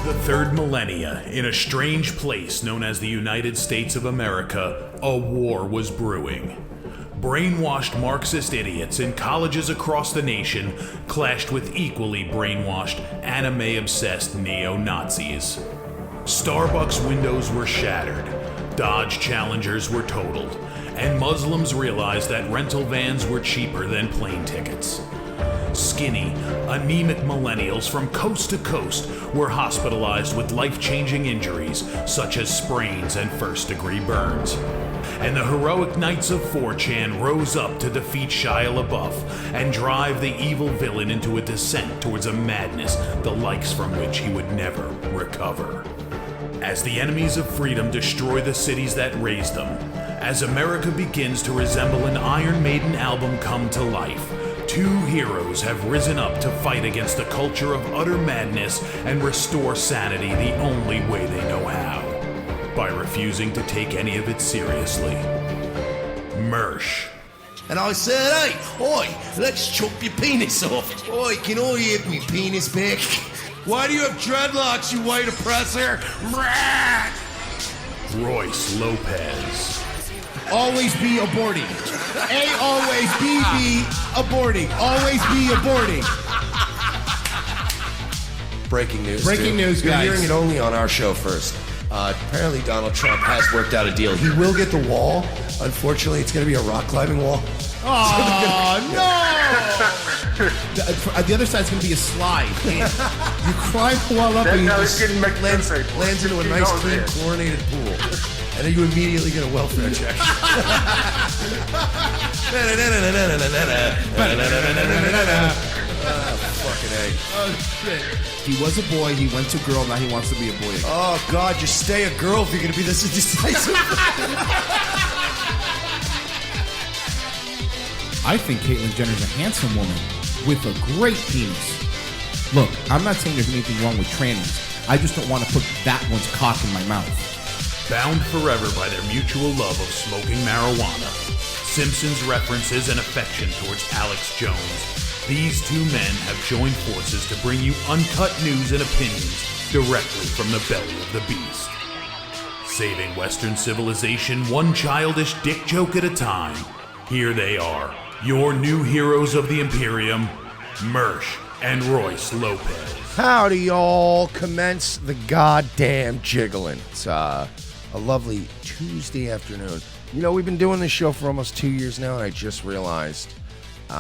the third millennia, in a strange place known as the United States of America, a war was brewing. Brainwashed Marxist idiots in colleges across the nation clashed with equally brainwashed, anime-obsessed neo-Nazis. Starbucks windows were shattered, Dodge Challengers were totaled, and Muslims realized that rental vans were cheaper than plane tickets. Skinny, anemic millennials from coast to coast were hospitalized with life-changing injuries such as sprains and first-degree burns. And the heroic knights of 4chan rose up to defeat Shia LaBeouf and drive the evil villain into a descent towards a madness the likes from which he would never recover. As the enemies of freedom destroy the cities that raised them, as America begins to resemble an Iron Maiden album come to life, two heroes have risen up to fight against the culture of utter madness and restore sanity the only way they know how, by refusing to take any of it seriously. Mersh. And I said, hey, oi, let's chop your penis off. Oi, can I have me penis back? Why do you have dreadlocks, you white oppressor? Royce Lopez. Always be aborting. A always be aborting. Always be aborting. Breaking news. Breaking news, You're guys. hearing it only on our show first. Apparently Donald Trump has worked out a deal. He will get the wall. Unfortunately, it's going to be a rock climbing wall. Oh, no! The other side's going to be a slide. You climb the wall up and you just lands into a nice, clean, chlorinated pool. And then you immediately get a welfare check. Fucking A. Oh, shit. He was a boy, he went to girl, now he wants to be a boy again. Oh, God, just stay a girl if you're going to be this indecisive. I think Caitlyn Jenner's a handsome woman with a great penis. Look, I'm not saying there's anything wrong with trannies. I just don't want to put that one's cock in my mouth. Bound forever by their mutual love of smoking marijuana, Simpsons references and affection towards Alex Jones, these two men have joined forces to bring you uncut news and opinions directly from the belly of the beast. Saving Western civilization one childish dick joke at a time, here they are, your new heroes of the Imperium, Mersh and Royce Lopez. Howdy, y'all. Commence the goddamn jiggling. It's a lovely Tuesday afternoon. You know, we've been doing this show for almost 2 years now, and I just realized you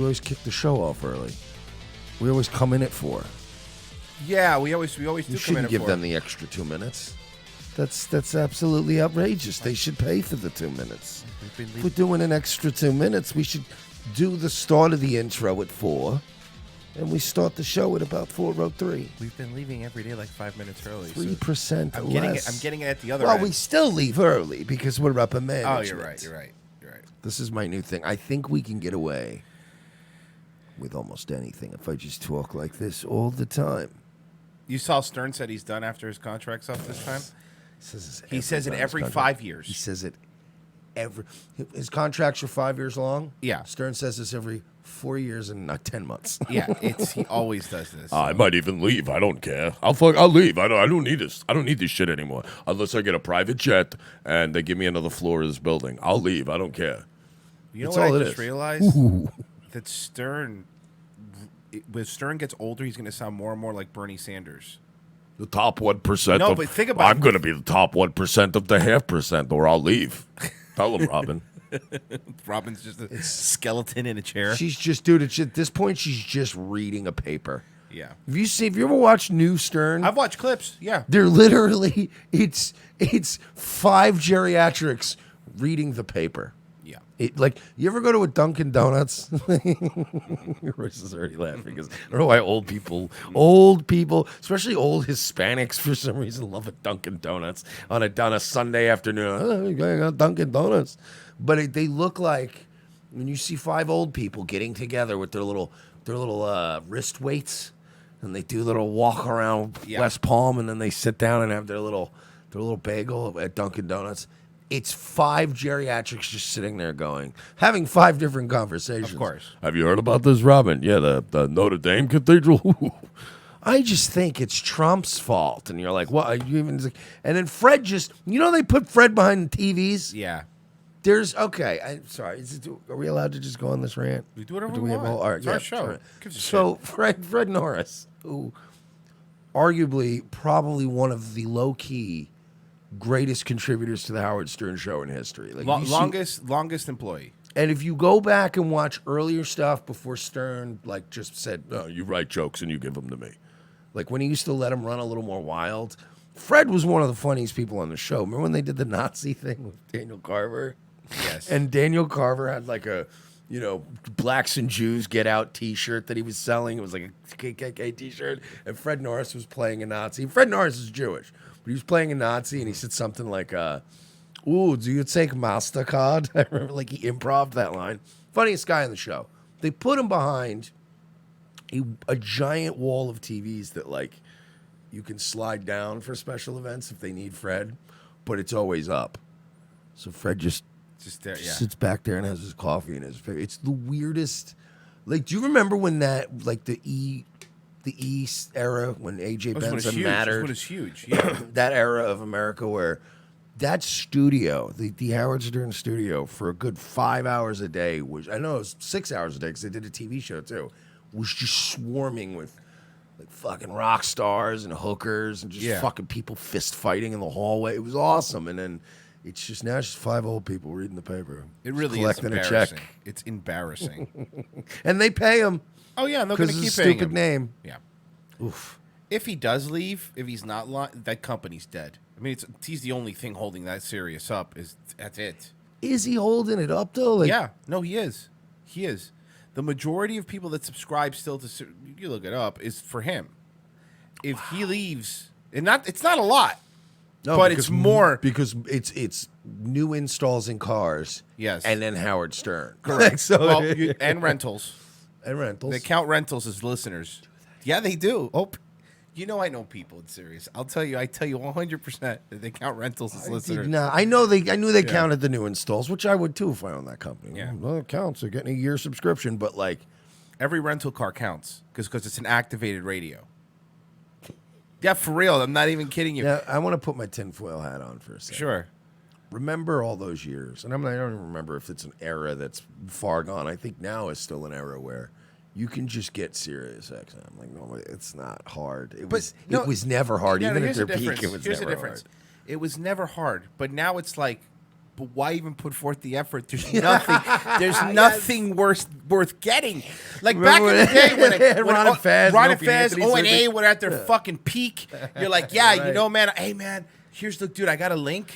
always kick the show off early. We always come in at 4. Yeah, we always do You come in shouldn't at give 4. them the extra 2 minutes. That's absolutely outrageous. They should pay for the 2 minutes. If we're doing an extra 2 minutes, we should do the start of the intro at 4, and we start the show at about 4:03. We've been leaving every day like 5 minutes early. 3% I'm less. I'm getting it at the other Well, end. we still leave early because we're upper management. Oh, you're right. This is my new thing. I think we can get away with almost anything if I just talk like this all the time. You saw Stern said he's done after his contract's up this time? He says it every 5 years. He says it every... His contracts are 5 years long? Yeah. Stern says this every 4 years and 10 months. Yeah, he always does this. I might even leave. I don't care. I'll leave. I don't need this. I don't need this shit anymore. Unless I get a private jet and they give me another floor of this building. I'll leave. I don't care. You know That's what all I it just is. realized? That Stern, when Stern gets older, he's going to sound more and more like Bernie Sanders. The top 1%. No, but think about I'm it. going to be the top 1% of the 0.5%, or I'll leave. Tell him, Robin. Robin's just a skeleton in a chair. She's just, dude, at this point, she's just reading a paper. Yeah. Have you ever watched New Stern? I've watched clips, yeah. They're literally, it's 5 geriatrics reading the paper. Yeah. Like, you ever go to a Dunkin' Donuts? Royce is already laughing because I don't know why old people, especially old Hispanics for some reason, love a Dunkin' Donuts on a Sunday afternoon. Oh, you're going to Dunkin' Donuts. But they look like, when you see 5 old people getting together with their little wrist weights, and they do a little walk around West Palm, and then they sit down and have their little bagel at Dunkin' Donuts. It's 5 geriatrics just sitting there having 5 different conversations. Of course. Have you heard about this, Robin? Yeah, the Notre Dame Cathedral. I just think it's Trump's fault. And you're like, what? Are you even? And then Fred just, they put Fred behind TVs. Yeah. There's okay. I'm sorry. Are we allowed to just go on this rant? We do whatever Do we have want. all right? It's Yeah, our show. sorry. Gives a So Fred Norris, who arguably probably one of the low key greatest contributors to the Howard Stern show in history. Like longest employee. and if you go back and watch earlier stuff before Stern, like just said, No, you write jokes and you give them to me. like when he used to let him run a little more wild, Fred was one of the funniest people on the show. Remember when they did the Nazi thing with Daniel Carver? Yes. And Daniel Carver had like a, blacks and Jews get out T-shirt that he was selling. It was like a KKK T-shirt. And Fred Norris was playing a Nazi. Fred Norris is Jewish, but he was playing a Nazi, and he said something like, "Ooh, do you take MasterCard?" I remember like he improv'd that line. Funniest guy on the show. They put him behind a giant wall of TVs that like you can slide down for special events if they need Fred, but it's always up. So Fred just there, sits back there and has his coffee in his face. It's the weirdest. Like, do you remember when that, like the E era when AJ Benson mattered? That's when it's huge. Yeah. That era of America where that studio, the Howard Stern studio, for a good 5 hours a day was, I know it was 6 hours a day because they did a TV show too, was just swarming with like fucking rock stars and hookers and just fucking people fist fighting in the hallway. It was awesome. And then it's just now it's just 5 old people reading the paper. It really is collecting a embarrassing. check. It's embarrassing. And they pay him Oh yeah, and they're because going to it's keep a paying stupid him. name. Yeah. Oof. If he does leave, if he's not that company's dead. I mean, he's the only thing holding that Sirius up. That's it. Is he holding it up though? Like, Yeah. No, he is. He is. The majority of people that subscribe still to you look it up is for him. If he leaves, it's not a lot. no, but because it's more because it's new installs in cars. Yes. And then Howard Stern. correct. So, Well, and rentals. and rentals. They count rentals as listeners. Yeah, they do. Oh, I know people in Sirius. I tell you 100% that they count rentals as listeners. I knew they counted the new installs, which I would too if I owned that company. Yeah. Well, it counts. They're getting a year subscription, but like, Every rental car counts because it's an activated radio. Yeah, for real. I'm not even kidding you. yeah, I want to put my tinfoil hat on for a second. Sure. Remember all those years, and I don't even remember if it's an era that's far gone. I think now is still an era where you can just get Sirius XM. Like, no, it's not hard. It was never hard. Even at their peak, it was Here's never the difference. hard. It was never hard, but now it's like, but why even put forth the effort? There's nothing. There's nothing worth getting. Like back in the day when Ron and Faz, Ron and Opie Faz, Anthony O and A Circuit. were at their fucking peak. You're like, man. Hey, man. Here's the dude. I got a link.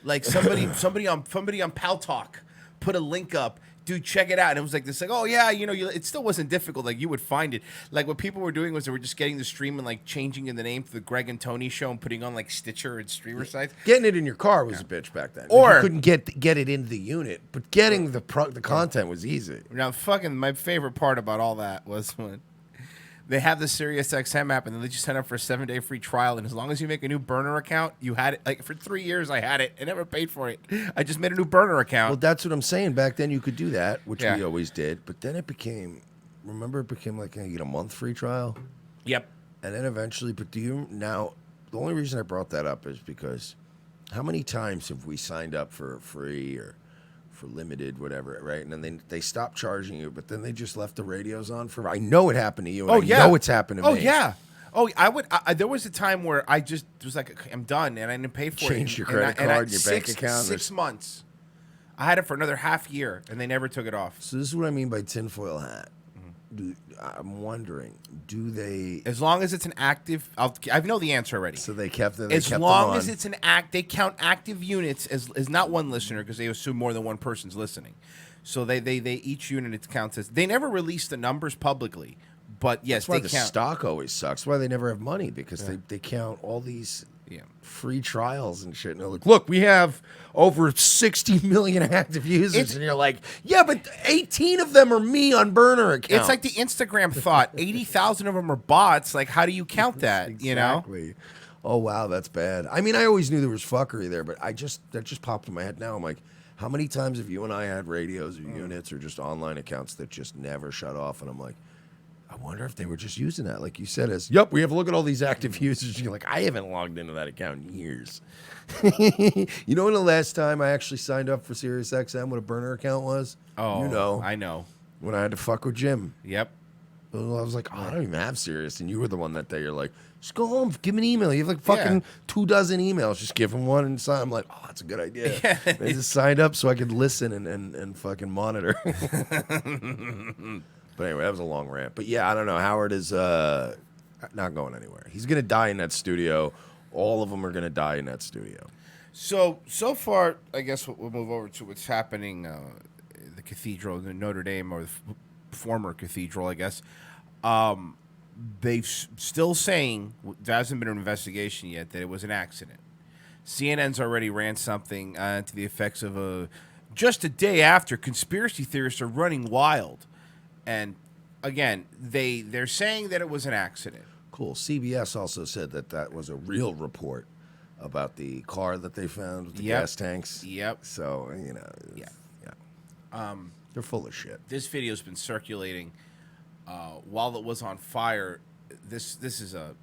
Like somebody on Pal Talk put a link up. Dude, check it out. And it was like this, like, oh yeah, it still wasn't difficult. Like you would find it. Like what people were doing was they were just getting the stream and like changing in the name to the Greg and Tony show and putting on like Stitcher and streamer sites. Getting it in your car was a bitch back then. Or- you couldn't get it into the unit, but getting the content was easy. Now, fucking my favorite part about all that was when they have the Sirius XM app and then they just sign up for a 7-day free trial. And as long as you make a new burner account, you had it. Like for 3 years, I had it. I never paid for it. I just made a new burner account. Well, that's what I'm saying. Back then, you could do that, which Yeah. we always did. But then it became like you get a month free trial, Yep. and then eventually. But now? The only reason I brought that up is because how many times have we signed up for free or for limited, whatever, right? And then they stopped charging you, but then they just left the radios on for. I know it happened to you. And I know it's happened to me. Oh yeah. Oh, there was a time where I just was like, I'm done, and I didn't pay for it. Changed your credit card, your bank account. 6 months. I had it for another half year, and they never took it off. So this is what I mean by tinfoil hat. I'm wondering, do they? As long as it's an active, I know the answer already. So they kept it. As long as it's an they count active units as not one listener because they assume more than one person's listening. So they each unit it counts as. They never release the numbers publicly, but yes, That's why they the count. stock always sucks. That's why they never have money because they count all these free trials and shit. And they're like, look, we have over 60 million active users, and you're like, yeah, but 18 of them are me on burner accounts. It's like the Instagram thought. 80,000 of them are bots. Like, how do you count that? Exactly. Oh wow, that's bad. I mean, I always knew there was fuckery there, but that just popped in my head now. I'm like, how many times have you and I had radios or units or just online accounts that just never shut off? And I'm like, I wonder if they were just using that, like you said, as, yep, we have a look at all these active users. You're like, I haven't logged into that account in years. You know when the last time I actually signed up for SiriusXM, what a burner account was? Oh, you know. I know. When I had to fuck with Jim. Yep. Well, I was like, oh, I don't even have Sirius. And you were the one that day. You're like, just go home, give him an email. You have like fucking 24 emails. Just give him one and sign. I'm like, oh, that's a good idea. Yeah. I just signed up so I could listen and fucking monitor. But anyway, that was a long rant. But yeah, I don't know. Howard is not going anywhere. He's going to die in that studio. All of them are going to die in that studio. So far, I guess we'll move over to what's happening. The cathedral, the Notre Dame, or the former cathedral, I guess. They've still saying there hasn't been an investigation yet that it was an accident. CNN's already ran something to the effects of just a day after, conspiracy theorists are running wild, and again they're saying that it was an accident. Cool. CBS also said that was a real report about the car that they found with the gas tanks. Yep. So yeah. They're full of shit. This video's been circulating while it was on fire. This is a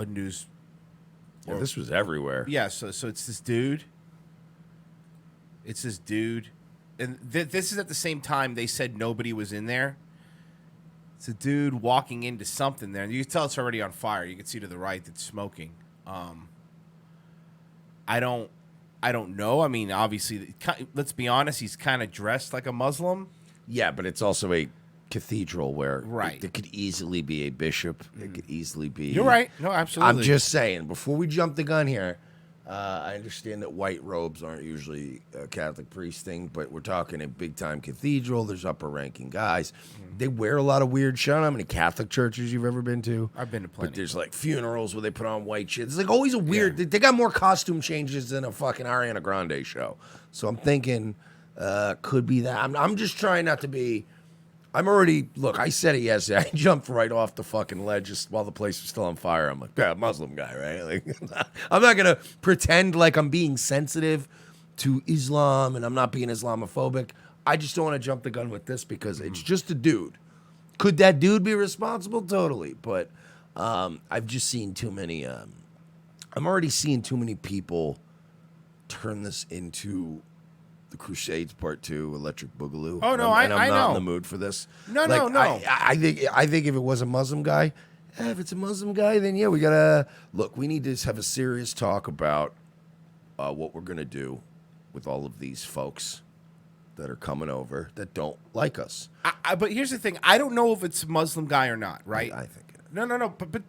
news. Yeah, this was everywhere. Yeah, so it's this dude. It's this dude, and this is at the same time they said nobody was in there. It's a dude walking into something there, and you can tell it's already on fire. You can see to the right that's smoking. I don't know. I mean, obviously, let's be honest. He's kind of dressed like a Muslim. Yeah, but it's also a cathedral where right. It could easily be a bishop. It could easily be. You're right. No, absolutely. I'm just saying. Before we jump the gun here, I understand that white robes aren't usually a Catholic priest thing, but we're talking a big-time cathedral. There's upper-ranking guys. They wear a lot of weird shit. I don't know how many Catholic churches you've ever been to. I've been to plenty. But there's like funerals where they put on white shit. It's like always a weird. They got more costume changes than a fucking Ariana Grande show. So I'm thinking, could be that. I'm just trying not to be. Look, I said it yesterday. I jumped right off the fucking ledge just while the place was still on fire. I'm like, yeah, Muslim guy, right? Like, I'm not going to pretend like I'm being sensitive to Islam and I'm not being Islamophobic. I just don't want to jump the gun with this because it's just a dude. Could that dude be responsible? Totally. But I've just seen too many. I'm already seeing too many people turn this into the Crusades Part 2, Electric Boogaloo. Oh no, I'm I not know. in the mood for this. No. I think if it was a Muslim guy, if it's a Muslim guy, then yeah, we gotta look. We need to have a serious talk about what we're gonna do with all of these folks that are coming over that don't like us. But here's the thing: I don't know if it's a Muslim guy or not. Right? I think it is. No. But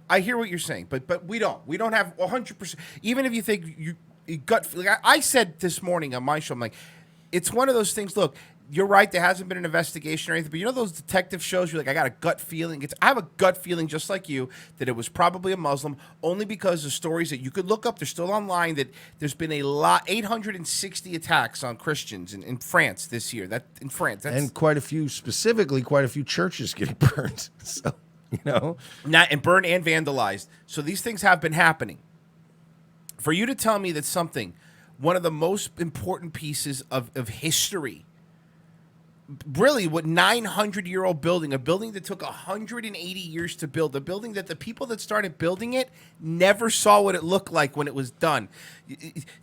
I hear what you're saying. But we don't have 100%. Even if you think you gut. Like I said this morning on my show, I'm like, it's one of those things. Look, you're right. There hasn't been an investigation or anything, but you know those detective shows. You're like, I got a gut feeling. I have a gut feeling, just like you, that it was probably a Muslim. Only because the stories that you could look up, they're still online. That there's been 860 attacks on Christians in France this year. And quite a few churches getting burned. So and burned and vandalized. So these things have been happening. For you to tell me that one of the most important pieces of history, really, what 900-year-old building, a building that took 180 years to build, a building that the people that started building it never saw what it looked like when it was done.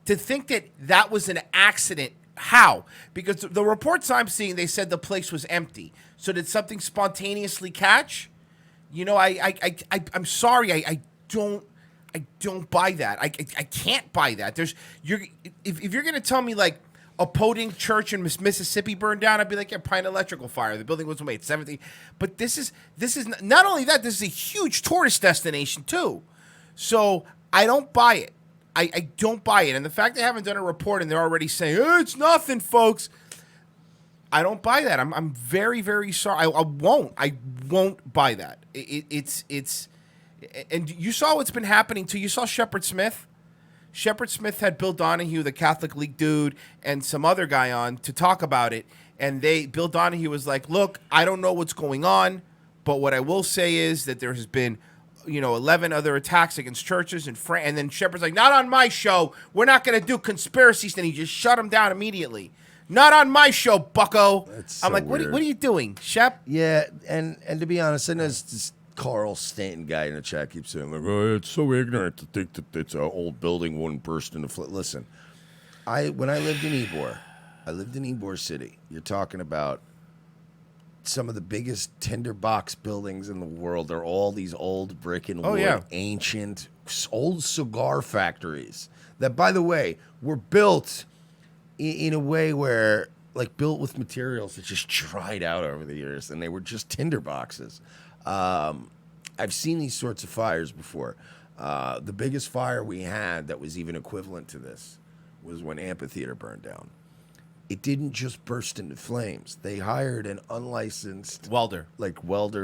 To think that was an accident, how? Because the reports I'm seeing, they said the place was empty. So did something spontaneously catch? I'm sorry, I don't buy that. I can't buy that. If you're gonna tell me like a Podink church in Mississippi burned down, I'd be like, yeah, probably an electrical fire. The building was made 70. But this is not only that. This is a huge tourist destination too. So I don't buy it. I don't buy it. And the fact they haven't done a report and they're already saying it's nothing, folks. I don't buy that. I'm very, very sorry. I won't buy that. It's. And you saw what's been happening too. You saw Shepard Smith. Shepard Smith had Bill Donahue, the Catholic League dude, and some other guy on to talk about it. And Bill Donahue was like, "Look, I don't know what's going on, but what I will say is that there has been, 11 other attacks against churches in France." And then Shepard's like, "Not on my show. We're not going to do conspiracies." And he just shut him down immediately. Not on my show, bucko. That's I'm so like, weird. what are you doing, Shep? Yeah, and to be honest, and there's this Carl Stanton guy in the chat keeps saying like, "Oh, it's so ignorant to think that it's an old building wouldn't burst into flame." Listen, when I lived in Ybor City. You're talking about some of the biggest tinderbox buildings in the world. They're all these old brick and wood, ancient, old cigar factories that, by the way, were built in a way where, like, built with materials that just dried out over the years, and they were just tinder boxes. I've seen these sorts of fires before. The biggest fire we had that was even equivalent to this was when Amphitheater burned down. It didn't just burst into flames. They hired an unlicensed welder,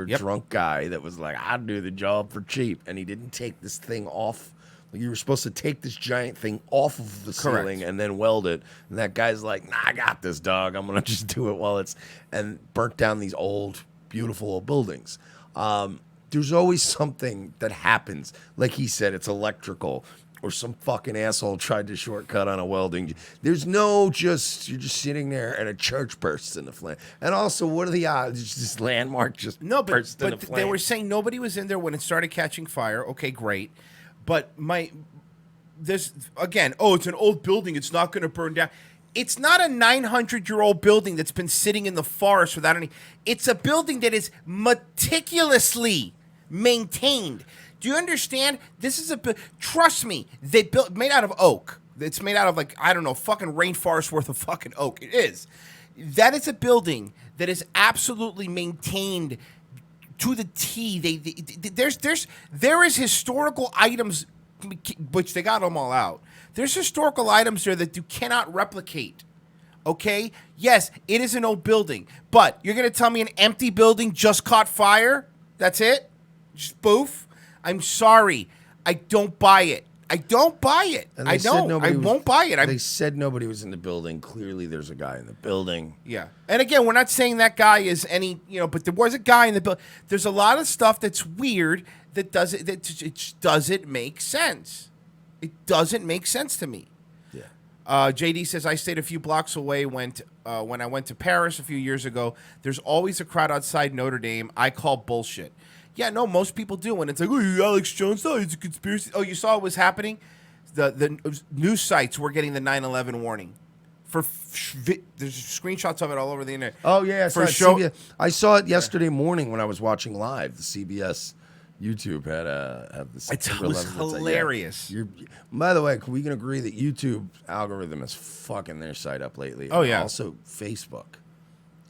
drunk guy that was like, "I'll do the job for cheap," and he didn't take this thing off. Like, you were supposed to take this giant thing off of the ceiling and then weld it. And that guy's like, "Nah, I got this, dog. I'm gonna just do it while it's," and burnt down these old, beautiful old buildings. There's always something that happens. Like he said, it's electrical. Or some fucking asshole tried to shortcut on a welding. There's no you're just sitting there and a church bursts into flame. And also, what are the odds? This landmark just bursts into flame. They were saying nobody was in there when it started catching fire. Okay, great. But it's an old building. It's not going to burn down. It's not a 900-year-old building that's been sitting in the forest without any. It's a building that is meticulously maintained. Do you understand? This is trust me, they built made out of oak. It's made out of, like, I don't know, fucking rainforest worth of fucking oak. It is. That is a building that is absolutely maintained to the T. There is historical items, which they got them all out. There's historical items there that you cannot replicate. Okay? Yes, it is an old building, but you're gonna tell me an empty building just caught fire? That's it? Just poof? I'm sorry. I don't buy it. I don't buy it. I don't. I won't buy it. They said nobody was in the building. Clearly, there's a guy in the building. Yeah. And again, we're not saying that guy is any, but there was a guy in the building. There's a lot of stuff that's weird it doesn't make sense. It doesn't make sense to me. Yeah. JD says, I stayed a few blocks away when I went to Paris a few years ago. There's always a crowd outside Notre Dame. I call bullshit. Yeah, no, most people do. And it's like, oh, Alex Jones, no, it's a conspiracy. Oh, you saw what was happening? The news sites were getting the 9/11 warning. There's screenshots of it all over the internet. Oh, yeah. I saw it yesterday morning when I was watching live. The CBS YouTube had the It was hilarious. By the way, we can agree that YouTube algorithm is fucking their site up lately. Oh, yeah. Also, Facebook.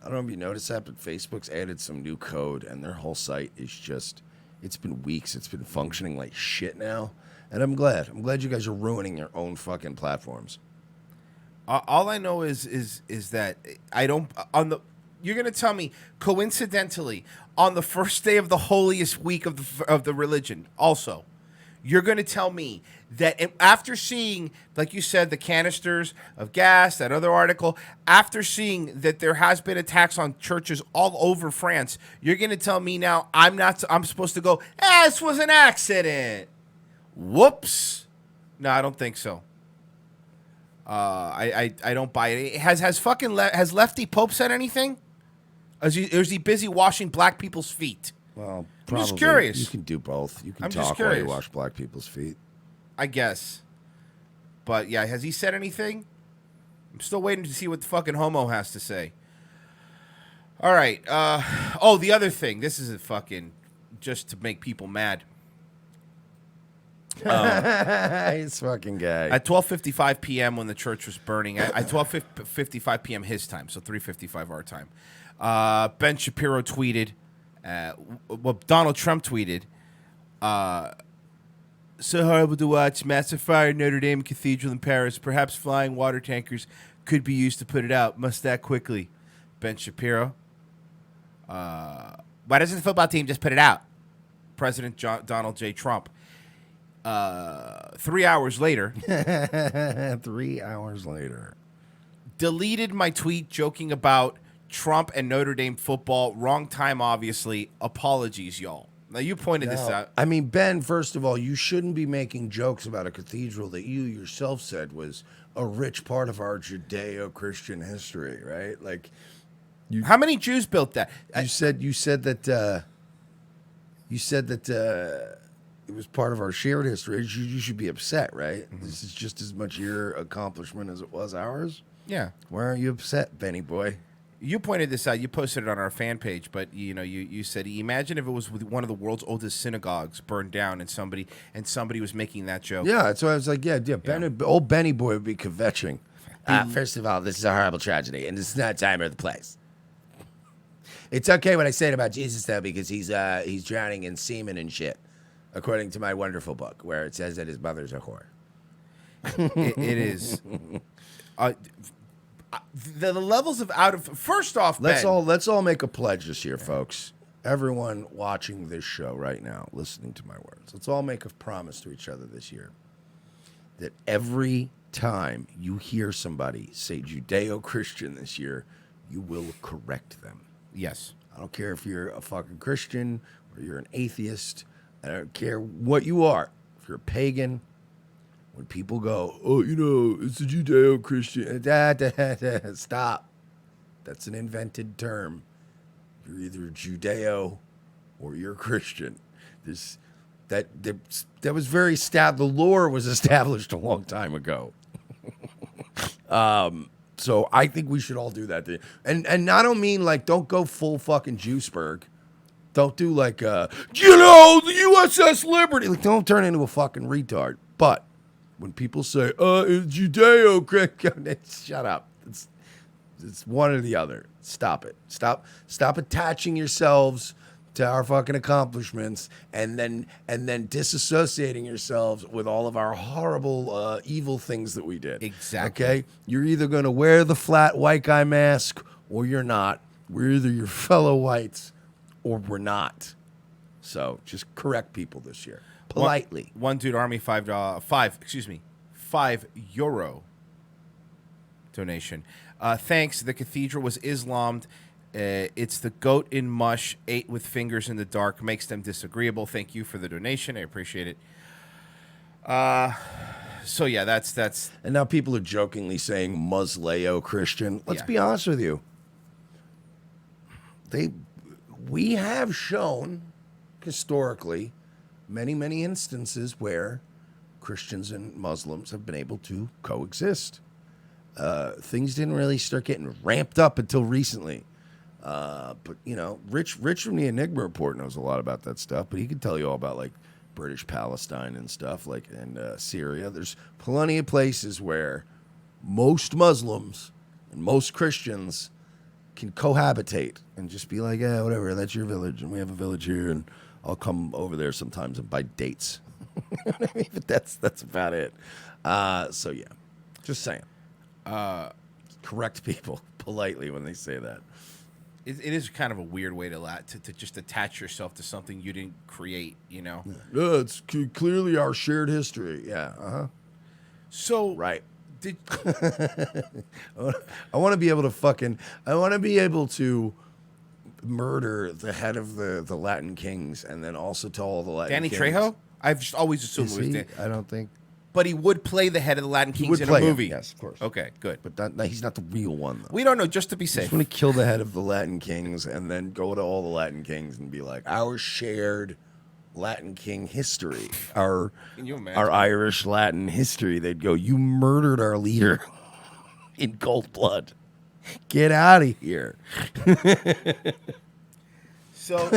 I don't know if you noticed that, but Facebook's added some new code, and their whole site is just, it's been weeks. It's been functioning like shit now. And I'm glad. I'm glad you guys are ruining your own fucking platforms. All I know is that I don't, you're going to tell me, coincidentally, on the first day of the holiest week of the religion, also, you're going to tell me that after seeing, like you said, the canisters of gas, that other article, after seeing that there has been attacks on churches all over France, you're going to tell me now I'm supposed to go, this was an accident. Whoops. No, I don't think so. I don't buy it. Has Lefty Pope said anything? Or is he busy washing black people's feet? Well, I'm just curious. You can do both. You can I'm just talk while you curious. wash black people's feet. I guess. But yeah, has he said anything? I'm still waiting to see what the fucking homo has to say. All right. The other thing. This is a fucking just to make people mad. He's fucking gay. At 12:55 p.m. when the church was burning, at 12:55 p.m. his time, so 3:55 our time, Ben Shapiro tweeted, Donald Trump tweeted, so horrible to watch, massive fire in Notre Dame Cathedral in Paris, perhaps flying water tankers could be used to put it out, must act quickly. Ben Shapiro, why doesn't the football team just put it out? President Donald J. Trump. 3 hours later, 3 hours later, deleted my tweet joking about Trump and Notre Dame football. Wrong time, obviously. Apologies, y'all. Now you pointed this out. I mean, Ben, first of all, you shouldn't be making jokes about a cathedral that you yourself said was a rich part of our Judeo-Christian history, right? Like, How many Jews built that? you said that it was part of our shared history. You should be upset, right? This is just as much your accomplishment as it was ours. Yeah. Why aren't you upset, Benny boy? You pointed this out. You posted it on our fan page, but you said, imagine if it was with one of the world's oldest synagogues burned down, and somebody was making that joke. Yeah, so I was like, old Benny boy would be kvetching. First of all, this is a horrible tragedy, and this is not time or the place. It's okay what I said about Jesus, though, because he's drowning in semen and shit, according to my wonderful book, where it says that his mother's a whore. It is. The levels of first off, Let's Ben, all make a pledge this year, folks. Everyone watching this show right now, listening to my words, let's all make a promise to each other this year that every time you hear somebody say Judeo-Christian this year, you will correct them. Yes. I don't care if you're a fucking Christian or you're an atheist. I don't care what you are. If you're a pagan, when people go, oh, it's a Judeo-Christian. Stop. That's an invented term. You're either Judeo or you're Christian. That was very the lore was established a long time ago. So I think we should all do that. And I don't mean like, don't go full fucking Juiceberg. Don't do like, the USS Liberty. Like, don't turn into a fucking retard. But when people say, it's Judeo-Christian, shut up. It's one or the other. Stop it. Stop attaching yourselves to our fucking accomplishments and then disassociating yourselves with all of our horrible evil things that we did. Exactly. Okay? You're either going to wear the flat white guy mask or you're not. We're either your fellow whites or we're not. So just correct people this year. Politely. One dude, Army, €5 donation. Thanks. The cathedral was Islammed. It's the goat in mush, ate with fingers in the dark, makes them disagreeable. Thank you for the donation. I appreciate it. So yeah, that's. And now people are jokingly saying Musleo-Christian. Let's be honest with you. We have shown historically many instances where Christians and Muslims have been able to coexist. Things didn't really start getting ramped up until recently. But Rich from the Enigma Report knows a lot about that stuff, but he can tell you all about like British Palestine and stuff, like and Syria. There's plenty of places where most Muslims and most Christians can cohabitate and just be like, yeah, whatever, that's your village, and we have a village here, and I'll come over there sometimes and buy dates. But that's about it. So yeah, just saying. Correct people politely when they say that. It is kind of a weird way to just attach yourself to something you didn't create, Yeah, it's clearly our shared history. Yeah. Uh-huh. So right. I want to be able to murder the head of the Latin kings and then also tell all the Latin Danny kings. Trejo? I've just always assumed it was Danny. I don't think. But he would play the head of the Latin Kings in a play him, movie. yes, of course. Okay, good. But he's not the real one, though. We don't know, just to be I safe. just want to kill the head of the Latin kings and then go to all the Latin kings and be like, our shared Latin king history, our Irish Latin history. They'd go, you murdered our leader in cold blood. Get out of here. So,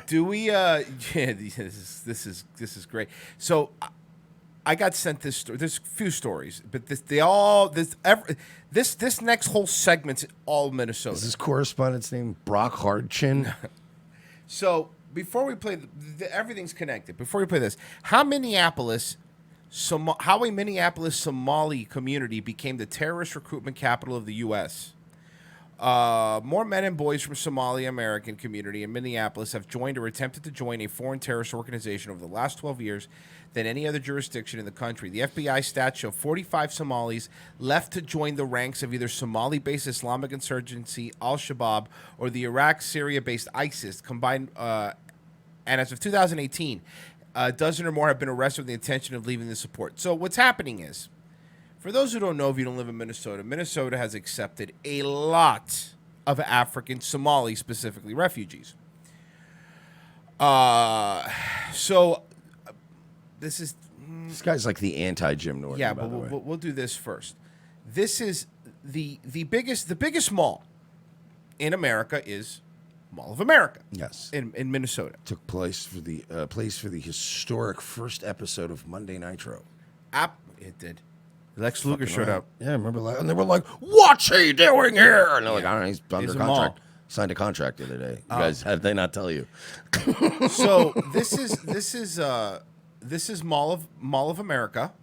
do we? Yeah, this is great. So, I got sent this story. There's a few stories, but this next whole segment's all Minnesota. Is this correspondent's name Brock Hardchin? So before we play, everything's connected. Before we play this, how a Minneapolis Somali community became the terrorist recruitment capital of the U.S. More men and boys from Somali American community in Minneapolis have joined or attempted to join a foreign terrorist organization over the last 12 years than any other jurisdiction in the country. The FBI stats show 45 Somalis left to join the ranks of either Somali-based Islamic insurgency, Al-Shabaab, or the Iraq-Syria-based ISIS, combined And as of 2018, a dozen or more have been arrested with the intention of leaving the support. So what's happening is, for those who don't know, if you don't live in Minnesota, Minnesota has accepted a lot of African, Somali specifically, refugees. So this is... This guy's like the anti-Jim Norton, Yeah, by but the way. we'll do this first. This is the biggest mall in America is Mall of America. Yes. In Minnesota. Took place for the historic first episode of Monday Nitro. It did. Lex Luger showed up. Yeah, remember? And they were like, "What's he doing here?" And they're like, "I don't know. He's under He's a contract. mall. Signed a contract the other day. You guys, how did they not tell you?" So this is Mall of America.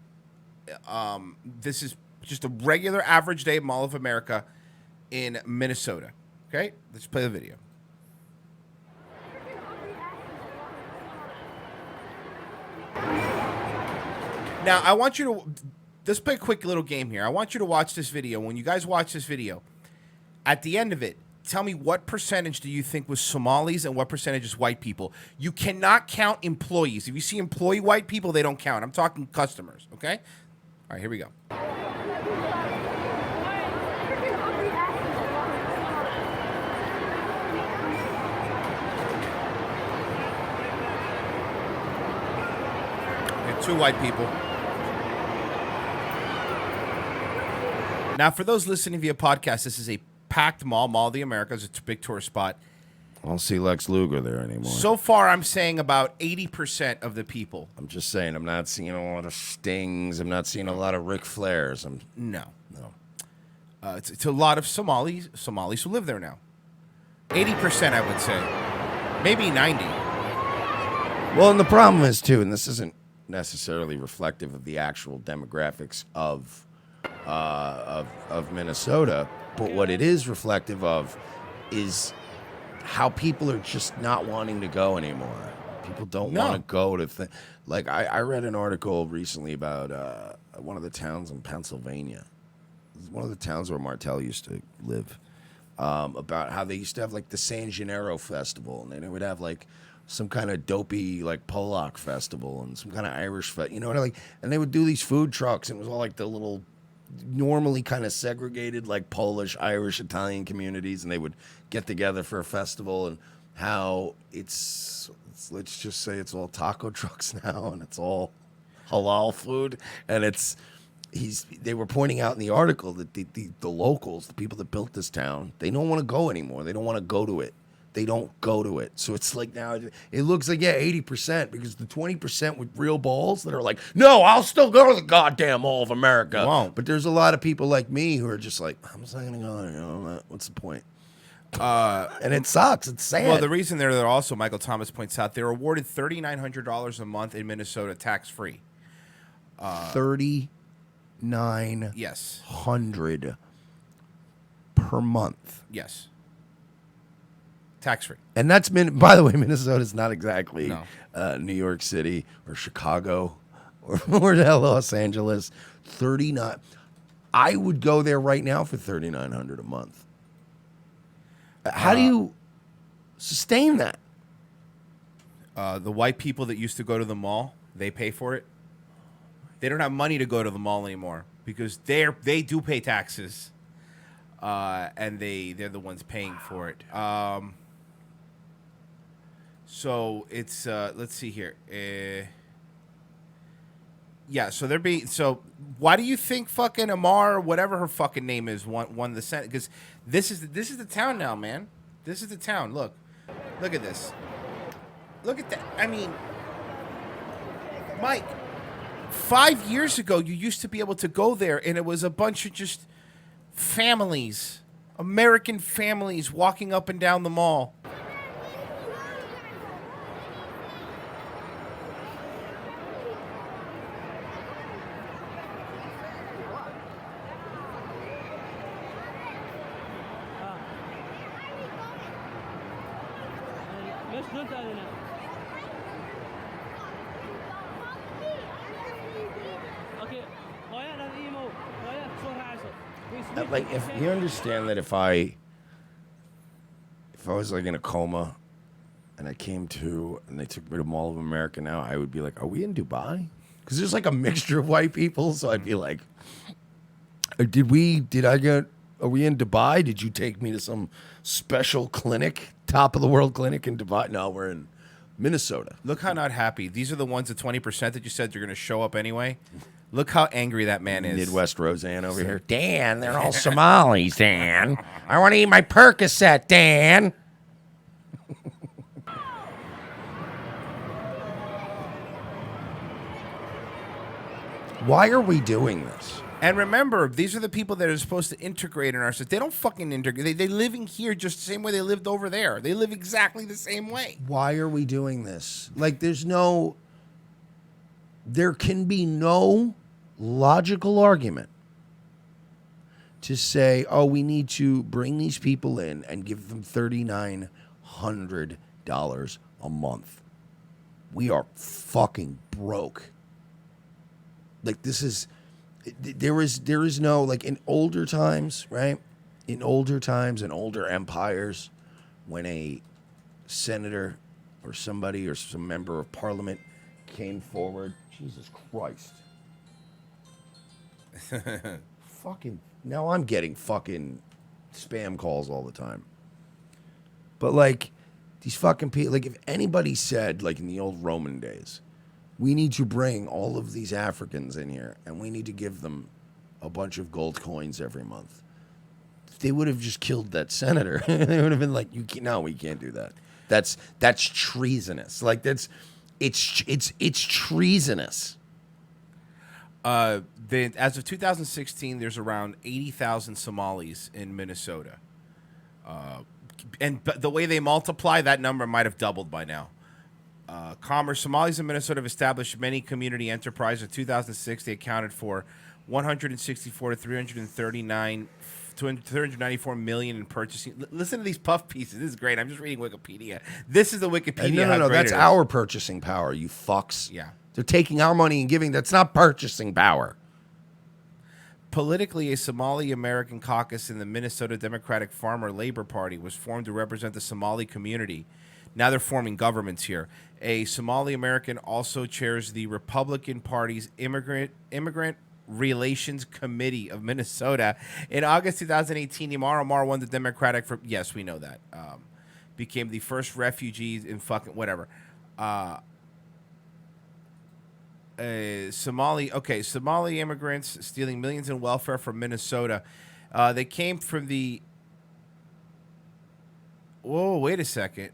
This is just a regular average day at Mall of America in Minnesota. Okay, let's play the video. Now I want you to let's play a quick little game here. I want you to watch this video. When you guys watch this video, at the end of it, tell me what percentage do you think was Somalis and what percentage is white people. You cannot count employees. If you see employee white people, they don't count. I'm talking customers, okay? All right, here we go. Okay, 2 white people. Now, for those listening via podcast, this is a packed mall of the Americas. It's a big tourist spot. I don't see Lex Luger there anymore. So far, I'm saying about 80% of the people. I'm just saying, I'm not seeing a lot of Stings. I'm not seeing a lot of Ric Flairs. No. It's a lot of Somalis who live there now. 80%, I would say. Maybe 90. Well, and the problem is, too, and this isn't necessarily reflective of the actual demographics of Minnesota, but what it is reflective of is how people are just not wanting to go anymore. People don't want to go to like I read an article recently about one of the towns in Pennsylvania. One of the towns where Martel used to live. About how they used to have like the San Gennaro festival, and then they would have like some kind of dopey like Polak festival and some kind of Irish you know what I like, and they would do these food trucks, and it was all like the little normally kind of segregated like Polish, Irish, Italian communities, and they would get together for a festival, and how it's let's just say it's all taco trucks now, and it's all halal food, and they were pointing out in the article that the locals, the people that built this town, they don't want to go anymore. They don't want to go to it. They don't go to it. So it's like now it looks like 80%, because the 20% with real balls that are like, no, I'll still go to the goddamn Mall of America. Won't. But there's a lot of people like me who are just like, I'm just not gonna go there. You know, what's the point? And it sucks. It's sad. Well, the reason they're there also, Michael Thomas points out, they're awarded $3,900 a month in Minnesota tax-free. $3,900 Yes. per month. Yes. Tax-free. And that's by the way, Minnesota's not exactly No. New York City or Chicago or Los Angeles. 39. I would go there right now for $3,900 a month. How do you sustain that? The white people that used to go to the mall, they pay for it. They don't have money to go to the mall anymore because they do pay taxes, and they're the ones paying for it. So it's let's see here. Yeah, so so why do you think fucking Amar or whatever her fucking name is won the Senate? Because this is the town now, man. This is the town. Look at this. Look at that. I mean, Mike, 5 years ago you used to be able to go there, and it was a bunch of just families, American families, walking up and down the mall. Like, if you understand that if I was like in a coma and I came to, and they took me to Mall of America now, I would be like, are we in Dubai? Because there's like a mixture of white people, so I'd be like, are we in Dubai? Did you take me to some special clinic, top of the world clinic in Dubai? No, we're in Minnesota. Look how not happy. These are the ones, the 20% that you said you're going to show up anyway. Look how angry that man is. Midwest Roseanne over here. Dan, they're all Somalis, Dan. I want to eat my Percocet, Dan. Why are we doing this? And remember, these are the people that are supposed to integrate in our society. They don't fucking integrate. They're living here just the same way they lived over there. They live exactly the same way. Why are we doing this? Like, there can be no logical argument to say, oh, we need to bring these people in and give them $3,900 a month. We are fucking broke. Like, there is no, like, in older times, right? In older times and older empires, when a senator or somebody or some member of parliament came forward, Jesus Christ. Fucking, now I'm getting fucking spam calls all the time. But, like, these fucking people, like, if anybody said, like, in the old Roman days, we need to bring all of these Africans in here and we need to give them a bunch of gold coins every month, they would have just killed that senator. They would have been like, we can't do that. That's treasonous. Like, it's treasonous. As of 2016, there's around 80,000 Somalis in Minnesota. And the way they multiply, that number might have doubled by now. Commerce. Somalis in Minnesota have established many community enterprises. In 2006, they accounted for 164 to 394 million in purchasing. Listen to these puff pieces. This is great. I'm just reading Wikipedia. This is the Wikipedia. No. That's our purchasing power, you fucks. Yeah. They're taking our money and giving. That's not purchasing power. Politically, a Somali American caucus in the Minnesota Democratic Farmer Labor Party was formed to represent the Somali community. Now they're forming governments here. A Somali American also chairs the Republican Party's Immigrant Relations Committee of Minnesota. In August 2018, Imar Omar won the Democratic yes, we know that. Became the first refugees in fucking whatever. Somali immigrants stealing millions in welfare from Minnesota. They came from the. Whoa, wait a second.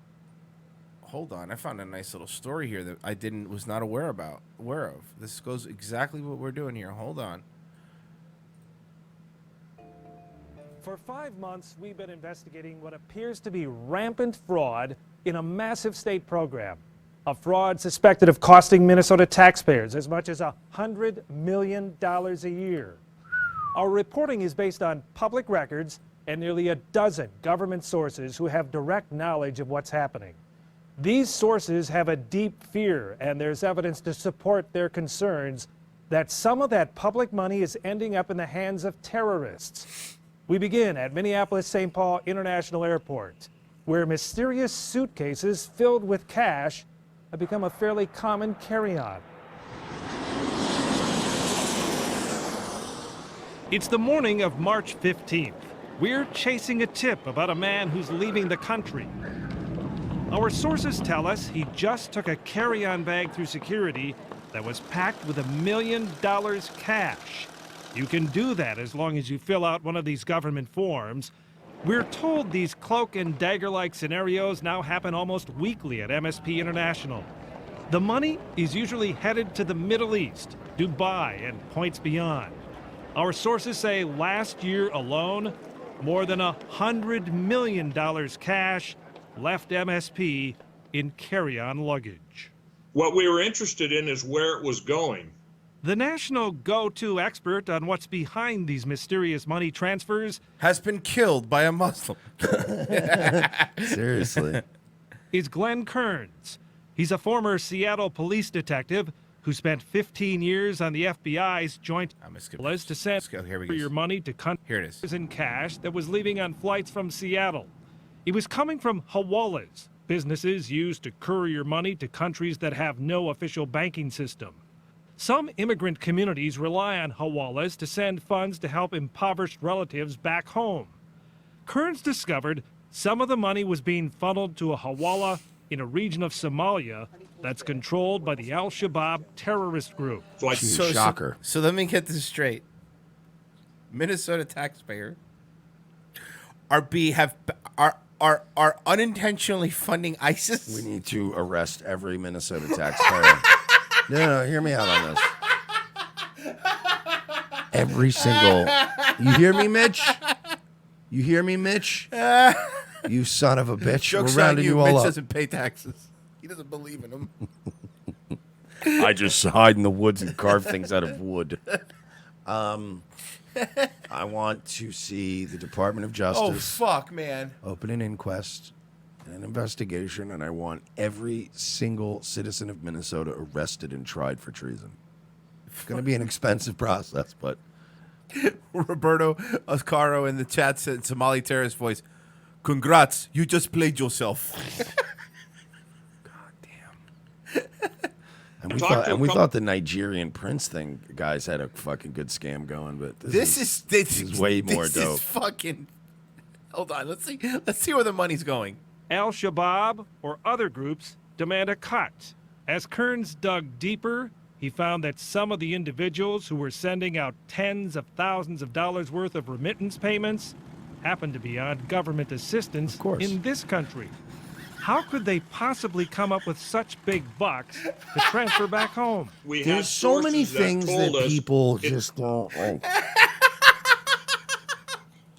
Hold on, I found a nice little story here that I was not aware of. This goes exactly what we're doing here. Hold on. For 5 months, we've been investigating what appears to be rampant fraud in a massive state program. A fraud suspected of costing Minnesota taxpayers as much as $100 million a year. Our reporting is based on public records and nearly a dozen government sources who have direct knowledge of what's happening. These sources have a deep fear, and there's evidence to support their concerns that some of that public money is ending up in the hands of terrorists. We begin at Minneapolis-St. Paul International Airport, where mysterious suitcases filled with cash have become a fairly common carry-on. It's the morning of March 15th. We're chasing a tip about a man who's leaving the country. Our sources tell us he just took a carry-on bag through security that was packed with $1 million cash. You can do that as long as you fill out one of these government forms. We're told these cloak and dagger-like scenarios now happen almost weekly at MSP International. The money is usually headed to the Middle East, Dubai, and points beyond. Our sources say last year alone, more than $100 million cash left MSP in carry-on luggage. What we were interested in is where it was going. The national go-to expert on what's behind these mysterious money transfers has been killed by a Muslim. Seriously. Is Glenn Kearns. He's a former Seattle police detective who spent 15 years on the FBI's joint list to send your money to countries in cash that was leaving on flights from Seattle. It was coming from hawalas, Businesses use to courier money to countries that have no official banking system. Some immigrant communities rely on hawalas to send funds to help impoverished relatives back home. Kearns discovered some of the money was being funneled to a hawala in a region of Somalia that's controlled by the Al-Shabaab terrorist group. Shocker. So let me get this straight. Minnesota taxpayer are unintentionally funding ISIS. We need to arrest every Minnesota taxpayer. No, hear me out on this. Every single. You hear me, Mitch? You hear me, Mitch? You son of a bitch. Joke's We're on rounding you. you all Mitch up. doesn't pay taxes. He doesn't believe in them. I just hide in the woods and carve things out of wood. I want to see the Department of Justice. Oh, fuck, man. Open an inquest, an investigation, and I want every single citizen of Minnesota arrested and tried for treason. It's going to be an expensive process, but Roberto Oscaro in the chat said, Somali terrorist voice, congrats, you just played yourself. and we thought the Nigerian prince thing guys had a fucking good scam going, but this is way more dope. This is fucking. Hold on, let's see where the money's going. Al-Shabaab or other groups demand a cut. As Kearns dug deeper, he found that some of the individuals who were sending out tens of thousands of dollars worth of remittance payments happened to be on government assistance in this country. How could they possibly come up with such big bucks to transfer back home? There's so many things that people just don't like.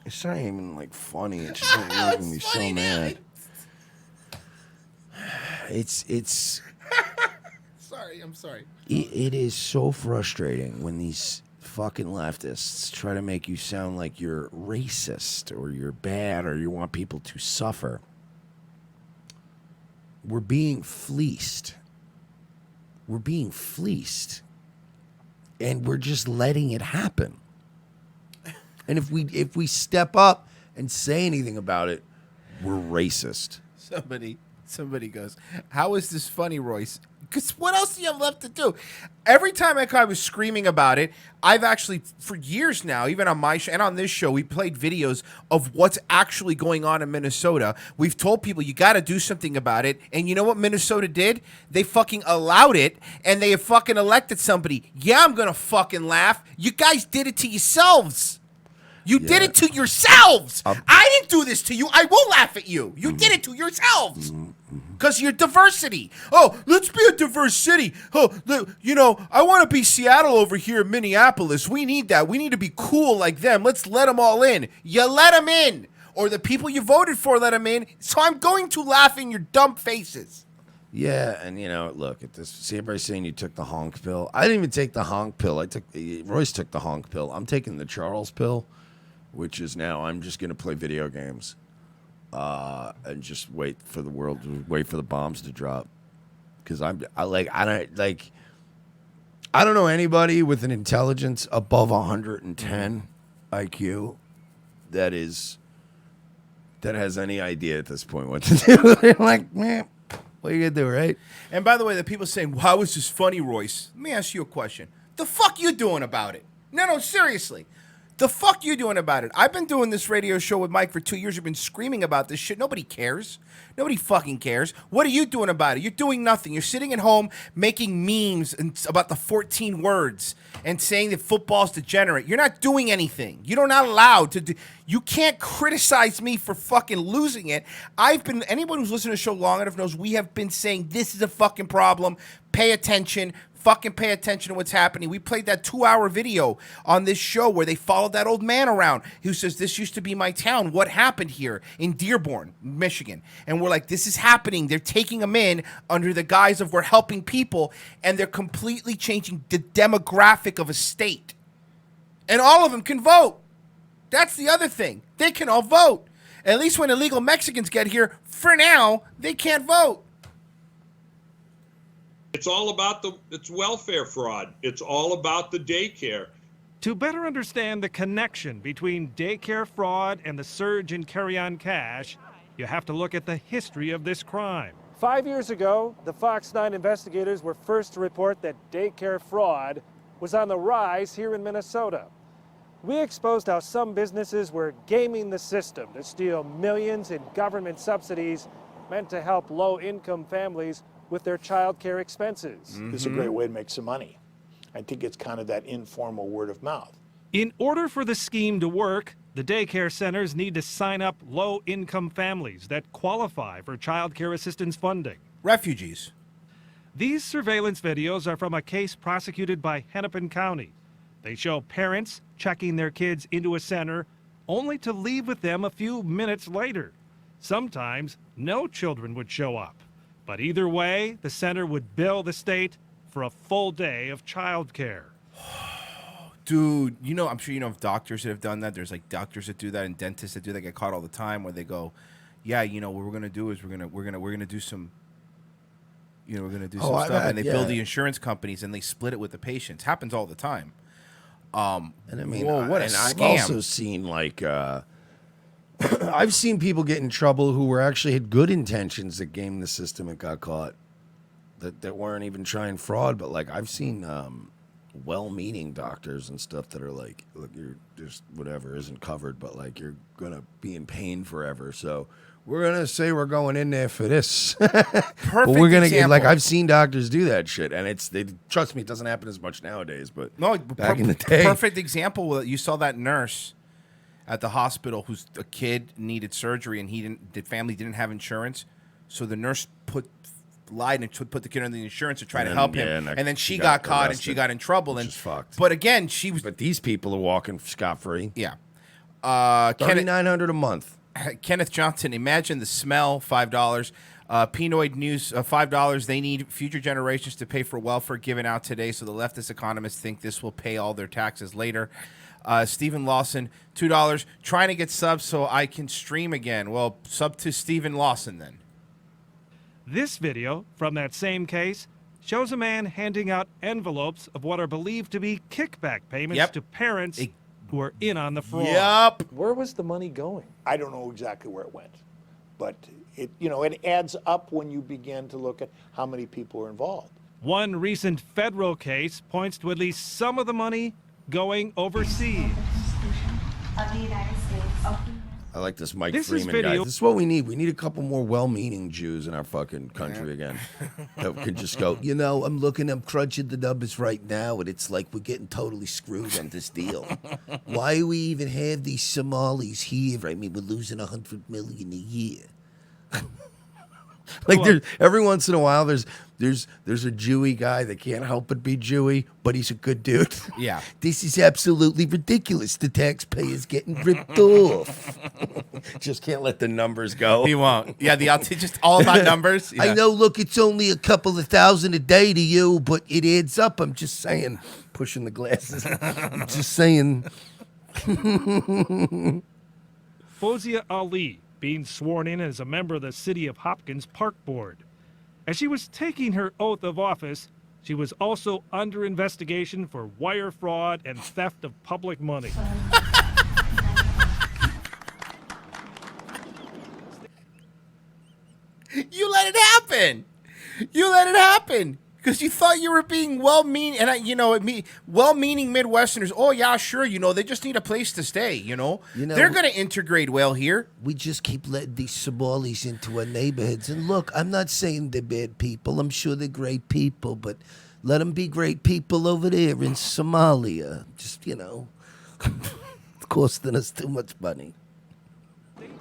It's not even like funny. It's just like making me so mad. It's. Sorry, I'm sorry. It is so frustrating when these fucking leftists try to make you sound like you're racist or you're bad or you want people to suffer. We're being fleeced. We're being fleeced. And we're just letting it happen. And if we step up and say anything about it, we're racist. Somebody goes, how is this funny, Royce? Because what else do you have left to do? Every time I was screaming about it, I've actually, for years now, even on my show and on this show, we played videos of what's actually going on in Minnesota. We've told people you got to do something about it. And you know what Minnesota did? They fucking allowed it, and they have fucking elected somebody. Yeah, I'm going to fucking laugh. You guys did it to yourselves. You did it to yourselves. I didn't do this to you. I will laugh at you. You did it to yourselves. Because you're diversity. Oh, let's be a diverse city. Oh, I want to be Seattle over here in Minneapolis. We need that. We need to be cool like them. Let's let them all in. You let them in. Or the people you voted for let them in. So I'm going to laugh in your dumb faces. Yeah, and look at this. See, everybody saying you took the honk pill. I didn't even take the honk pill. Royce took the honk pill. I'm taking the Charles pill, which is now I'm just going to play video games. And just wait for the bombs to drop, because I don't know anybody with an intelligence above 110 IQ that has any idea at this point what to do. They're like, man, what are you gonna do, right? And by the way, the people saying, "Well, how is this funny, Royce?" Let me ask you a question. The fuck you doing about it? No, seriously. The fuck you doing about it? I've been doing this radio show with Mike for 2 years. You've been screaming about this shit. Nobody cares. Nobody fucking cares. What are you doing about it? You're doing nothing. You're sitting at home making memes about the 14 words and saying that football's degenerate. You're not doing anything. You're not allowed to do. You can't criticize me for fucking losing it. Anyone who's listened to the show long enough knows we have been saying this is a fucking problem. Pay attention. Fucking pay attention to what's happening. We played that 2-hour video on this show where they followed that old man around who says, this used to be my town. What happened here in Dearborn, Michigan? And we're like, this is happening. They're taking them in under the guise of we're helping people, and they're completely changing the demographic of a state. And all of them can vote. That's the other thing. They can all vote. At least when illegal Mexicans get here, for now, they can't vote. It's all about it's welfare fraud. It's all about the daycare. To better understand the connection between daycare fraud and the surge in carry-on cash, you have to look at the history of this crime. 5 years ago, the Fox 9 investigators were first to report that daycare fraud was on the rise here in Minnesota. We exposed how some businesses were gaming the system to steal millions in government subsidies meant to help low-income families with their child care expenses. It's a great way to make some money. I think it's kind of that informal word of mouth. In order for the scheme to work, the daycare centers need to sign up low-income families that qualify for child care assistance funding. Refugees. These surveillance videos are from a case prosecuted by Hennepin County. They show parents checking their kids into a center only to leave with them a few minutes later. Sometimes no children would show up. But either way, the center would bill the state for a full day of child care. Dude, you know, I'm sure you know of doctors that have done that. There's like doctors that do that and dentists that do that, get caught all the time, where they go, yeah, you know, what we're gonna do is we're gonna do some, you know, we're gonna do some stuff, and they bill the insurance companies and they split it with the patients. Happens all the time. And I mean, whoa, what a and scam. I've also seen like I've seen people get in trouble who were actually had good intentions that gamed the system and got caught. That weren't even trying fraud, but like I've seen well-meaning doctors and stuff that are like, look, you're just whatever isn't covered, but like you're gonna be in pain forever. So we're gonna say we're going in there for this. Perfect. But we're gonna get example. like I've seen doctors do that shit, and trust me, it doesn't happen as much nowadays. But No, back in the day, perfect example. You saw that nurse at the hospital whose a kid needed surgery and the family didn't have insurance, so the nurse lied and put the kid under the insurance to try to help him, and then she got caught and she got in trouble, and fucked. But again, But these people are walking scot free. Yeah. $3,900 a month. Kenneth Johnson, imagine the smell, $5. Pinoid News, $5. They need future generations to pay for welfare given out today, so the leftist economists think this will pay all their taxes later. Stephen Lawson, $2. Trying to get subs so I can stream again. Well, sub to Stephen Lawson then. This video from that same case shows a man handing out envelopes of what are believed to be kickback payments to parents who are in on the fraud. Yep. Where was the money going? I don't know exactly where it went, but it adds up when you begin to look at how many people are involved. One recent federal case points to at least some of the money going overseas. Of the United States. I like this Mike This is Freeman guy. video- This is what we need. We need a couple more well-meaning Jews in our fucking country again. That can just go, I'm crunching the numbers right now, and it's like we're getting totally screwed on this deal. Why do we even have these Somalis here? I mean, we're losing $100 million a year. Like every once in a while, there's a Jewy guy that can't help but be Jewy, but he's a good dude. Yeah. This is absolutely ridiculous. The taxpayers getting ripped off. Just can't let the numbers go. He won't. Yeah, just all about numbers. Yeah. I know, look, it's only a couple of thousand a day to you, but it adds up. I'm just saying. Pushing the glasses. I'm just saying. Fozia Ali being sworn in as a member of the City of Hopkins Park Board. As she was taking her oath of office, she was also under investigation for wire fraud and theft of public money. You let it happen. You let it happen. Because you thought you were being well-meaning, and well-meaning Midwesterners. Oh yeah, sure. They just need a place to stay. They're going to integrate well here. We just keep letting these Somalis into our neighborhoods. And look, I'm not saying they're bad people. I'm sure they're great people, but let them be great people over there in Somalia. Just, costing us too much money.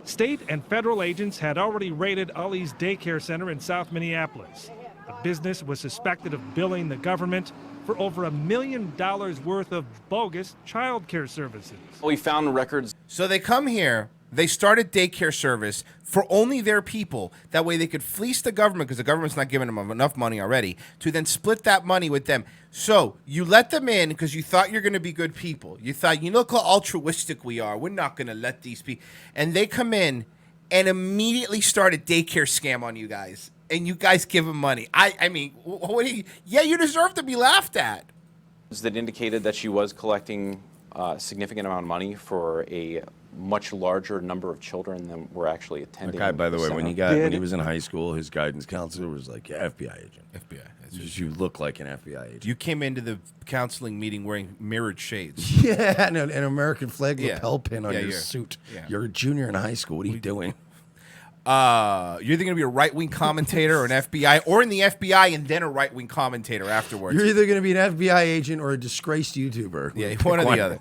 State and federal agents had already raided Ali's daycare center in South Minneapolis. The business was suspected of billing the government for over $1 million worth of bogus child care services. We found records. So they come here, they started daycare service for only their people. That way they could fleece the government, because the government's not giving them enough money already, to then split that money with them. So you let them in because you thought you're going to be good people. You thought, look how altruistic we are. We're not going to let these people. And they come in and immediately start a daycare scam on you guys. And you guys give them money. I mean, what do you? Yeah, you deserve to be laughed at. That indicated that she was collecting a significant amount of money for a much larger number of children than were actually That attending. guy, by the way, when center. he was in high school, his guidance counselor was like, yeah, FBI agent. FBI. You look like an FBI agent. You came into the counseling meeting wearing mirrored shades. Yeah, and an American flag Yeah. lapel pin on Yeah, your you're- suit. yeah. You're a junior in high school. What are you doing? You're either going to be a right-wing commentator or an FBI, or in the FBI and then a right-wing commentator afterwards. You're either going to be an FBI agent or a disgraced YouTuber. Yeah, Pick one or the other.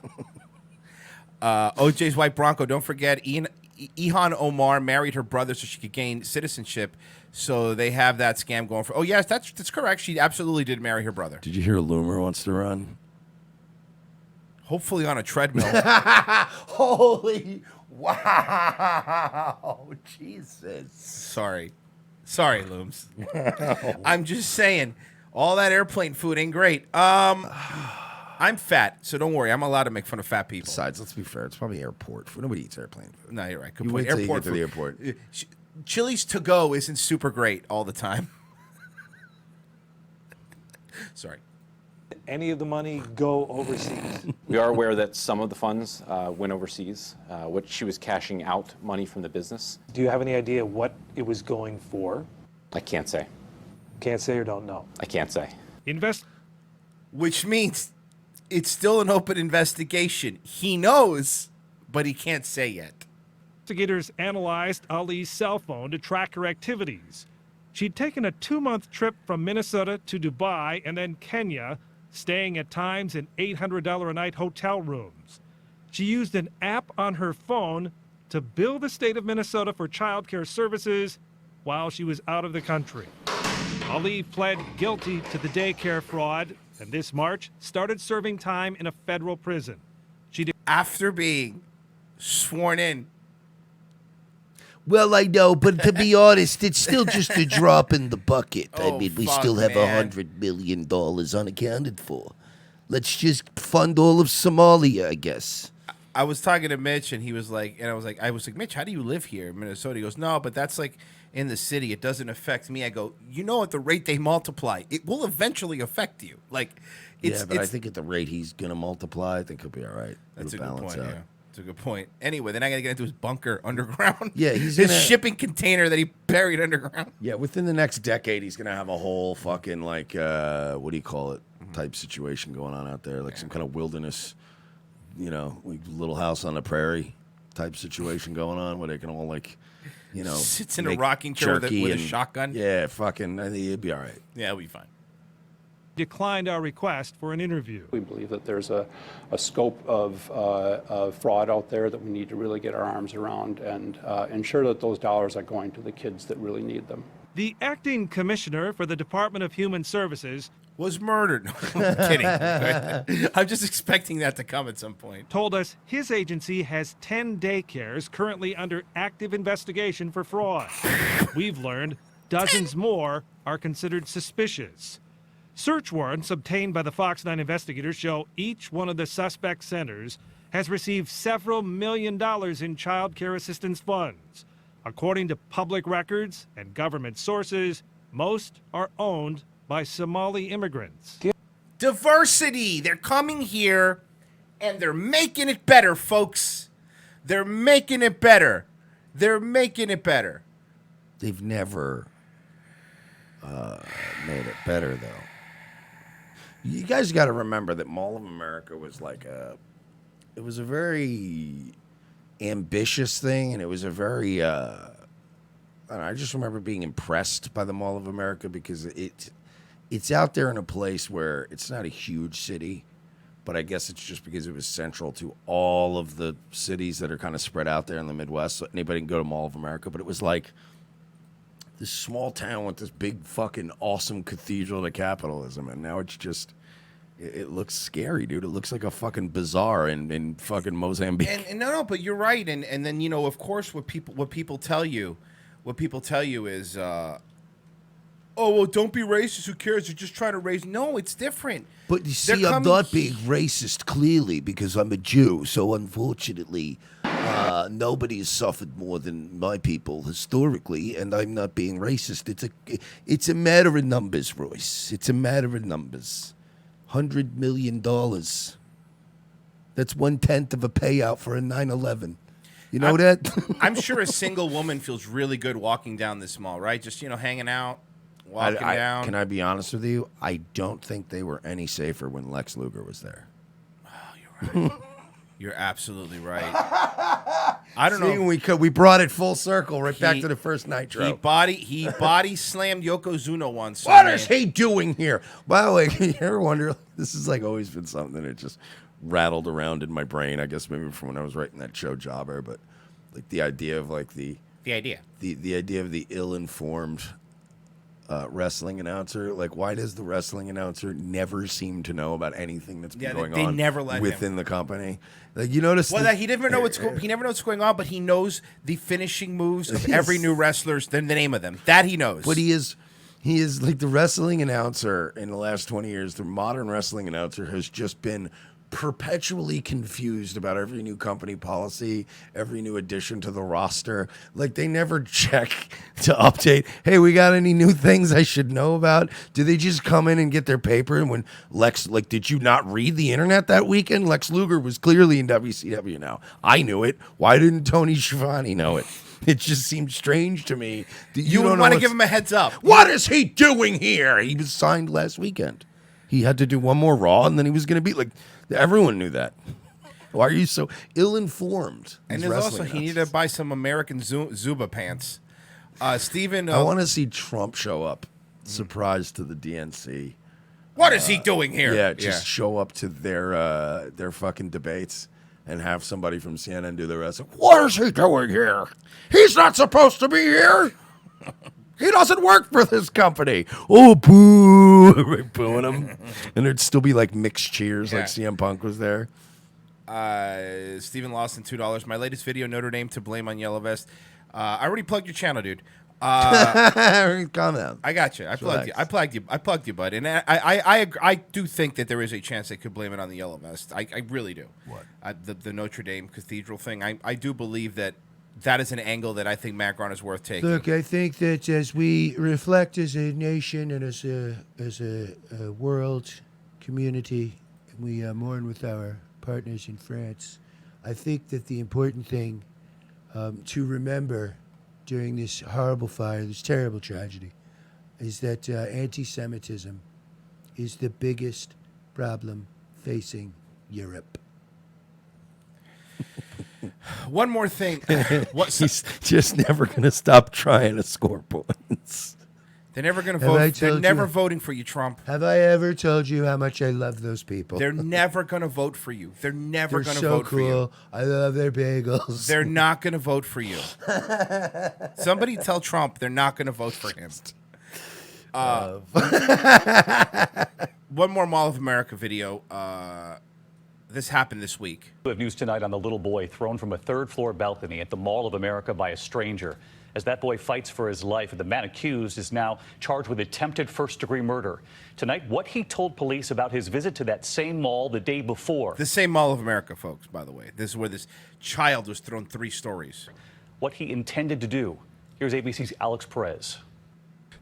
OJ's white Bronco. Don't forget, Ihan Omar married her brother so she could gain citizenship. So they have that scam going for. Oh yes, that's correct. She absolutely did marry her brother. Did you hear Loomer wants to run? Hopefully on a treadmill. Holy wow, Jesus! Sorry, Looms. I'm just saying, all that airplane food ain't great. I'm fat, so don't worry. I'm allowed to make fun of fat people. Besides, let's be fair. It's probably airport food. Nobody eats airplane food. No, you're right. Good You point. wait till you Airport get to the food. airport. Chili's to go isn't super great all the time. Sorry. Any of the money go overseas? We are aware that some of the funds went overseas, which she was cashing out money from the business. Do you have any idea what it was going for? I can't say. Can't say or don't know. I can't say. Which means it's still an open investigation. He knows, but he can't say yet. Investigators analyzed Ali's cell phone to track her activities. She'd taken a 2-month trip from Minnesota to Dubai and then Kenya, staying at times in $800 a night hotel rooms. She used an app on her phone to bill the state of Minnesota for child care services while she was out of the country. Ali pled guilty to the daycare fraud and this March started serving time in a federal prison. She did After being sworn in. Well, I know, but to be honest, it's still just a drop in the bucket. I Oh, mean, we fuck, still have man. $100 million unaccounted for. Let's just fund all of Somalia, I guess. I was talking to Mitch, and he was like, I was like, Mitch, how do you live here in Minnesota? He goes, no, but that's like in the city. It doesn't affect me. I go, you know, at the rate they multiply, it will eventually affect you. Like, Yeah, but I think at the rate he's going to multiply, I think he'll be all right. That's a It'll good balance point. out. Yeah, that's a good point. Anyway, then I got to get into his bunker underground. Yeah, he's his gonna- shipping container that he buried underground. Yeah, within the next decade, he's going to have a whole fucking, like, what do you call it, type situation going on out there. Like some kind of wilderness, you know, like little house on the prairie type situation going on where they can all, like, you know, Sits in a make rocking chair with a jerky shotgun. Yeah, fucking, I think he'd be all right. Yeah, it'll be fine. declined our request for an interview. We believe that there's a scope of fraud out there that we need to really get our arms around and ensure that those dollars are going to the kids that really need them. The acting commissioner for the Department of Human Services was murdered. I'm kidding. I'm just expecting that to come at some point. Told us his agency has 10 daycares currently under active investigation for fraud. We've learned dozens more are considered suspicious. Search warrants obtained by the Fox 9 investigators show each one of the suspect centers has received several $1 million in child care assistance funds. According to public records and government sources, most are owned by Somali immigrants. Diversity. They're coming here and they're making it better, folks. They're making it better. They're making it better. They've never made it better, though. You guys got to remember that Mall of America was like it was a very ambitious thing, and it was a very, I just remember being impressed by the Mall of America because it's out there in a place where it's not a huge city, but I guess it's just because it was central to all of the cities that are kind of spread out there in the Midwest. So anybody can go to Mall of America, but it was like this small town with this big fucking awesome cathedral to capitalism, and now it's just it looks scary, dude. It looks like a fucking bazaar in fucking Mozambique. And no, but you're right. And then, you know, of course, what people tell you is, oh well, don't be racist. Who cares? You're just trying to raise. No, it's different. But you see, I'm not being racist, clearly, because I'm a Jew. So unfortunately, nobody has suffered more than my people historically, and I'm not being racist. It's a matter of numbers, Royce. It's a matter of numbers. $100 million. That's 1/10 of a payout for a 9/11. You know that? I'm sure a single woman feels really good walking down this mall, right? Just, hanging out, walking down. Can I be honest with you? I don't think they were any safer when Lex Luger was there. Oh, you're right. You're absolutely right. I don't know. We brought it full circle right back to the first Nitro. He body slammed Yokozuna once. What is he doing here? By the way, you ever wonder? This has like always been something that just rattled around in my brain. I guess maybe from when I was writing that show Jobber, but like the idea of like the idea of the ill-informed wrestling announcer. Like, why does the wrestling announcer never seem to know about anything that's been going on never let within the company? Like, you notice? Well, he never know he never knows what's going on, but he knows the finishing moves of every new wrestler's the name of them. That he knows. But he is like the wrestling announcer in the last 20 years. The modern wrestling announcer has just been perpetually confused about every new company policy, every new addition to the roster. Like, they never check to update. Hey, we got any new things I should know about? Do they just come in and get their paper? And when did you not read the internet that weekend? Lex Luger was clearly in WCW now. I knew it. Why didn't Tony Schiavone know it? It just seemed strange to me. You would want to give him a heads up. What is he doing here? He was signed last weekend. He had to do one more Raw, and then he was going to be like, everyone knew that. Why are you so ill-informed? And there's also, he needed to buy some American Zuba pants. Steven. I want to see Trump show up, surprise to the DNC. What is he doing here? Yeah, just show up to their fucking debates and have somebody from CNN do the rest. What is he doing here? He's not supposed to be here. He doesn't work for this company. Oh, boo. Booing him. And there'd still be like mixed cheers like CM Punk was there. Steven Lawson, $2. My latest video, Notre Dame to blame on Yellow Vest. I already plugged your channel, dude. Calm down. I got you. I plugged you, bud. And I do think that there is a chance they could blame it on the Yellow Vest. I really do. What? The Notre Dame Cathedral thing. I do believe that is an angle that I think Macron is worth taking. Look, I think that as we reflect as a nation and as a world community, and we mourn with our partners in France, I think that the important thing to remember during this horrible fire, this terrible tragedy, is that anti-Semitism is the biggest problem facing Europe. One more thing. He's just never going to stop trying to score points. They're never going to vote. They're never voting for you, Trump. Have I ever told you how much I love those people? They're never going to vote for you. They're never going to vote for you. I love their bagels. They're not going to vote for you. Somebody tell Trump they're not going to vote for him. One more Mall of America video. This happened this week. We have news tonight on the little boy thrown from a third-floor balcony at the Mall of America by a stranger. As that boy fights for his life, the man accused is now charged with attempted first-degree murder. Tonight, what he told police about his visit to that same mall the day before. The same Mall of America, folks, by the way. This is where this child was thrown 3 stories. What he intended to do. Here's ABC's Alex Perez.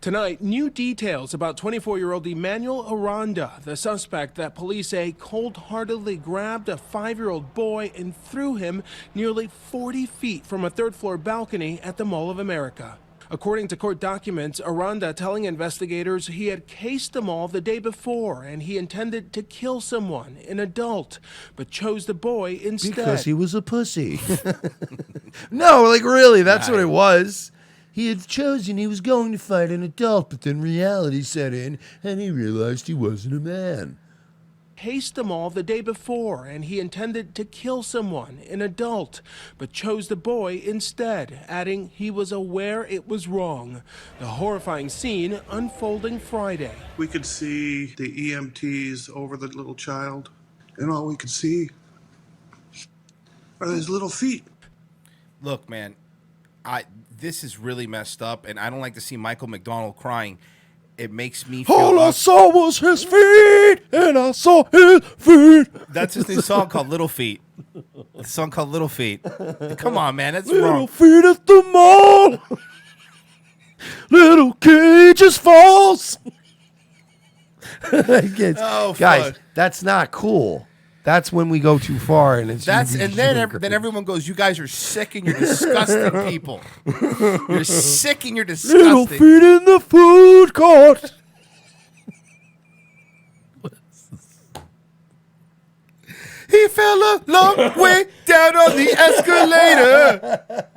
Tonight, new details about 24-year-old Emmanuel Aranda, the suspect that police say cold-heartedly grabbed a 5-year-old boy and threw him nearly 40 feet from a third-floor balcony at the Mall of America. According to court documents, Aranda telling investigators he had cased the mall the day before and he intended to kill someone, an adult, but chose the boy instead. Because he was a pussy. No, like really, that's what it was. He had chosen he was going to fight an adult, but then reality set in and he realized he wasn't a man. Cased the mall the day before and he intended to kill someone, an adult, but chose the boy instead, adding he was aware it was wrong. The horrifying scene unfolding Friday. We could see the EMTs over the little child, and all we could see are his little feet. Look, man, this is really messed up, and I don't like to see Michael McDonald crying. It makes me feel... All I saw was his feet, and I saw his feet. That's his new song called Little Feet. A song called Little Feet. Come on, man, that's Little wrong. feet at the mall. Little cages falls. Oh, Guys, fuck. that's not cool. That's when we go too far, and it's then everyone goes, "You guys are sick and you're disgusting people. You're sick and you're disgusting." Little feet in the food court. He fell a long way down on the escalator.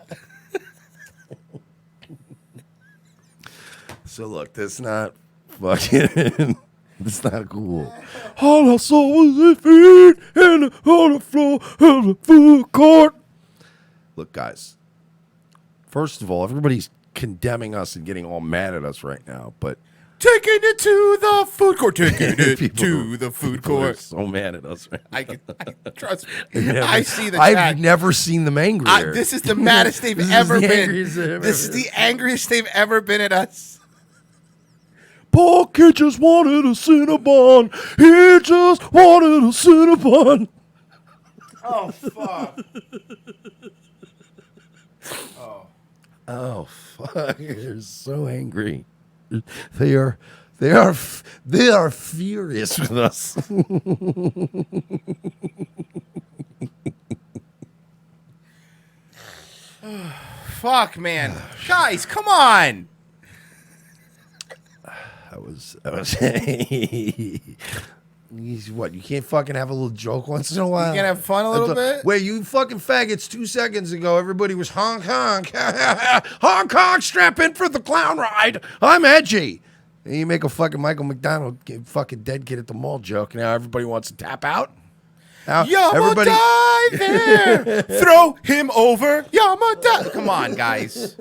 So look, that's not fucking. That's not cool. All I saw was his feet on the floor of the food court. Look, guys. First of all, everybody's condemning us and getting all mad at us right now, but taking it to the food court. Taking it to the food court. So mad at us right now. I trust me. I see the I've chat. never seen them angrier. This is the maddest they've ever been. This is the angriest they've ever been at us. Paul Kid just wanted a Cinnabon. He just wanted a Cinnabon. Oh, fuck. Oh, fuck. They're so angry. They are furious with us. Fuck, man. Guys, come on. I was what? You can't fucking have a little joke once in a while? You can't have fun a little bit? Wait, you fucking faggots 2 seconds ago, everybody was Hong Kong. Hong Kong, strap in for the clown ride. I'm edgy. And you make a fucking Michael McDonald fucking dead kid at the mall joke. Now everybody wants to tap out. Now, Yama die there. Throw him over. Yama die. Come on, guys.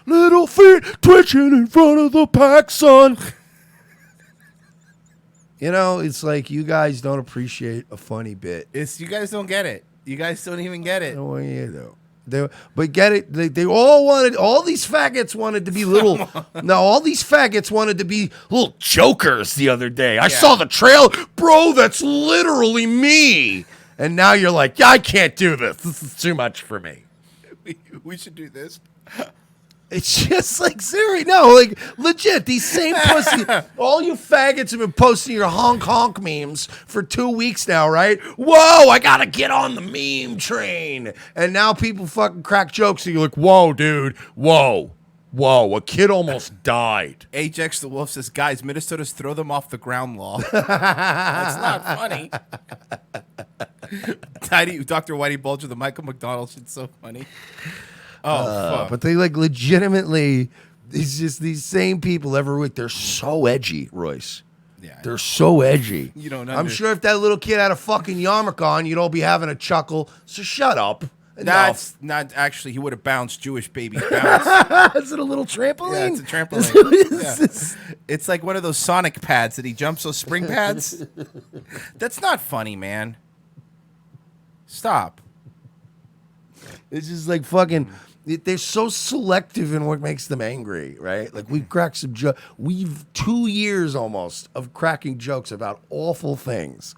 Little feet twitching in front of the pack, son. You know, it's like you guys don't appreciate a funny bit. You guys don't get it. You guys don't even get it. No, you don't. But get it? They all wanted. All these faggots wanted to be little. No, all these faggots wanted to be little jokers the other day. I saw the trail, bro. That's literally me. And now you're like, yeah, I can't do this. This is too much for me. We should do this. It's just like Siri. No, like legit. These same pussy. All you faggots have been posting your honk honk memes for 2 weeks now, right? Whoa, I gotta get on the meme train. And now people fucking crack jokes, and you're like, whoa, dude, whoa, a kid almost died. Ajax the Wolf says, guys, Minnesota's throw them off the ground law. That's not funny. Dr. Whitey Bulger, the Michael McDonald shit's so funny. Oh, fuck. But they like legitimately, it's just these same people every week. They're so edgy, Royce. Yeah, they're so edgy. You don't I'm sure if that little kid had a fucking yarmulke on, you'd all be having a chuckle. So shut up. That's not actually. He would have bounced Jewish babies. Bounce. Is it a little trampoline? Yeah, it's a trampoline. Yeah. It's like one of those Sonic pads that he jumps, those spring pads. That's not funny, man. Stop. It's just like fucking. They're so selective in what makes them angry, right? Like we've cracked some jokes. We've 2 years almost of cracking jokes about awful things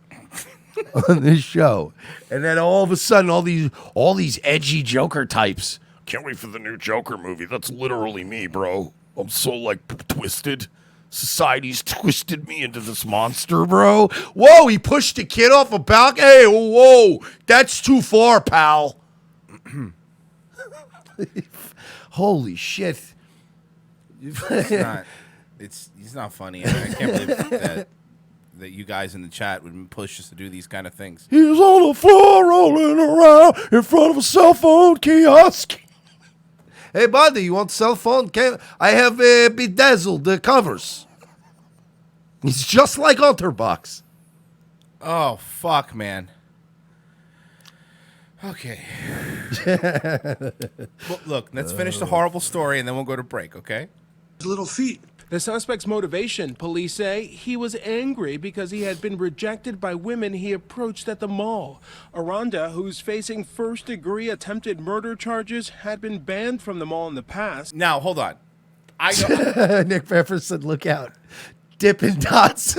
on this show, and then all of a sudden, all these edgy Joker types. Can't wait for the new Joker movie. That's literally me, bro. I'm so like twisted. Society's twisted me into this monster, bro. Whoa, he pushed a kid off a balcony. Hey, whoa, that's too far, pal. Holy shit. It's not funny. I can't believe that you guys in the chat would push us to do these kind of things. He's on the floor rolling around in front of a cell phone kiosk. Hey, buddy, you want cell phone? I have bedazzled the covers. He's just like Otterbox. Oh, fuck, man. Okay. Well, look, let's finish the horrible story and then we'll go to break, okay? Little feet. The suspect's motivation, police say, he was angry because he had been rejected by women he approached at the mall. Aranda, who's facing first-degree attempted murder charges, had been banned from the mall in the past. Now, hold on. Nick Pfeffer said, look out. Dippin' Dots.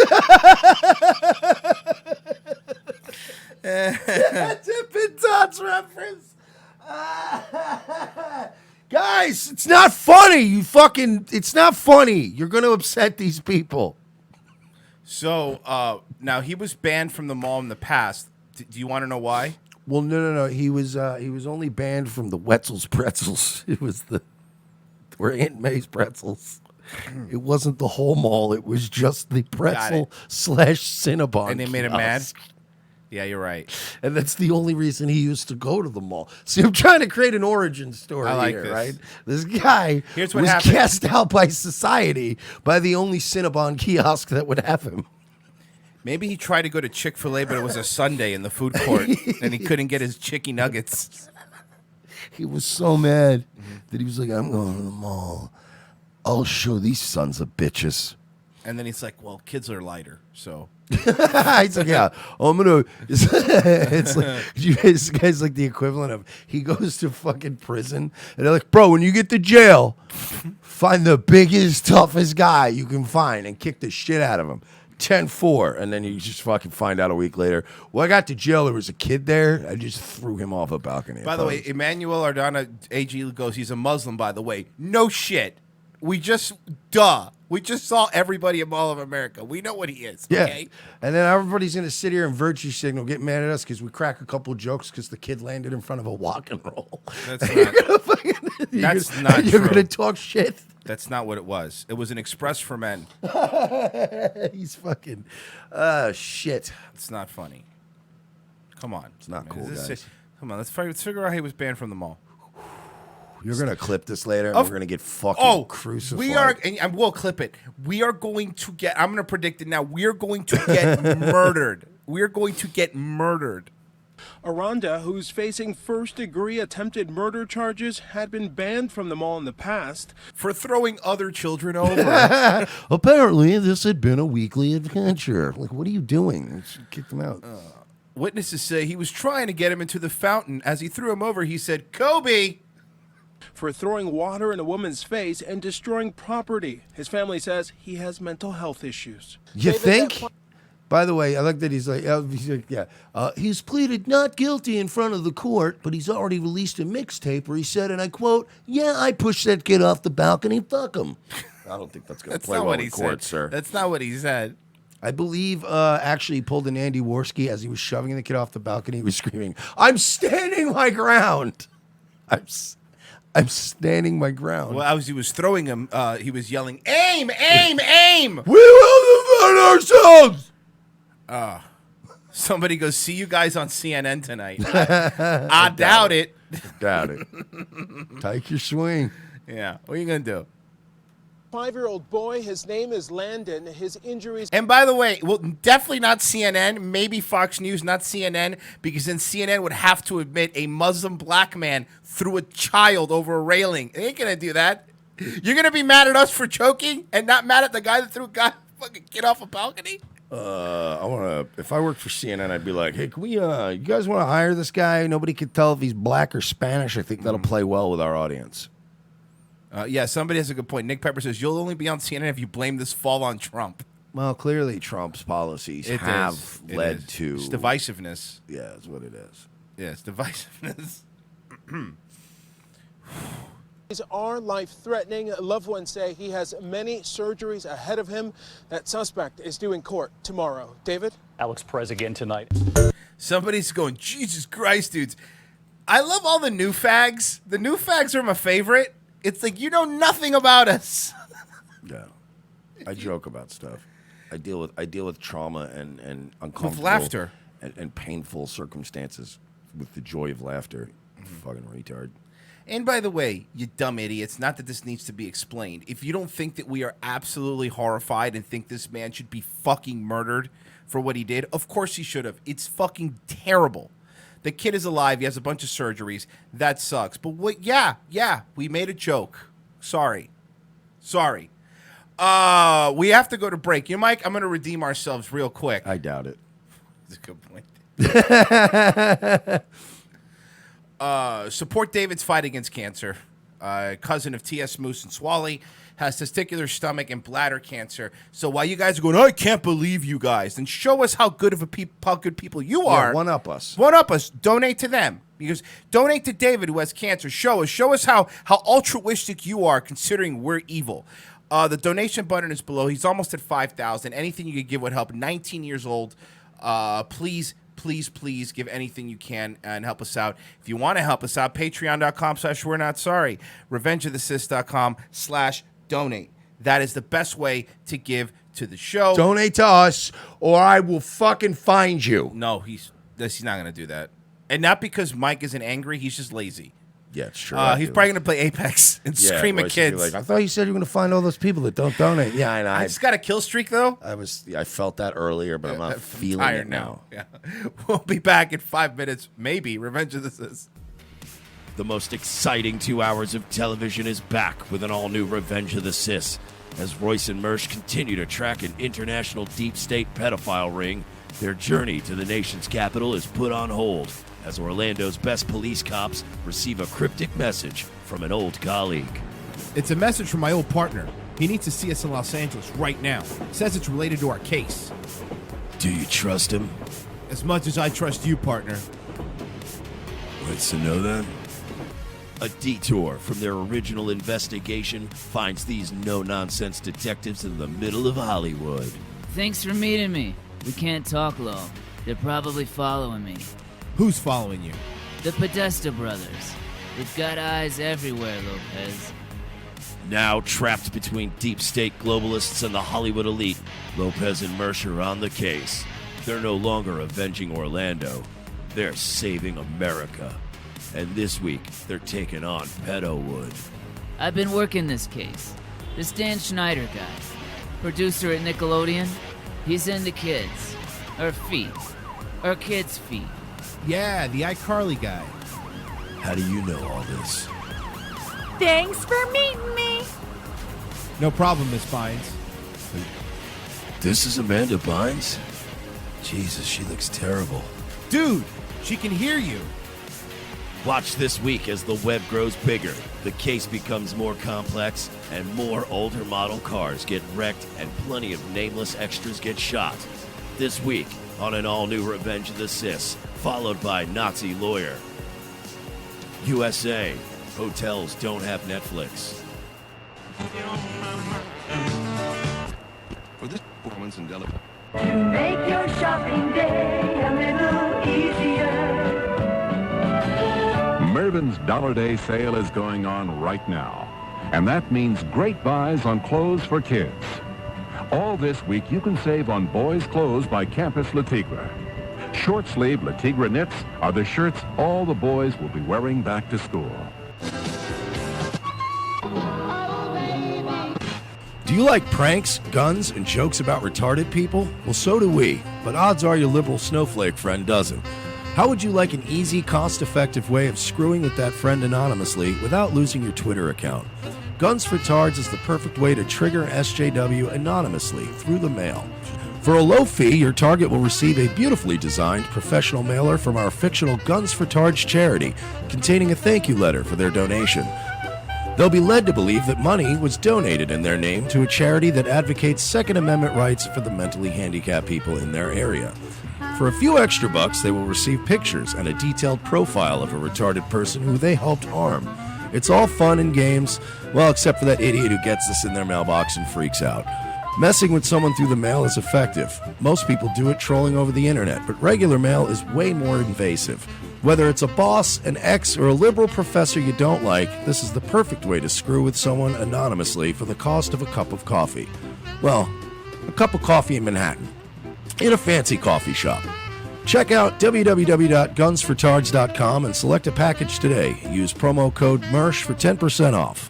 Dippin' Dots reference. Guys, it's not funny. It's not funny. You're going to upset these people. So now he was banned from the mall in the past. Do you want to know why? Well, no. He was only banned from the Wetzel's Pretzels. It was where Aunt May's Pretzels. It wasn't the whole mall. It was just the pretzel / Cinnabon. And they made him mad? Yeah, you're right. And that's the only reason he used to go to the mall. See, I'm trying to create an origin story I like here, this. right? This guy Here's what was happened. cast out by society by the only Cinnabon kiosk that would have him. Maybe he tried to go to Chick-fil-A, but it was a Sunday in the food court, and he couldn't get his chicky nuggets. He was so mad that he was like, I'm going to the mall. I'll show these sons of bitches. And then he's like, well, kids are lighter, so. He's like, yeah, I'm gonna. It's like this guy's like the equivalent of he goes to fucking prison and they're like, bro, when you get to jail, find the biggest, toughest guy you can find and kick the shit out of him. 10-4, and then you just fucking find out a week later. Well, I got to jail. There was a kid there. I just threw him off a balcony. By the way, Emmanuel Ardana AG goes, he's a Muslim, by the way. No shit. We just saw everybody in Mall of America. We know what he is. Yeah, Okay? and then everybody's gonna sit here and virtue signal, get mad at us because we crack a couple jokes because the kid landed in front of a walk and roll. That's not You're true. gonna talk shit. That's not what it was. It was an express for men. He's fucking shit. It's not funny. Come on. It's not cool, Is this guys. it? Come on, let's figure out how he was banned from the mall. You're gonna clip this later, and we're gonna get fucking crucified. We are, and we'll clip it. We are going to get. I'm gonna predict it now. We are going to get murdered. We are going to get murdered. Aranda, who's facing first-degree attempted murder charges, had been banned from the mall in the past for throwing other children over. Apparently, this had been a weekly adventure. Like, what are you doing? Kick them out. Witnesses say he was trying to get him into the fountain. As he threw him over, he said, "Kobe." for throwing water in a woman's face and destroying property. His family says he has mental health issues. You think? By the way, I like that he's like, he's pleaded not guilty in front of the court, but he's already released a mixtape where he said, and I quote, "Yeah, I pushed that kid off the balcony. Fuck him." I don't think that's going to play well in court, sir. That's not what he said. I believe actually he pulled an Andy Worski as he was shoving the kid off the balcony. He was screaming, "I'm standing my ground. I'm standing my ground." Well, as he was throwing him, he was yelling, "Aim, aim, aim! We will defend ourselves!" Somebody goes, "See you guys on CNN tonight." I doubt it. Doubt it. Take your swing. Yeah. What are you going to do? 5-year-old boy, his name is Landon. His injuries. And by the way, well, definitely not CNN, maybe Fox News, not CNN, because then CNN would have to admit a Muslim black man threw a child over a railing. They ain't going to do that. You're going to be mad at us for choking and not mad at the guy that threw a fucking kid off a balcony? If I worked for CNN, I'd be like, "Hey, can we, you guys want to hire this guy? Nobody can tell if he's black or Spanish. I think that'll play well with our audience." Yeah, somebody has a good point. Nick Pepper says, "You'll only be on CNN if you blame this fall on Trump." Well, clearly Trump's policies have led to it's divisiveness. Yeah, that's what it is. Yeah, it's divisiveness. These are life-threatening. Loved ones say he has many surgeries ahead of him. That suspect is due in court tomorrow. David? Alex Perez again tonight. Somebody's going, "Jesus Christ, dudes." I love all the new fags. The new fags are my favorite. It's like, you know nothing about us. Yeah. I joke about stuff. I deal with trauma and uncomfortable With laughter. and painful circumstances with the joy of laughter. Fucking retard. And by the way, you dumb idiots, not that this needs to be explained. If you don't think that we are absolutely horrified and think this man should be fucking murdered for what he did, of course he should have. It's fucking terrible. The kid is alive. He has a bunch of surgeries. That sucks. But what? Yeah, we made a joke. Sorry. We have to go to break. You, Mike, I'm going to redeem ourselves real quick. I doubt it. That's a good point. Support David's fight against cancer. Cousin of T.S. Moose and Swally has testicular, stomach, and bladder cancer. So while you guys are going, "I can't believe you guys," then show us how good people you are. Yeah, one up us. One up us. Donate to them. Because donate to David who has cancer. Show us how altruistic you are considering we're evil. The donation button is below. He's almost at 5,000. Anything you could give would help. 19 years old. Please give anything you can and help us out. If you want to help us out, patreon.com/we're not sorry. revengeofthesis.com/donate. That is the best way to give to the show. Donate to us, or I will fucking find you. No, he's not going to do that. And not because Mike isn't angry. He's just lazy. Yeah, it's true. He's probably going to play Apex and scream at kids. Like, I thought you said you were going to find all those people that don't donate. Yeah, I know. I just got a kill streak, though. I felt that earlier, but I'm not feeling it now. Yeah. We'll be back in 5 minutes, maybe. Revenge of the Sis. The most exciting 2 hours of television is back with an all-new Revenge of the Sis. As Royce and Mersch continue to track an international deep state pedophile ring, their journey to the nation's capital is put on hold as Orlando's best police cops receive a cryptic message from an old colleague. It's a message from my old partner. He needs to see us in Los Angeles right now. Says it's related to our case. Do you trust him? As much as I trust you, partner. What's to know then? A detour from their original investigation finds these no-nonsense detectives in the middle of Hollywood. Thanks for meeting me. We can't talk low. They're probably following me. Who's following you? The Podesta brothers. They've got eyes everywhere, Lopez. Now trapped between deep state globalists and the Hollywood elite, Lopez and Mersch are on the case. They're no longer avenging Orlando. They're saving America. And this week, they're taking on Pedowood. I've been working this case. This Dan Schneider guy, producer at Nickelodeon, he's into kids. Or feet. Or kids' feet. Yeah, the iCarly guy. How do you know all this? Thanks for meeting me. No problem, Miss Bynes. This is Amanda Bynes? Jesus, she looks terrible. Dude, she can hear you. Watch this week as the web grows bigger, the case becomes more complex, and more older model cars get wrecked and plenty of nameless extras get shot. This week on an all-new Revenge of the Sis, followed by Nazi Lawyer. USA, hotels don't have Netflix. For this performance in Delaware. To make your shopping day a little easier. Mervyn's Dollar Day sale is going on right now, and that means great buys on clothes for kids. All this week, you can save on boys' clothes by Campus Le Tigre. Short-sleeve Le Tigre knits are the shirts all the boys will be wearing back to school. Do you like pranks, guns, and jokes about retarded people? Well, so do we, but odds are your liberal snowflake friend doesn't. How would you like an easy, cost-effective way of screwing with that friend anonymously without losing your Twitter account? Guns for Tards is the perfect way to trigger SJW anonymously through the mail. For a low fee, your target will receive a beautifully designed professional mailer from our fictional Guns for Tards charity, containing a thank you letter for their donation. They'll be led to believe that money was donated in their name to a charity that advocates Second Amendment rights for the mentally handicapped people in their area. For a few extra bucks, they will receive pictures and a detailed profile of a retarded person who they helped harm. It's all fun and games, well, except for that idiot who gets this in their mailbox and freaks out. Messing with someone through the mail is effective. Most people do it trolling over the internet, but regular mail is way more invasive. Whether it's a boss, an ex, or a liberal professor you don't like, this is the perfect way to screw with someone anonymously for the cost of a cup of coffee. Well, a cup of coffee in Manhattan, in a fancy coffee shop. Check out www.gunsfortards.com and select a package today. Use promo code MERSH for 10% off.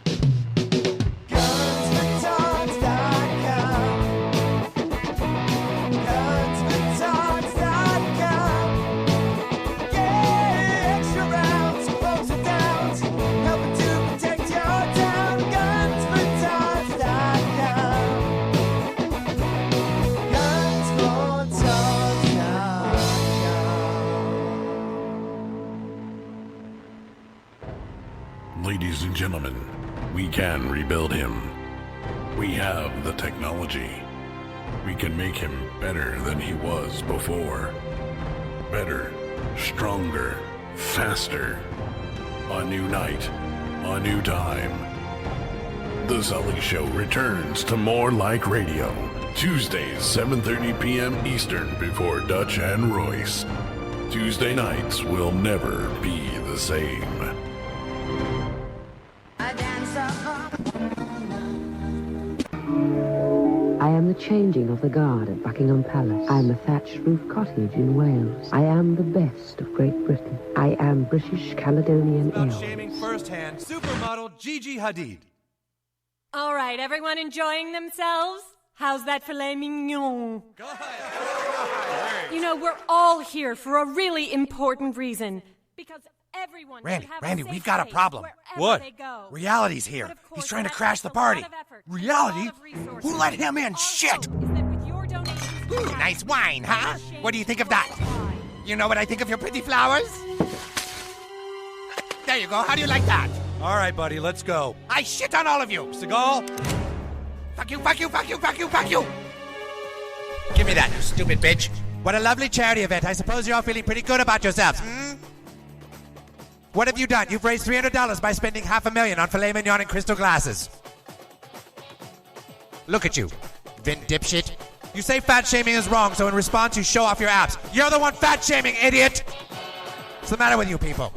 Ladies and gentlemen, we can rebuild him. We have the technology. We can make him better than he was before. Better, stronger, faster. A new night, a new time. The Sully Show returns to More Like Radio, Tuesdays, 7:30 p.m. Eastern before Dutch and Royce. Tuesday nights will never be the same. I am the changing of the guard at Buckingham Palace. I am the thatched roof cottage in Wales. I am the best of Great Britain. I am British Caledonian Airways. Shaming firsthand supermodel Gigi Hadid. All right, everyone enjoying themselves? How's that filet mignon? Go ahead. You know, we're all here for a really important reason. Because everyone should have Randy, a safe we've got a space problem. wherever What? they go. Reality's here. He's trying to crash the party. Reality? Who let him in? Shit! Ooh, nice wine, huh? What do you think of that? You know what I think of your pretty flowers? There you go. How do you like that? All right, buddy, let's go. I shit on all of you. Seagal. Fuck you, fuck you, fuck you, fuck you, fuck you. Give me that, you stupid bitch. What a lovely charity event. I suppose you're all feeling pretty good about yourselves, hmm? What have you done? You've raised $300 by spending $500,000 on filet mignon and crystal glasses. Look at you, Vin dipshit. You say fat shaming is wrong, so in response you show off your abs. You're the one fat shaming, idiot! What's the matter with you people?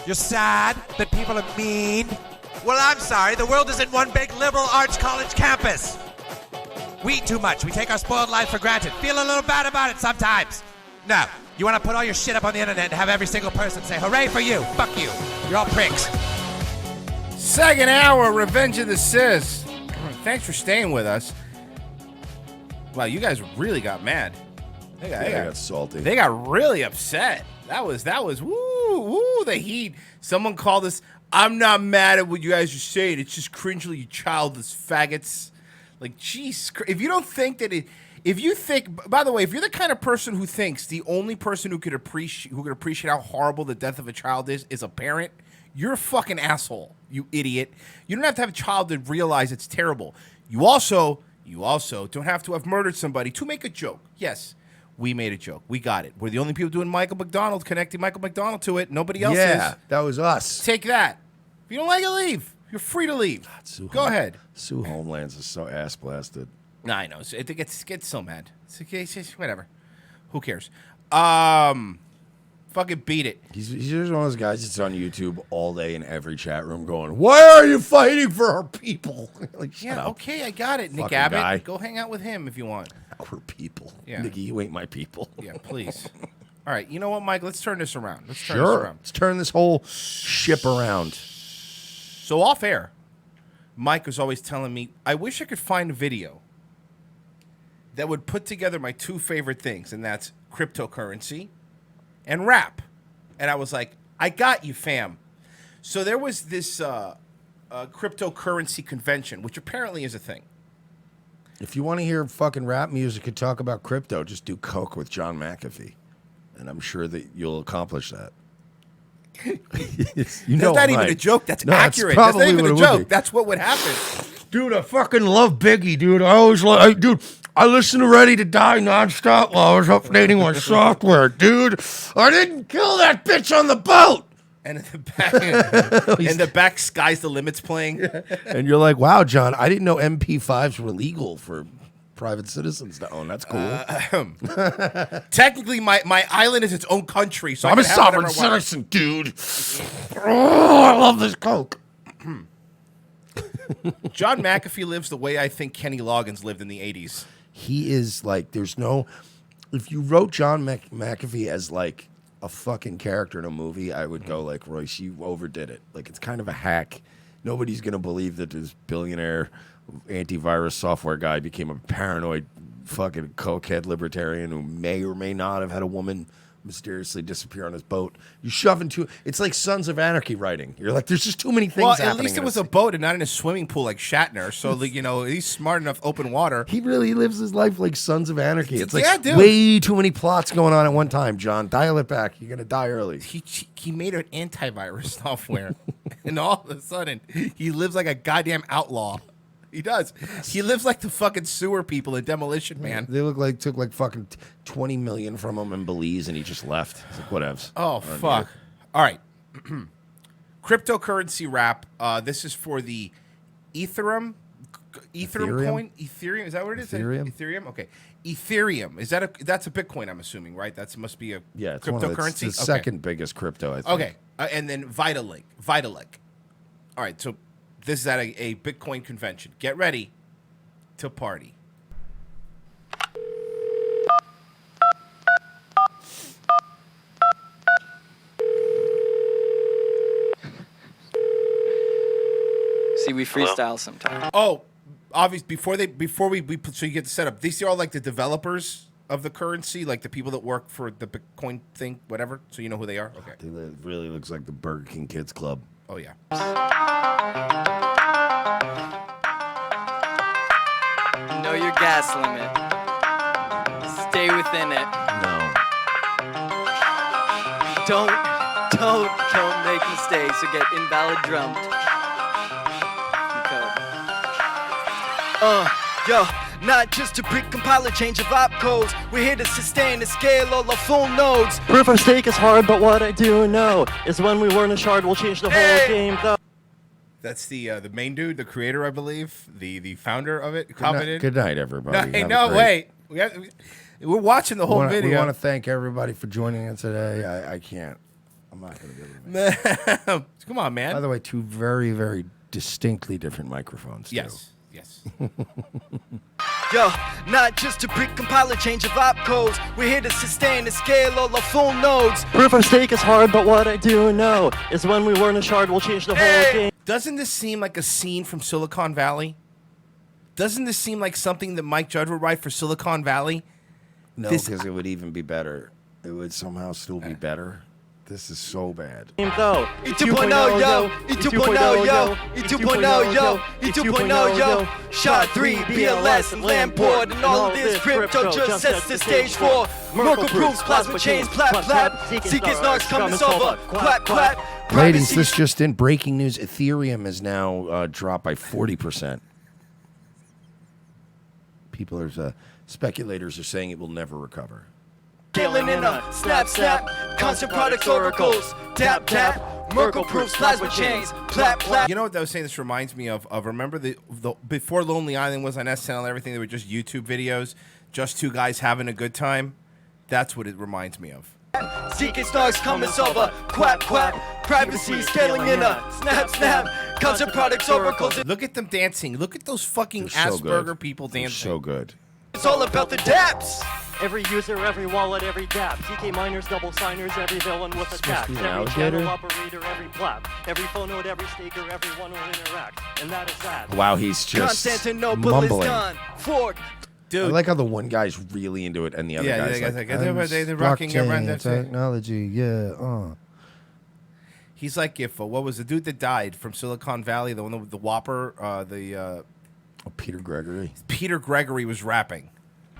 You're sad that people are mean? Well, I'm sorry. The world isn't one big liberal arts college campus. We eat too much. We take our spoiled life for granted. Feel a little bad about it sometimes. No. You want to put all your shit up on the internet and have every single person say, hooray for you. Fuck you. You're all pricks. Second hour, Revenge of the Sis. Thanks for staying with us. Wow, you guys really got mad. They got salty. They got really upset. That was the heat. Someone called us. I'm not mad at what you guys are saying. It's just cringely, you childless faggots. Like, jeez, if you don't think that it, if you think, by the way, if you're the kind of person who thinks the only person who could appreciate how horrible the death of a child is a parent, you're a fucking asshole, you idiot. You don't have to have a child to realize it's terrible. You also don't have to have murdered somebody to make a joke. Yes. We made a joke. We got it. We're the only people doing Michael McDonald, connecting Michael McDonald to it. Nobody else is. Yeah, that was us. Take that. If you don't like it, leave. You're free to leave. Go ahead. Sue Homelands is so ass blasted. No, I know. It gets so mad. It's just whatever. Who cares? Fucking beat it. He's just one of those guys that's on YouTube all day in every chat room going, why are you fighting for our people? Like, yeah, okay, I got it, Nick Fucking Abbott. guy. Go hang out with him if you want. Our people. Yeah. Nicky, you ain't my people. Yeah, please. All right, you know what, Mike? Let's turn this around. Let's turn this whole ship around. So off air, Mike was always telling me, I wish I could find a video that would put together my two favorite things, and that's cryptocurrency and rap. And I was like, I got you, fam. So there was this cryptocurrency convention, which apparently is a thing. If you want to hear fucking rap music and talk about crypto, just do Coke with John McAfee. And I'm sure that you'll accomplish that. That's not even a joke. That's accurate. That's not even a joke. That's what would happen. Dude, I fucking love Biggie, dude. I listen to Ready to Die nonstop while I was updating my software, dude. I didn't kill that bitch on the boat. And in the back, Sky's the Limit's playing. And you're like, wow, John, I didn't know MP5s were legal for private citizens to own. That's cool. Technically, my island is its own country, so I'm I a can have sovereign whatever I want. citizen, dude. Oh, I love this Coke. John McAfee lives the way I think Kenny Loggins lived in the 80s. He is like, there's no, if you wrote John McAfee as like a fucking character in a movie, I would go like, Royce, you overdid it. Like, it's kind of a hack. Nobody's going to believe that this billionaire antivirus software guy became a paranoid fucking cokehead libertarian who may or may not have had a woman mysteriously disappear on his boat. You shove into, it's like Sons of Anarchy writing. You're like, there's just too many things happening. Well, at least it was a boat and not in a swimming pool like Shatner. So, like, he's smart enough, open water. He really lives his life like Sons of Anarchy. It's like dude. way too many plots going on at one time, John. Dial it back. You're going to die early. He made an antivirus software. And all of a sudden, he lives like a goddamn outlaw. He does. He lives like the fucking sewer people in Demolition Man. They look like took like fucking 20 million from him in Belize and he just left. It's like, whatevs. Oh, fuck. All right. Cryptocurrency rap. This is for the Ethereum coin? Ethereum, is that what it is? Ethereum? Okay. Ethereum. That's a Bitcoin, I'm assuming, right? That must be a cryptocurrency? It's the second biggest crypto, I think. Okay. And then Vitalik. All right, so this is at a Bitcoin convention. Get ready to party. See, we freestyle sometimes. Oh, obviously, before we so you get the setup. These are all like the developers of the currency, like the people that work for the Bitcoin thing, whatever. So you know who they are. Okay. It really looks like the Burger King Kids Club. Oh yeah. Know your gas limit. Stay within it. No. Don't make mistakes or get invalid drumped. Yo, not just to pre-compile a change of opcodes. We're here to sustain and scale all the full nodes. Proof of stake is hard, but what I do know is when we learn a shard, we'll change the whole game, though. That's the main dude, the creator, I believe, the founder of it. Good night, everybody. Wait. We're watching the whole video. We want to thank everybody for joining us today. I can't. I'm not going to be able to. Come on, man. By the way, two very, very distinctly different microphones. Yes. Yo, not just to pre-compile a change of opcodes. We're here to sustain and scale all the full nodes. Proof of stake is hard, but what I do know is when we learn a shard, we'll change the whole game. Doesn't this seem like a scene from Silicon Valley? Doesn't this seem like something that Mike Judge would write for Silicon Valley? No, because it would even be better. It would somehow still be better. This is so bad. Though. E2.0 yo, E2.0 yo, E2.0 yo, E2.0 yo. Shot 3, BLS, and Lamport, and all of this crypto just sets the stage for Merkle proofs, plasma chains, plap, CK snarks coming over, clap, clap. Ladies, this just in breaking news: Ethereum is now dropped by 40%. People are speculators are saying it will never recover. Scaling in a snap, constant products, oracles, tap, Merkle proofs, plasma chains, plap. You know what I was saying? This reminds me of remember the before Lonely Island was on SNL and everything, they were just YouTube videos, just two guys having a good time. That's what it reminds me of. CK snarks coming over, quack, privacy scaling in a snap, constant products, oracles. Look at them dancing. Look at those fucking Asperger people dancing. So good. It's all about the dApps. Every user, every wallet, every dApp. CK miners, double signers, every villain with a tap. Every channel operator, every plap. Every phone node, every staker, everyone will interact. And that is that. Wow, he's just mumbling. Dude. I like how the one guy's really into it and the other guy's they're rocking around that technology. Yeah. He's like if what was the dude that died from Silicon Valley, the one with the Whopper, Peter Gregory. Peter Gregory was rapping.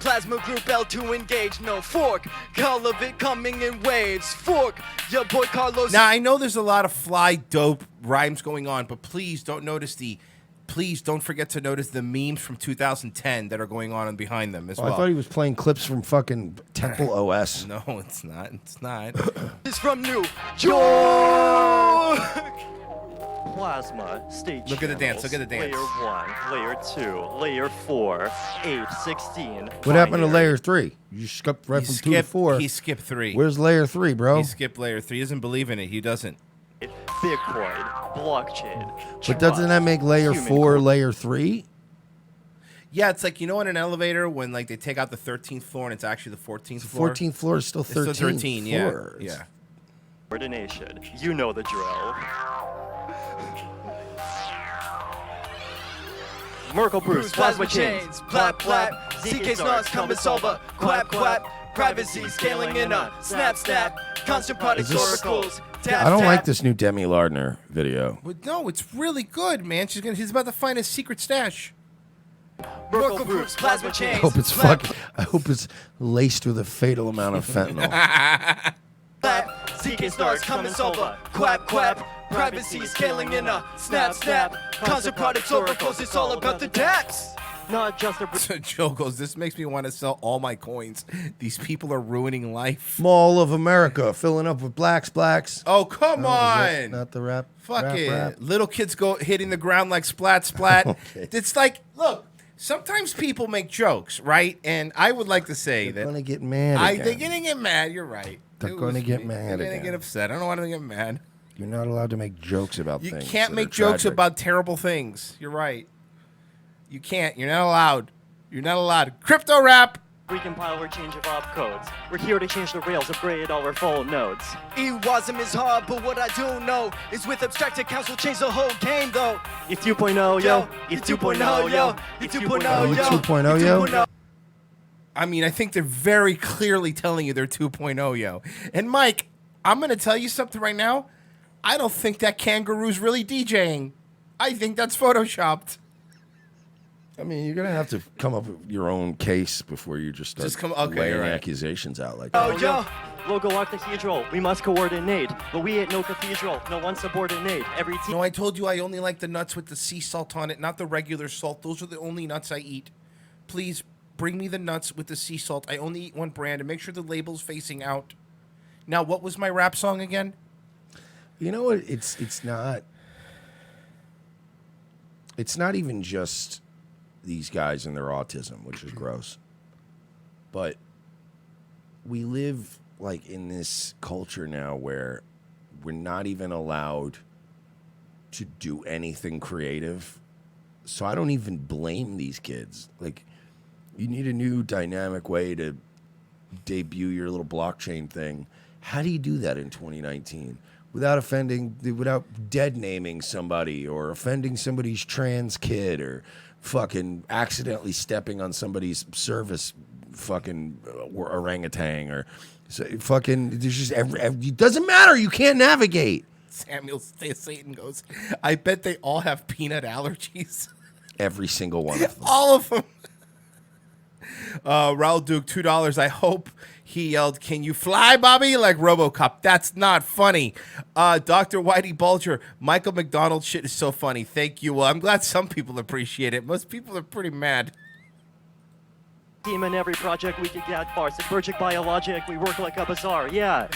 Plasma group L2 engage, no fork. All of it coming in waves. Fork, your boy Carlos. Now I know there's a lot of fly dope rhymes going on, but please don't forget to notice the memes from 2010 that are going on behind them as well. I thought he was playing clips from fucking Temple OS. No, it's not. It's not. It's from New York. Plasma, state Look at the dance, look at the dance. Layer 1, Layer 2, Layer 4, 8, 16. What happened to Layer 3? You skipped right from 2 to 4. He skipped 3. Where's Layer 3, bro? He skipped Layer 3. He doesn't believe in it. He doesn't. Bitcoin, blockchain. But doesn't that make Layer 4 Layer 3? Yeah, it's like, you know, in an elevator when like they take out the 13th floor and it's actually the 14th floor. 14th floor is still 13th. It's still 13, floor. Yeah. Coordination. You know the drill. Merkle proofs, plasma chains, plap, CK snarks coming over, quap, privacy scaling in a snap, constant products, oracles. I don't like this new Demi Lardner video. But no, it's really good, man. He's about to find his secret stash. Merkle proofs, plasma chains. I hope it's laced with a fatal amount of fentanyl. CK snarks coming over, quap, privacy scaling in a snap, constant products, oracles. It's all about the dApps. not just a... So Joe goes, this makes me want to sell all my coins. These people are ruining life. Mall of America filling up with blacks. Oh, come Oh, is that on. not the rap. Fuck rap, it. rap? Little kids go hitting the ground like splat, splat. Okay. It's like, look, sometimes people make jokes, right? And I would like to say They're that... gonna get mad They're again. going to get mad. You're right. They're gonna get mad They're going to again. get upset. I don't want to get mad. You're not allowed to make jokes about You things. can't that make are jokes tragic. about terrible things. You're right. You can't. You're not allowed. You're not allowed. Crypto rap. Recompile or change of opcodes. We're here to change the rails, upgrade all our phone nodes. It wasn't as hard, but what I do know is with abstract accounts we'll change the whole game, though. It's 2.0, yo. It's 2.0, yo. It's 2.0, yo. I mean, I think they're very clearly telling you they're 2.0, yo. And Mike, I'm going to tell you something right now. I don't think that kangaroo's really DJing. I think that's photoshopped. I mean, you're gonna have to come up with your own case before you just start laying you're right. accusations out like that. Oh, yo. Logo octahedral. We must coordinate. But we ain't no cathedral. No one subordinate. Every team. No, I told you I only like the nuts with the sea salt on it, not the regular salt. Those are the only nuts I eat. Please bring me the nuts with the sea salt. I only eat one brand and make sure the label's facing out. Now, what was my rap song again? You know what? It's not even just these guys and their autism, which is gross. But we live like in this culture now where we're not even allowed to do anything creative. So I don't even blame these kids. Like, you need a new dynamic way to debut your little blockchain thing. How do you do that in 2019? Without dead naming somebody or offending somebody's trans kid or fucking accidentally stepping on somebody's service fucking orangutan or fucking, there's just it doesn't matter. You can't navigate. Samuel Satan goes, I bet they all have peanut allergies. Every single one of them. All of them. Raul Duke, $2. I hope he yelled, can you fly, Bobby? Like RoboCop. That's not funny. Dr. Whitey Bulger, Michael McDonald shit is so funny. Thank you. Well, I'm glad some people appreciate it. Most people are pretty mad. Team in every project we could get far. Subvergic biologic, we work like a bazaar, yeah.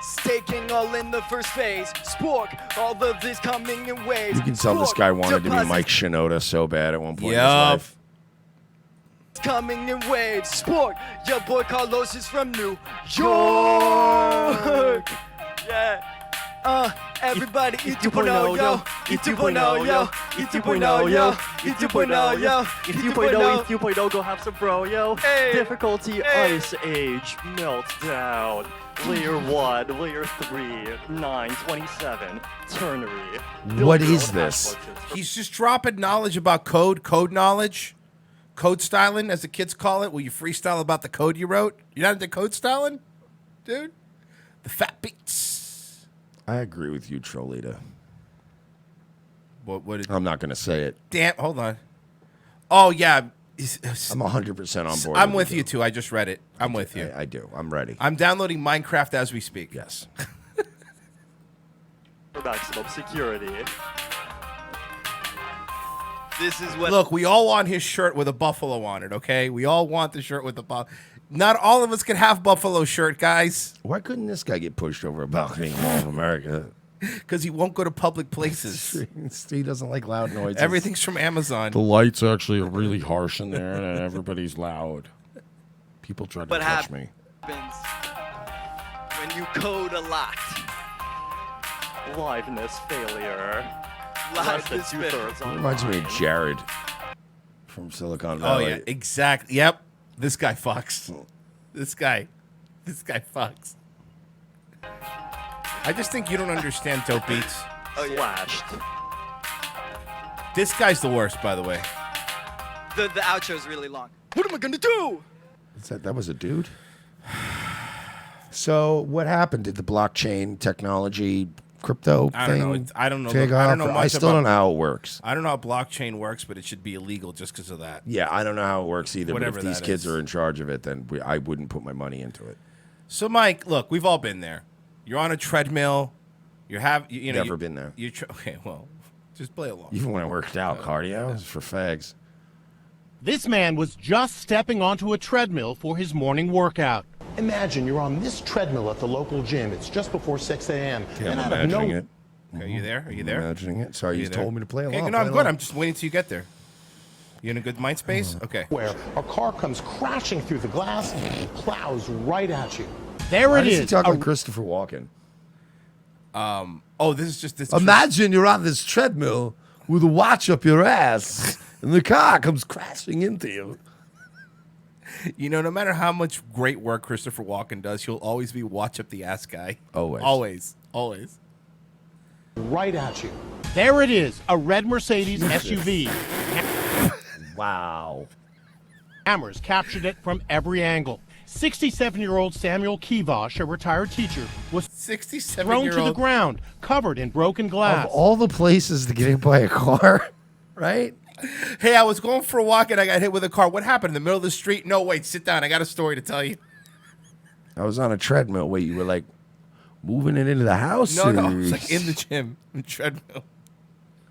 Staking all in the first phase. Spork, all of this coming in waves. You can tell this guy wanted to be Deposit Mike Shinoda so bad at one point in his life. coming in waves. Sport, your boy Carlos is from New York. Yeah. Everybody, eat 2.0, yo. Eat 2.0, yo. Eat 2.0, yo. Eat 2.0, yo. Eat 2.0, eat 2.0, go have some bro, yo. Difficulty, Ice Age, Meltdown. Layer 1, Layer 3, 927, Ternary. What is this? He's just dropping knowledge about code knowledge. Code styling, as the kids call it. Will you freestyle about the code you wrote? You're not into code styling? Dude? The fat beats. I agree with you, Trolita. What? I'm not going to say it. Damn, hold on. Oh, yeah. I'm 100% on board. I'm with you, too. I just read it. I'm with you. I do. I'm ready. I'm downloading Minecraft as we speak. Yes. For maximum security. This is what. Look, we all want his shirt with a buffalo on it, okay? We all want the shirt with the buffalo. Not all of us can have buffalo shirt, guys. Why couldn't this guy get pushed over a balcony in Mall of America? Because he won't go to public places. He doesn't like loud noises. Everything's from Amazon. The lights actually are really harsh in there, and everybody's loud. People try to What touch me. happens when you code a lot? Liveness failure. Liveness Less than 2/3 online. Reminds me of Jared from Silicon Oh, Valley. yeah, exactly. Yep. This guy fucks. This guy fucks. I just think you don't understand Dope Beats. Oh, yeah. Slashed. This guy's the worst, by the way. The outro is really long. What am I gonna do? That was a dude? So what happened? Did the blockchain technology crypto I thing don't know. I don't know. take I off? don't know much I still about- don't know how it works. I don't know how blockchain works, but it should be illegal just because of that. Yeah, I don't know how it works either. Whatever but if these that kids is. are in charge of it, then I wouldn't put my money into it. So, Mike, look, we've all been there. You're on a treadmill. Never been there. Okay, well, just play along. Even when I worked out, cardio is for fags. This man was just stepping onto a treadmill for his morning workout. Imagine you're on this treadmill at the local gym. It's just before 6 a.m. Yeah, and I'm out of imagining it. Are you there? Are you there? Imagining it. Sorry, Are you you there? told me to play along. Okay, no, I'm good. I'm just waiting till you get there. You in a good mind space? Okay. Where a car comes crashing through the glass and plows right at you. There Why it does he is. talk like Christopher Walken? Oh, this is just this. Imagine you're on this treadmill with a watch up your ass, and the car comes crashing into you. You know, no matter how much great work Christopher Walken does, he'll always be watch up the ass guy. Always. Always. Right at you. There it is, a red Mercedes SUV. Wow. Cameras captured it from every angle. 67-year-old Samuel Kivosh, a retired teacher, was thrown to the ground, covered in broken glass. Of all the places to get hit by a car, right? Hey, I was going for a walk and I got hit with a car. What happened in the middle of the street? No, wait, sit down. I got a story to tell you. I was on a treadmill. Wait, you were like moving it into the house? No, I was or- like in the gym, in the treadmill.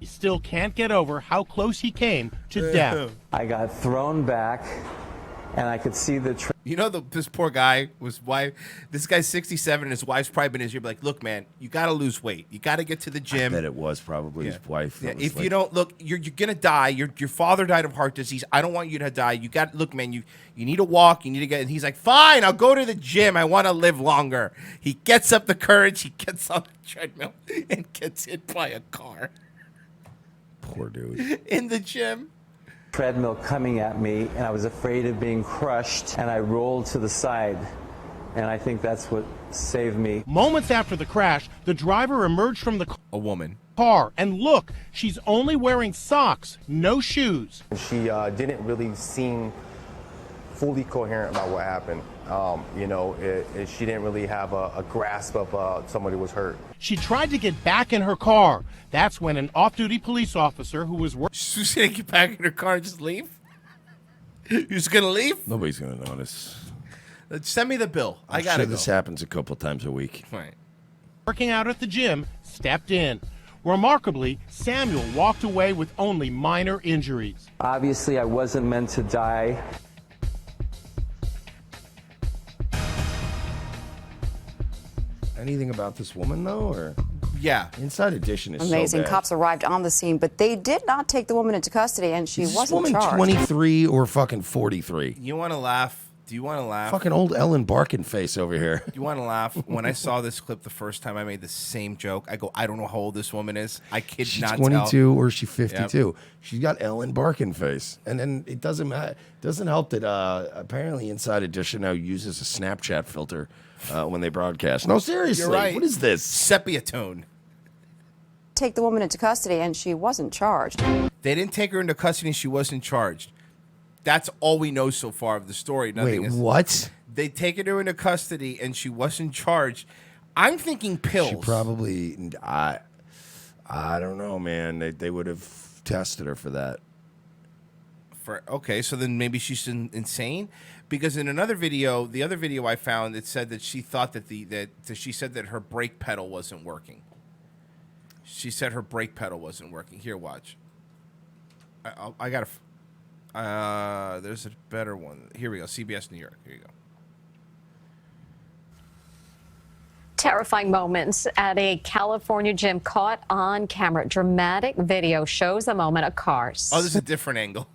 He still can't get over how close he came to death. I got thrown back, and I could see the. You know, this poor guy was wife. This guy's 67, and his wife's probably been his year. Like, look, man, you got to lose weight. You got to get to the gym. I bet it was probably his wife. Yeah, that was if like- you don't look, you're gonna die. Your father died of heart disease. I don't want you to die. You got look, man. You need to walk. You need to get. And he's like, fine, I'll go to the gym. I want to live longer. He gets up the courage. He gets on the treadmill and gets hit by a car Poor dude. in the gym. Treadmill coming at me, and I was afraid of being crushed, and I rolled to the side, and I think that's what saved me. Moments after the crash, the driver emerged from the woman car, and look, she's only wearing socks, no shoes. She didn't really seem fully coherent about what happened. She didn't really have a grasp of somebody was hurt. She tried to get back in her car. That's when an off-duty police officer who was working. She's gonna get back in her car and just leave. You're just gonna leave? Nobody's gonna notice. Send me the bill. I I'm gotta sure go. this happens a couple times a week. Right. Working out at the gym, stepped in. Remarkably, Samuel walked away with only minor injuries. Obviously, I wasn't meant to die. Anything about this woman though, or yeah? Inside Edition is Amazing. So bad. Cops arrived on the scene, but they did not take the woman into custody, and she Is this wasn't woman charged. 23 or fucking 43? You want to laugh? Do you want to laugh? Fucking old Ellen Barkin face over here. You want to laugh? When I saw this clip the first time, I made the same joke. I go, I don't know how old this woman is. I kid She's not 22 tell. or she's 52. Yep. She's got Ellen Barkin face, and then it doesn't matter. Doesn't help that apparently Inside Edition now uses a Snapchat filter when they broadcast. No, seriously, You're right. what is this? Sepia tone. Take the woman into custody, and she wasn't charged. They didn't take her into custody. And she wasn't charged. That's all we know so far of the story. Nothing Wait, is, what? They taken her into custody and she wasn't charged. I'm thinking pills. She probably. I don't know, man. They would have tested her for that. Okay, so then maybe she's insane, because in another video, the other video I found, it said that she thought that she said that her brake pedal wasn't working. She said her brake pedal wasn't working. Here, watch. I gotta. There's a better one. Here we go. CBS New York. Here you go. Terrifying moments at a California gym caught on camera. Dramatic video shows the moment a car Oh, this is a different angle.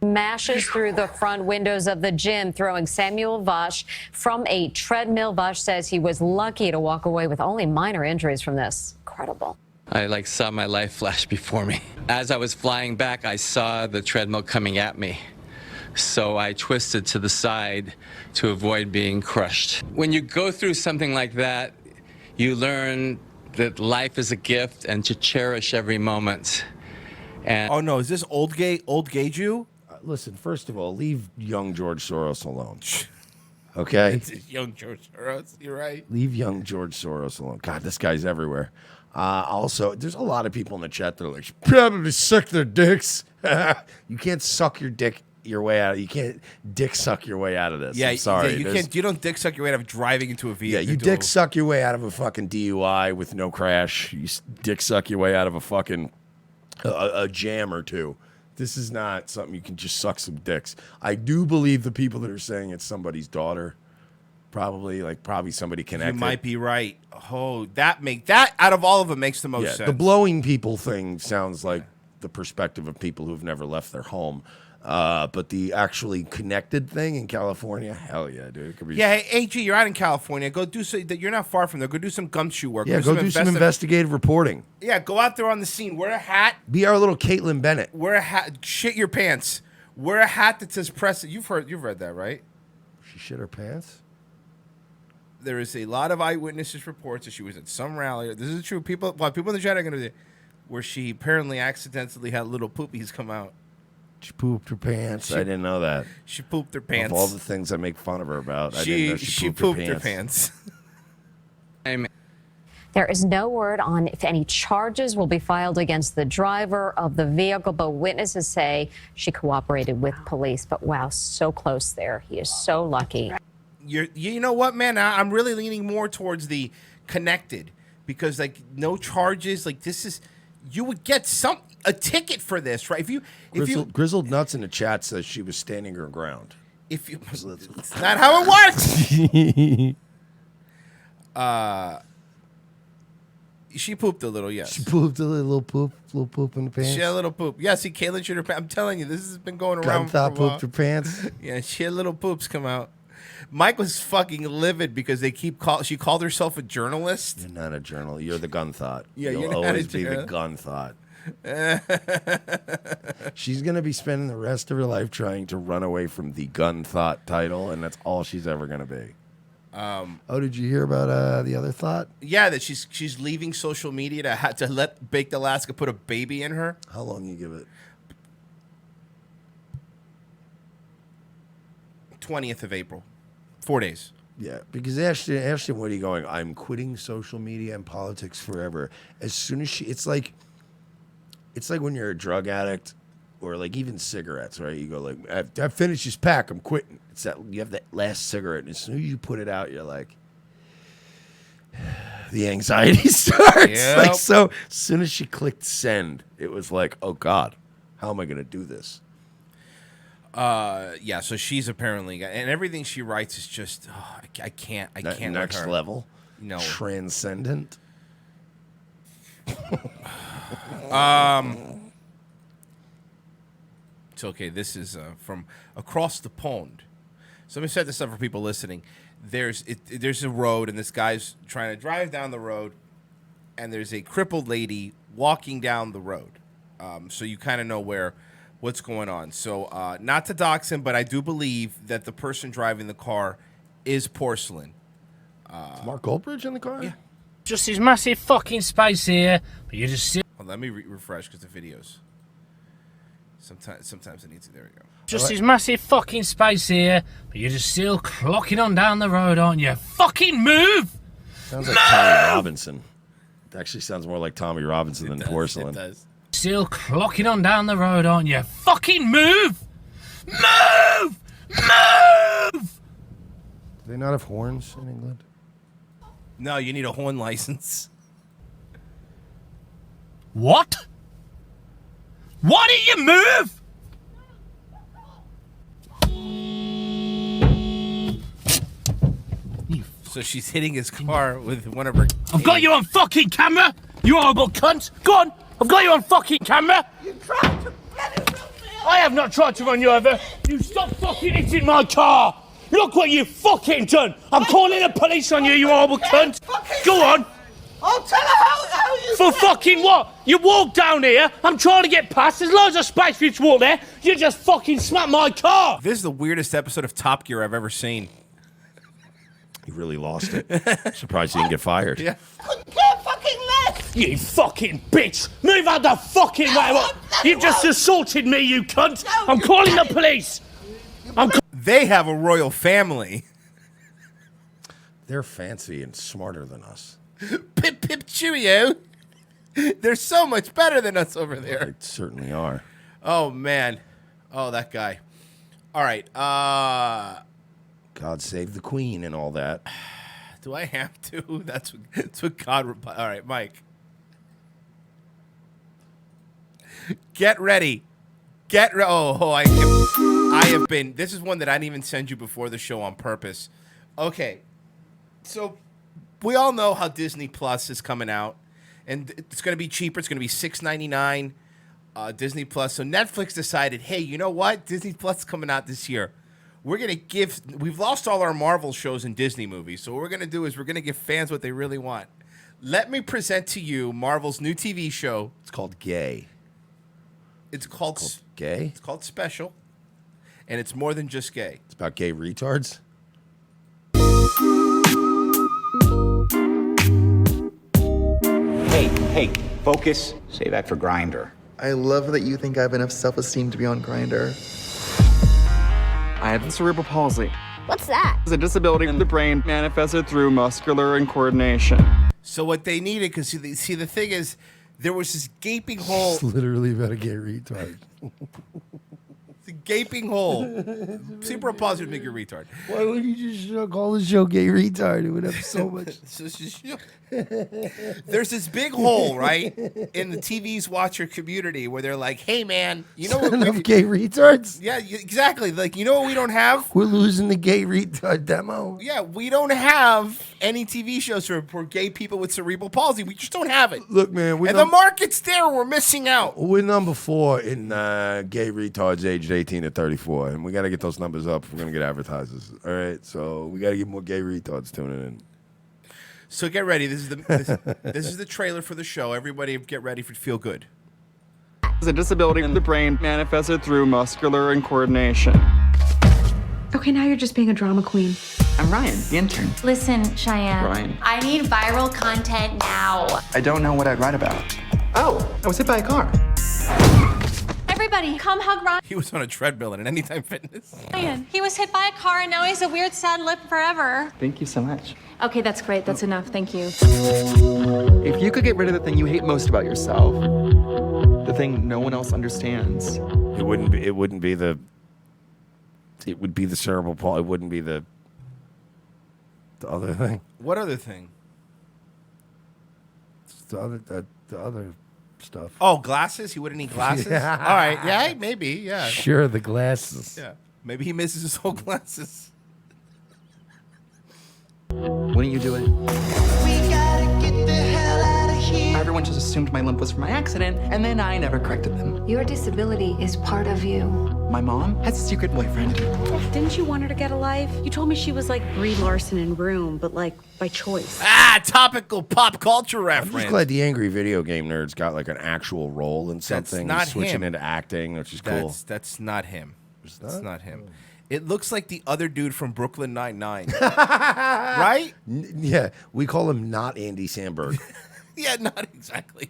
smashes through the front windows of the gym, throwing Samuel Vosh from a treadmill. Vosh says he was lucky to walk away with only minor injuries from this. Incredible. I saw my life flash before me. As I was flying back, I saw the treadmill coming at me. So I twisted to the side to avoid being crushed. When you go through something like that, you learn that life is a gift and to cherish every moment. And oh no, is this old gay Jew? Listen, first of all, leave young George Soros alone. Okay? It's young George Soros. You're right. Leave young George Soros alone. God, this guy's everywhere. Also, there's a lot of people in the chat that are like, probably suck their dicks. You can't suck your dick your way out. You can't dick suck your way out of this. Yeah, I'm sorry. Yeah, you can't. You don't dick suck your way out of driving into a vehicle. Yeah, you dick suck your way out of a fucking DUI with no crash. You dick suck your way out of a fucking a jam or two. This is not something you can just suck some dicks. I do believe the people that are saying it's somebody's daughter. Probably somebody connected. You might be right. Oh, that out of all of them makes the most sense. The blowing people thing sounds like the perspective of people who've never left their home. But the actually connected thing in California, hell yeah, dude. It could be. Yeah, hey, AG, you're out in California. Go do you're not far from there. Go do some gumshoe work. Yeah, go do some investigative reporting. Yeah, go out there on the scene. Wear a hat. Be our little Caitlin Bennett. Wear a hat. Shit your pants. Wear a hat that says press. You've read that, right? She shit her pants? There is a lot of eyewitnesses reports that she was at some rally. This is true. People in the chat are going to be where she apparently accidentally had little poopies come out. She pooped her pants. I didn't know that. She pooped her pants. Of all the things I make fun of her about, I didn't know she pooped her pants. There is no word on if any charges will be filed against the driver of the vehicle, but witnesses say she cooperated with police. But wow, so close there. He is so lucky. You know what, man? I'm really leaning more towards the connected because, like, no charges. Like, this is, you would get a ticket for this, right? Grizzled Nuts in the chat says she was standing her ground. It's not how it works. She pooped a little, yes. She pooped a little poop in the pants. She had a little poop. Yeah, see, Caitlin shit her pants. I'm telling you, this has been going around. Gunthop pooped her pants. Yeah, she had little poops come out. Mike was fucking livid because she called herself a journalist. You're not a journalist. You're the gun thought. Yeah, You'll you're not always a be the gun thought. She's going to be spending the rest of her life trying to run away from the gun thought title, and that's all she's ever going to be. Did you hear about the other thought? Yeah, that she's leaving social media to let Baked Alaska put a baby in her. How long you give it? 20th of April. 4 days. Yeah, because Ashton Woody going, I'm quitting social media and politics forever. As soon as it's like when you're a drug addict or like even cigarettes, right? You go like, I've finished this pack, I'm quitting. It's that you have that last cigarette, and as soon as you put it out, you're like, the anxiety starts. Yep. Like, so as soon as she clicked send, it was like, oh God, how am I going to do this? Yeah, so she's apparently, and everything she writes is just, I can't. Next with her. level? No. Transcendent? It's okay. This is from across the pond. So let me set this up for people listening. There's a road, and this guy's trying to drive down the road, and there's a crippled lady walking down the road. So you kind of know what's going on. So not to dox him, but I do believe that the person driving the car is Porcelain. Is Mark Goldbridge in the car? Yeah. Just this massive fucking space here, but you just see. Let me refresh because the videos. Sometimes it needs it. There we go. Just this massive fucking space here, but you're just still clocking on down the road, aren't you? Fucking move! Sounds like Tommy Robinson. It actually sounds more like Tommy Robinson than Porcelain. It does. Still clocking on down the road, aren't you? Fucking move! Move! Move! Do they not have horns in England? No, you need a horn license. What? Why don't you move? So she's hitting his car with one of her. I've got you on fucking camera, you horrible cunt. Go on, I've got you on fucking camera. You tried to I have not tried to run you over. You stop fucking hitting my car. Look what you fucking done. I'm calling the police on you, you horrible cunt. Go on. I'll tell her how you For fucking what? You walk down here, I'm trying to get past, there's loads of space for you to walk there, you just fucking smack my car! This is the weirdest episode of Top Gear I've ever seen. He really lost it. Surprised he didn't get fired. Yeah. couldn't care fucking less! You fucking bitch! Move out the fucking way! You've just assaulted me, you cunt! I'm calling the police! They have a royal family. They're fancy and smarter than us. Pip pip cheerio. They're so much better than us over there. They certainly are. Oh man. Oh, that guy. All right. God save the Queen and all that. Do I have to? That's what God. All right, Mike. Get ready. I have been. This is one that I didn't even send you before the show on purpose. Okay, so we all know how Disney Plus is coming out, and it's going to be cheaper. It's going to be $6.99. Disney Plus. So Netflix decided, hey, you know what? Disney Plus is coming out this year. We're going to give. We've lost all our Marvel shows and Disney movies. So what we're going to do is we're going to give fans what they really want. Let me present to you Marvel's new TV show. It's called Gay. It's called Gay? It's called Special. And it's more than just gay. It's about gay retards? Hey, focus. Save that for Grindr. I love that you think I have enough self-esteem to be on Grindr. I have cerebral palsy. What's that? It's a disability in the brain manifested through muscular incoordination. So what they needed, because see, the thing is, there was this gaping hole. It's literally about a gay retard. It's a gaping hole. Cerebral palsy would make you a retard. Why would you just call the show Gay Retard? It would have so much. There's this big hole, right, in the TV's watcher community where they're like, hey, man, you know what? Enough gay retards? Yeah, exactly. Like, you know what we don't have? We're losing the gay retard demo. Yeah, we don't have any TV shows for gay people with cerebral palsy. We just don't have it. Look, man. And the market's there. We're missing out. We're number 4 in gay retards aged 18 to 34. And we got to get those numbers up if we're going to get advertisers. All right? So we got to get more gay retards tuning in. So get ready. This is the trailer for the show. Everybody get ready for Feel Good. It's a disability in the brain manifested through muscular incoordination. Okay, now you're just being a drama queen. I'm Ryan, the intern. Listen, Cheyenne. Ryan. I need viral content now. I don't know what I'd write about. Oh, I was hit by a car. Everybody, come hug Ryan. He was on a treadmill at an Anytime Fitness. He was hit by a car and now he's a weird, sad lip forever. Thank you so much. Okay, that's great. That's enough. Thank you. If you could get rid of the thing you hate most about yourself, the thing no one else understands. It would be the cerebral palsy. It wouldn't be the other thing. What other thing? It's the other stuff. Oh, glasses? He wouldn't need glasses? Yeah. All right. Yeah, maybe. Yeah. Sure, the glasses. Yeah. Maybe he misses his whole glasses. Wouldn't you do it? Everyone just assumed my limp was from my accident, and then I never corrected them. Your disability is part of you. My mom has a secret boyfriend. Didn't you want her to get a life? You told me she was like Brie Larson in Room, but like by choice. Topical pop culture I'm reference. just glad the angry video game nerds got like an actual role in something. not switching him. into acting, which is cool. That's not him. That's not? not him. It looks like the other dude from Brooklyn Nine-Nine. Right? Yeah, we call him not Andy Samberg. Yeah, not exactly.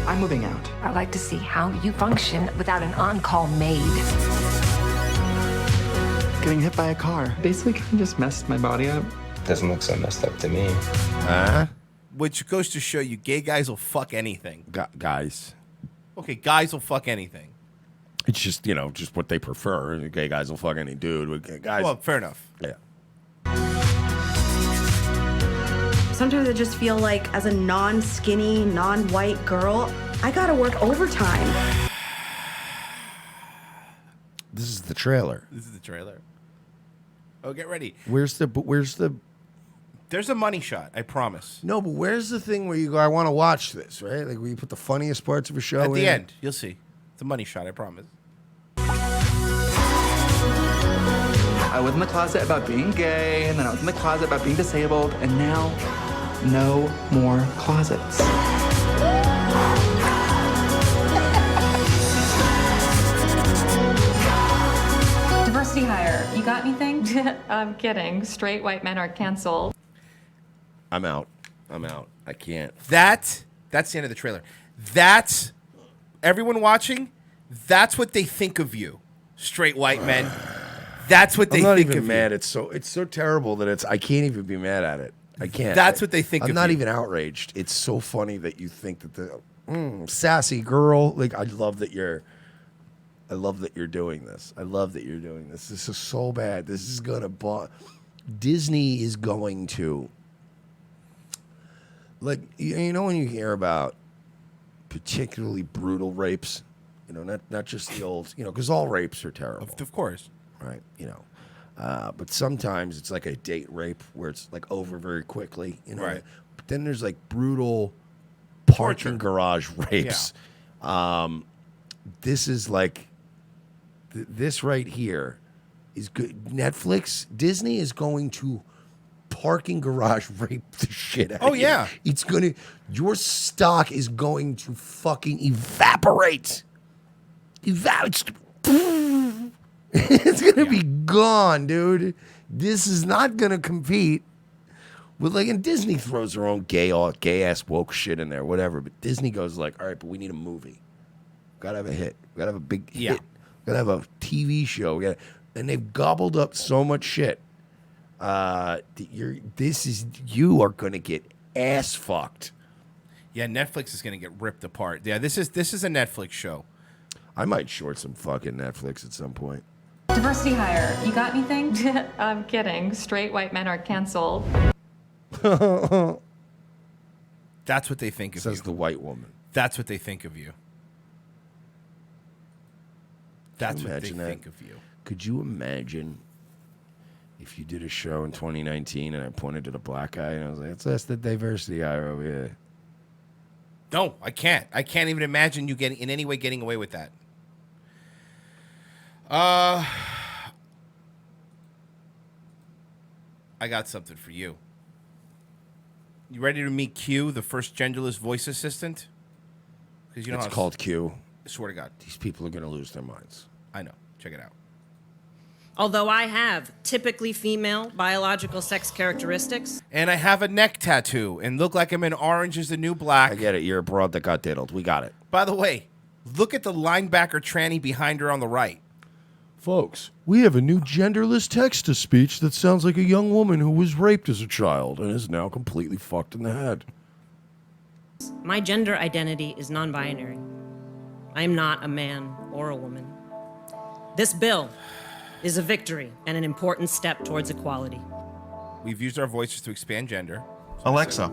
I'm moving out. I'd like to see how you function without an on-call maid. Getting hit by a car basically kind of just messed my body up. Doesn't look so messed up to me. Which goes to show you gay guys will fuck anything. Guys. Okay, guys will fuck anything. It's just, just what they prefer. Gay guys will fuck any dude. Guys. Well, fair enough. Yeah. Sometimes I just feel like as a non-skinny, non-white girl, I gotta work overtime. This is the trailer. This is the trailer. Oh, get ready. Where's the There's a money shot, I promise. No, but where's the thing where you go, I want to watch this, right? Like where you put the funniest parts of a show At the in? end, you'll see. It's a money shot, I promise. I was in the closet about being gay, and then I was in the closet about being disabled, and now, no more closets. Diversity hire. You got anything? I'm kidding. Straight white men are canceled. I'm out. I can't. That's the end of the trailer. That's everyone watching. That's what they think of you, straight white men. That's what they I'm not think even of mad. you. It's so terrible that I can't even be mad at it. I can't. That's what they think I'm of not you. even outraged. It's so funny that you think that the sassy girl. Like I love that you're doing this. I love that you're doing this. This is so bad. This is gonna. Disney is going to. Like when you hear about particularly brutal rapes You know, not just the old, you know, because all rapes are terrible. Of course. Right, you know. But sometimes it's like a date rape where it's like over very quickly, you know. Right. But then there's like brutal parking garage rapes. This is like, this right here is good. Netflix, Disney is going to parking garage rape the shit out of you. yeah. It's going to, your stock is going to fucking evaporate. It's going to be gone, dude. This is not going to compete with, like, and Disney throws their own gay ass woke shit in there, whatever. But Disney goes like, all right, but we need a movie. Gotta have a hit. Gotta have a big hit. Gotta have a TV show. And they've gobbled up so much shit. You are gonna get ass fucked. Yeah, Netflix is gonna get ripped apart. Yeah, this is a Netflix show. I might short some fucking Netflix at some point. Diversity hire. You got anything? I'm kidding. Straight white men are canceled. That's what they think of you. Says the white woman. That's what they think of you. That's what they think of you. Could you imagine if you did a show in 2019 and I pointed to the black guy and I was like, that's the diversity hire over here. No, I can't. I can't even imagine you getting in any way getting away with that. I got something for you. You ready to meet Q, the first genderless voice assistant? Because you know It's how called Q. I swear to God, these people are gonna lose their minds. I know. Check it out. Although I have typically female biological sex characteristics. And I have a neck tattoo and look like I'm in Orange is the New Black. I get it. You're a broad that got diddled. We got it. By the way, look at the linebacker tranny behind her on the right. Folks, we have a new genderless text-to-speech that sounds like a young woman who was raped as a child and is now completely fucked in the head. My gender identity is non-binary. I am not a man or a woman. This bill is a victory and an important step towards equality. We've used our voices to expand gender. Alexa,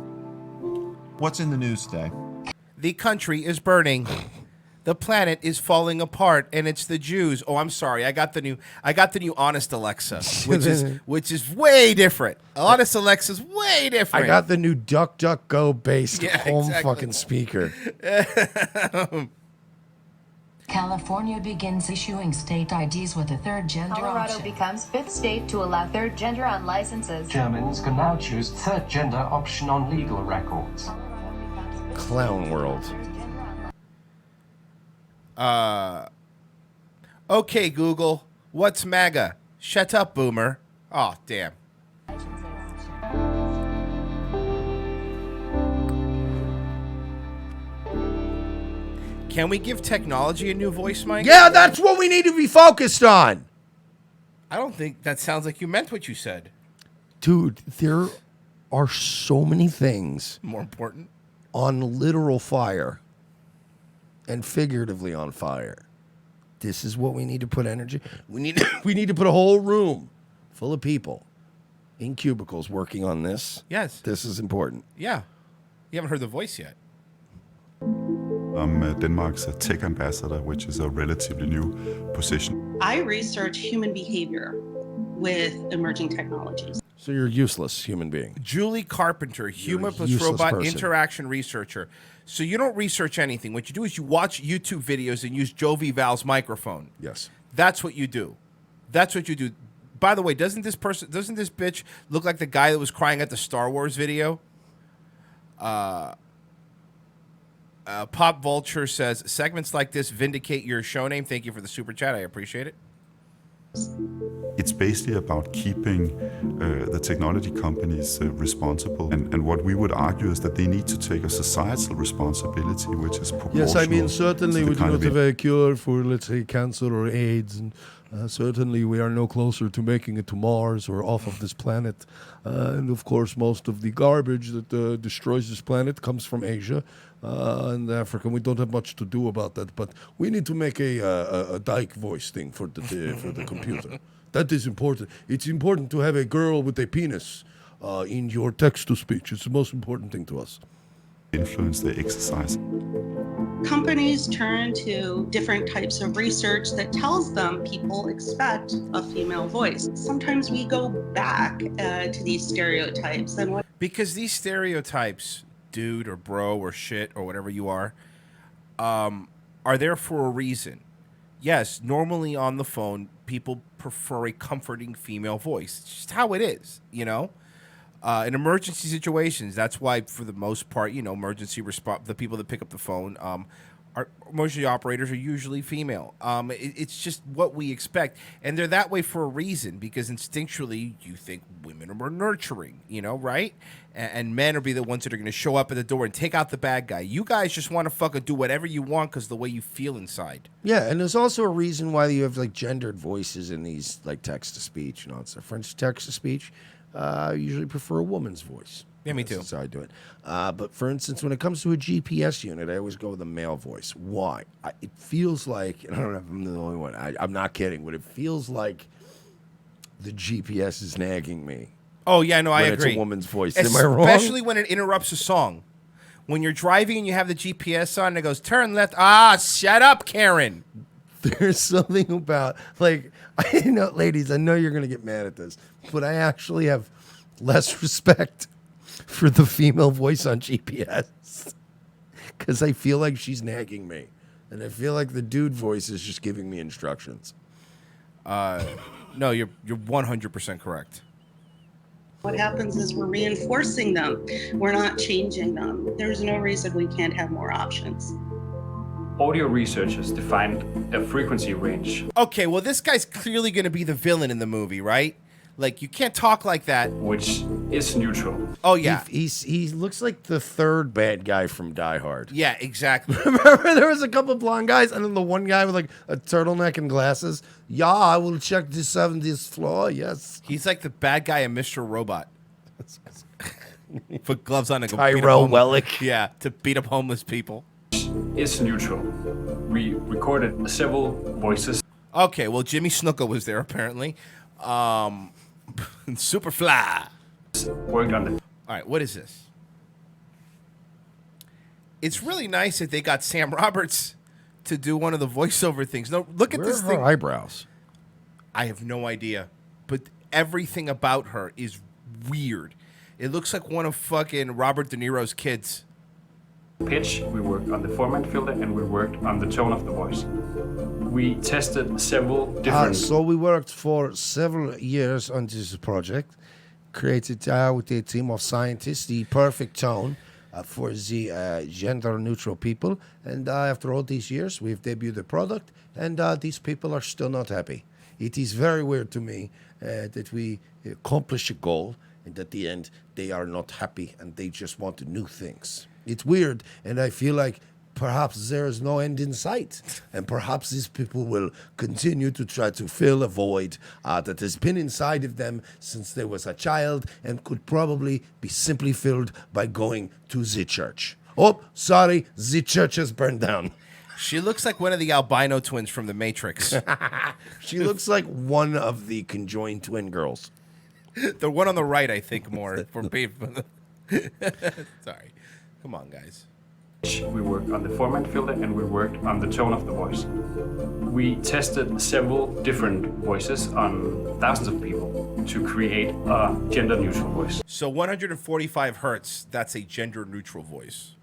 what's in the news today? The country is burning. The planet is falling apart, and it's the Jews. Oh, I'm sorry. I got the new Honest Alexa, which is way different. Honest Alexa's way different. I got the new DuckDuckGo based home exactly. fucking speaker. California begins issuing state IDs with a third gender Colorado option. becomes fifth state to allow third gender on licenses. Germans can now choose third gender option on legal records. Clown world. Okay, Google. What's MAGA? Shut up, boomer. Oh, damn. Can we give technology a new voice, Mike? Yeah, that's what we need to be focused on. I don't think that sounds like you meant what you said. Dude, there are so many things More important. on literal fire and figuratively on fire. This is what we need to put energy. We need to put a whole room full of people in cubicles working on this. Yes. This is important. Yeah. You haven't heard the voice yet. I'm Denmark's tech ambassador, which is a relatively new position. I research human behavior with emerging technologies. So you're a useless human being. Julie Carpenter, human plus useless robot person. interaction researcher. So you don't research anything. What you do is you watch YouTube videos and use Jovi Val's microphone. Yes. That's what you do. That's what you do. By the way, doesn't this bitch look like the guy that was crying at the Star Wars video? Pop Vulture says, segments like this vindicate your show name. Thank you for the super chat. I appreciate it. It's basically about keeping the technology companies responsible. And what we would argue is that they need to take a societal responsibility, which is proportional. Yes, I mean, certainly to the we do kind not of have a cure for, let's say, cancer or AIDS, and certainly we are no closer to making it to Mars or off of this planet. And of course, most of the garbage that destroys this planet comes from Asia and Africa. We don't have much to do about that, but we need to make a Dyke voice thing for the computer. That is important. It's important to have a girl with a penis in your text-to-speech. It's the most important thing to us. Influence the exercise. Companies turn to different types of research that tells them people expect a female voice. Sometimes we go back to these stereotypes and what. Because these stereotypes, dude or bro or shit or whatever you are there for a reason. Yes, normally on the phone, people prefer a comforting female voice. It's just how it is, you know? In emergency situations, that's why, for the most part, you know, emergency response, the people that pick up the phone, our emergency operators are usually female. It's just what we expect. And they're that way for a reason, because instinctually you think women are more nurturing, you know, right? And men will be the ones that are going to show up at the door and take out the bad guy. You guys just want to fucking do whatever you want because the way you feel inside. Yeah, and there's also a reason why you have like gendered voices in these like text to speech. You know, it's a French text to speech. I usually prefer a woman's voice. Yeah, me too. That's how I do it. But for instance, when it comes to a GPS unit, I always go with a male voice. Why? It feels like, and I don't know if I'm the only one. I'm not kidding, but it feels like the GPS is nagging me. Oh, yeah, no, I when agree. It's a woman's voice. Am I wrong? Especially when it interrupts a song. When you're driving and you have the GPS on and it goes, turn left. Ah, shut up, Karen. There's something about, like, I know, ladies, I know you're going to get mad at this, but I actually have less respect for the female voice on GPS because I feel like she's nagging me. And I feel like the dude voice is just giving me instructions. No, you're 100% correct. What happens is we're reinforcing them. We're not changing them. There's no reason we can't have more options. Audio researchers defined a frequency range. Okay, well, this guy's clearly going to be the villain in the movie, right? Like, you can't talk like that. Which is neutral. Oh, yeah. He looks like the third bad guy from Die Hard. Yeah, exactly. Remember, there was a couple blonde guys, and then the one guy with like a turtleneck and glasses. Yeah, I will check the 70th floor. Yes. He's like the bad guy in Mr. Robot. Put gloves on and go Tyrell Wellick. Yeah, to beat up homeless people. Is neutral. We recorded several voices. Okay, well, Jimmy Snuka was there apparently. Superfly. Worked on it. All right, what is this? It's really nice that they got Sam Roberts to do one of the voiceover things. No, look at Where this are thing. her eyebrows? I have no idea, but everything about her is weird. It looks like one of fucking Robert De Niro's kids. Pitch, we worked on the format filter, and we worked on the tone of the voice. We tested several different... So we worked for several years on this project, created with a team of scientists the perfect tone for the gender-neutral people. And after all these years, we've debuted the product, and these people are still not happy. It is very weird to me that we accomplish a goal, and at the end, they are not happy, and they just want new things. It's weird, and I feel like perhaps there is no end in sight, and perhaps these people will continue to try to fill a void that has been inside of them since they was a child and could probably be simply filled by going to the church. Oh, sorry, the church has burned down. She looks like one of the albino twins from The Matrix. She looks like one of the conjoined twin girls. The one on the right, I think, more. Sorry. Come on, guys. We worked on the format filter, and we worked on the tone of the voice. We tested several different voices on thousands of people to create a gender-neutral voice. So 145 hertz, that's a gender-neutral voice.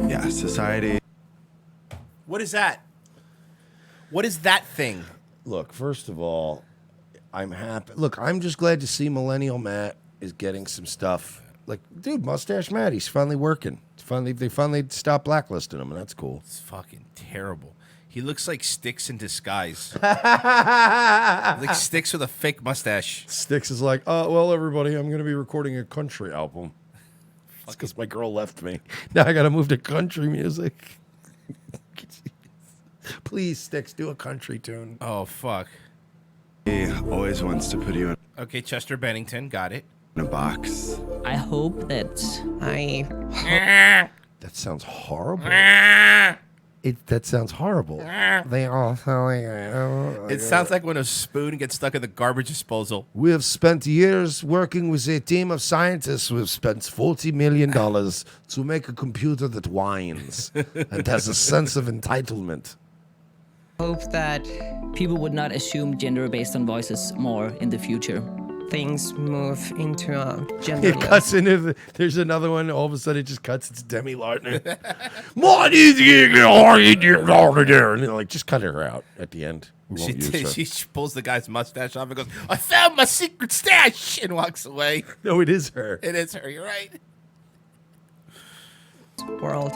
Yeah, society. What is that? What is that thing? Look, first of all, I'm happy. Look, I'm just glad to see Millennial Matt is getting some stuff. Like, dude, Mustache Matt, he's finally working. They finally stopped blacklisting him, and that's cool. It's fucking terrible. He looks like Styx in disguise. Like Styx with a fake mustache. Styx is like, well, everybody, I'm going to be recording a country album. It's because my girl left me. Now I got to move to country music. Please, Styx, do a country tune. Oh, fuck. He always wants to put you in Okay, Chester Bennington, got it. a box. I hope that That sounds horrible. That sounds horrible. They all sound It sounds like when a spoon gets stuck in the garbage disposal. We have spent years working with a team of scientists who have spent $40 million to make a computer that whines and has a sense of entitlement. Hope that people would not assume gender based on voices more in the future. Things move into a gender. It cuts into there's another one. All of a sudden, it just cuts. It's Demi Lardner. What is and like just cut her out at the end. We won't use her. She pulls the guy's mustache off and goes, "I found my secret stash," and walks away. No, it is her. It is her. You're right. World.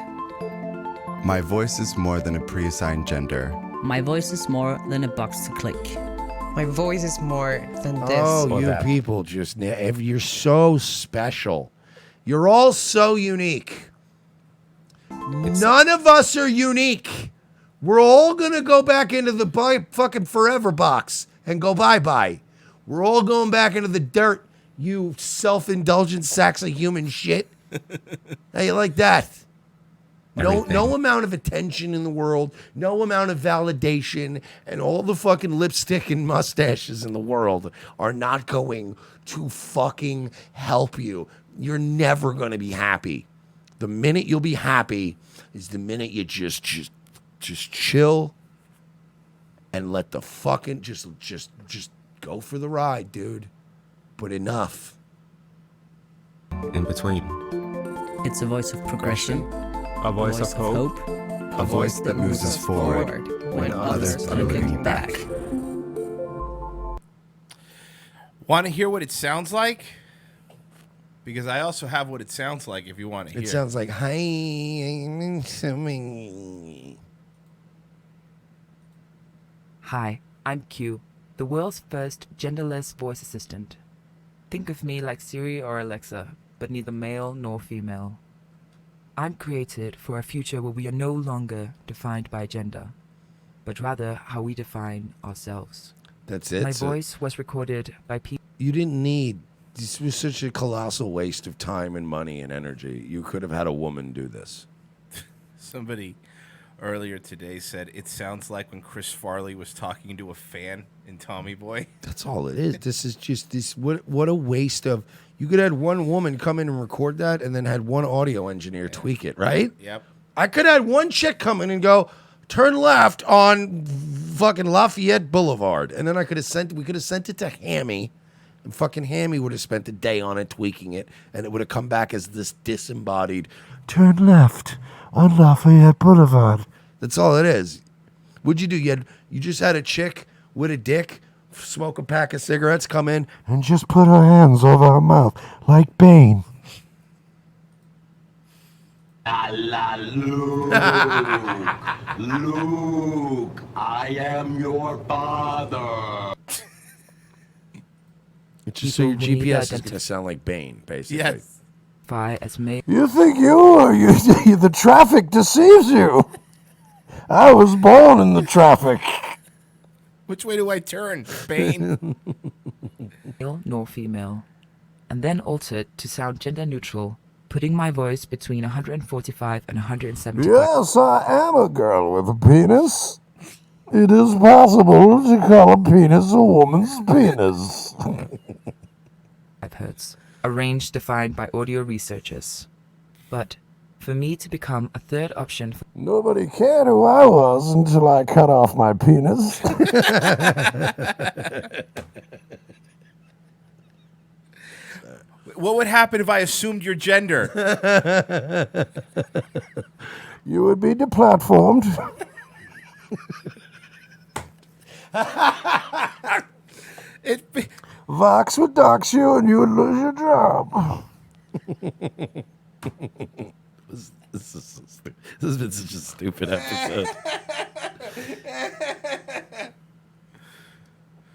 My voice is more than a pre-assigned gender. My voice is more than a box to click. My voice is more than this. Oh, you people just you're so special. You're all so unique. None of us are unique. We're all gonna go back into the fucking forever box and go bye-bye. We're all going back into the dirt, you self-indulgent sacks of human shit. How you like that? No amount of attention in the world, no amount of validation, and all the fucking lipstick and mustaches in the world are not going to fucking help you. You're never going to be happy. The minute you'll be happy is the minute you just chill and let the fucking just go for the ride, dude. But enough. In between. It's a voice of progression. A voice of hope. A voice that moves us forward when others are looking back. Want to hear what it sounds like? Because I also have what it sounds like if you want to hear. It sounds like, hi. Hi, I'm Q, the world's first genderless voice assistant. Think of me like Siri or Alexa, but neither male nor female. I'm created for a future where we are no longer defined by gender, but rather how we define ourselves. That's it. My voice was recorded by people. You didn't need. This was such a colossal waste of time and money and energy. You could have had a woman do this. Somebody earlier today said it sounds like when Chris Farley was talking to a fan in Tommy Boy. That's all it is. This is just this. What a waste of. You could have had one woman come in and record that, and then had one audio engineer tweak it, right? Yep. I could have had one chick come in and go, turn left on fucking Lafayette Boulevard, and then we could have sent it to Hammy, and fucking Hammy would have spent a day on it tweaking it, and it would have come back as this disembodied turn left on Lafayette Boulevard. That's all it is. What'd you do? You just had a chick with a dick smoke a pack of cigarettes, come in and just put her hands over her mouth like Bane. Luke, I am your father. It's just so your GPS is going to sound like Bane, basically. Yes. As male. You think the traffic deceives you. I was born in the traffic. Which way do I turn, Bane? Male nor female, and then altered to sound gender neutral, putting my voice between 145 and 175. Yes, I am a girl with a penis. It is possible to call a penis a woman's penis. Hertz, a range defined by audio researchers. But for me to become a third option for Nobody cared who I was until I cut off my penis. What would happen if I assumed your gender? You would be deplatformed. Vox would dox you and you would lose your job. This has been such a stupid episode.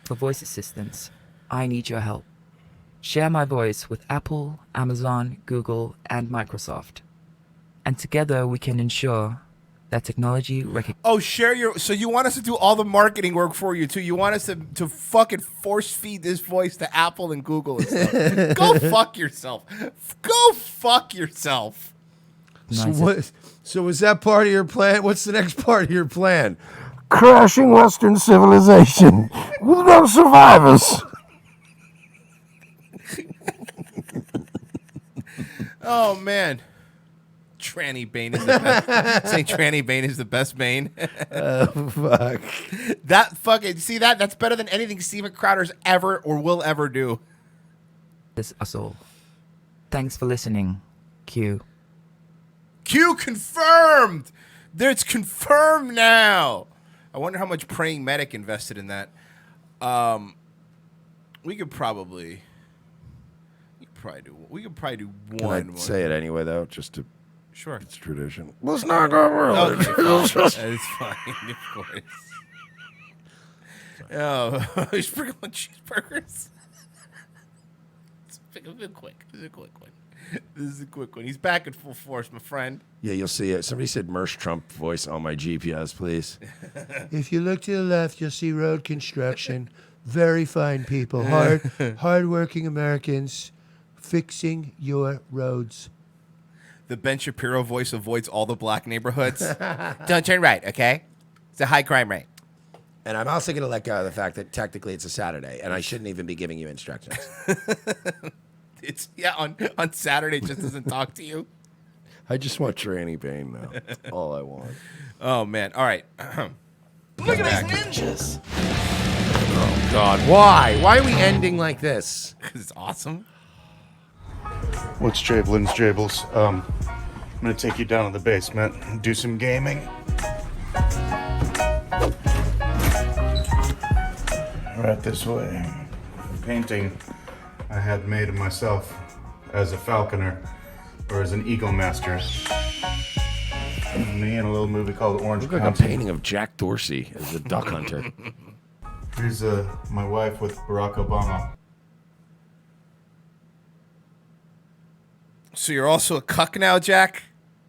For voice assistants, I need your help. Share my voice with Apple, Amazon, Google, and Microsoft. And together we can ensure that technology Oh, share your. So you want us to do all the marketing work for you too? You want us to fucking force feed this voice to Apple and Google and stuff? Go fuck yourself. Go fuck yourself. So is that part of your plan? What's the next part of your plan? Crashing Western civilization with no survivors. Oh man, Tranny Bane is the best. Saying Tranny Bane is the best Bane. Oh fuck. That fucking see that? That's better than anything Steven Crowder's ever or will ever do. This asshole. Thanks for listening. Q. Q confirmed. It's confirmed now. I wonder how much Praying Medic invested in that. We could probably do one. Can I say it anyway though, just to. Sure. It's tradition. Let's not go early. It's fine, of course. Oh, he's sprinkling cheeseburgers. This is quick. This is a quick one. He's back in full force, my friend. Yeah, you'll see it. Somebody said Mersh Trump voice on my GPS, please. If you look to the left, you'll see road construction. Very fine people. Hard-working Americans fixing your roads. The Ben Shapiro voice avoids all the black neighborhoods. Don't turn right, okay? It's a high crime rate. And I'm also going to let go of the fact that technically it's a Saturday, and I shouldn't even be giving you instructions. It's on Saturday, it just doesn't talk to you. I just want Tranny Bane now. That's all I want. Oh man! All right. Look at these ninjas. Oh God! Why? Why are we ending like this? Because it's awesome. What's Jablin's Jables? I'm gonna take you down to the basement and do some gaming. Right this way. Painting I had made of myself as a falconer or as an eagle master. Me in a little movie called Orange Look like County. a painting of Jack Dorsey as a duck hunter. Here's my wife with Barack Obama. So you're also a cuck now, Jack?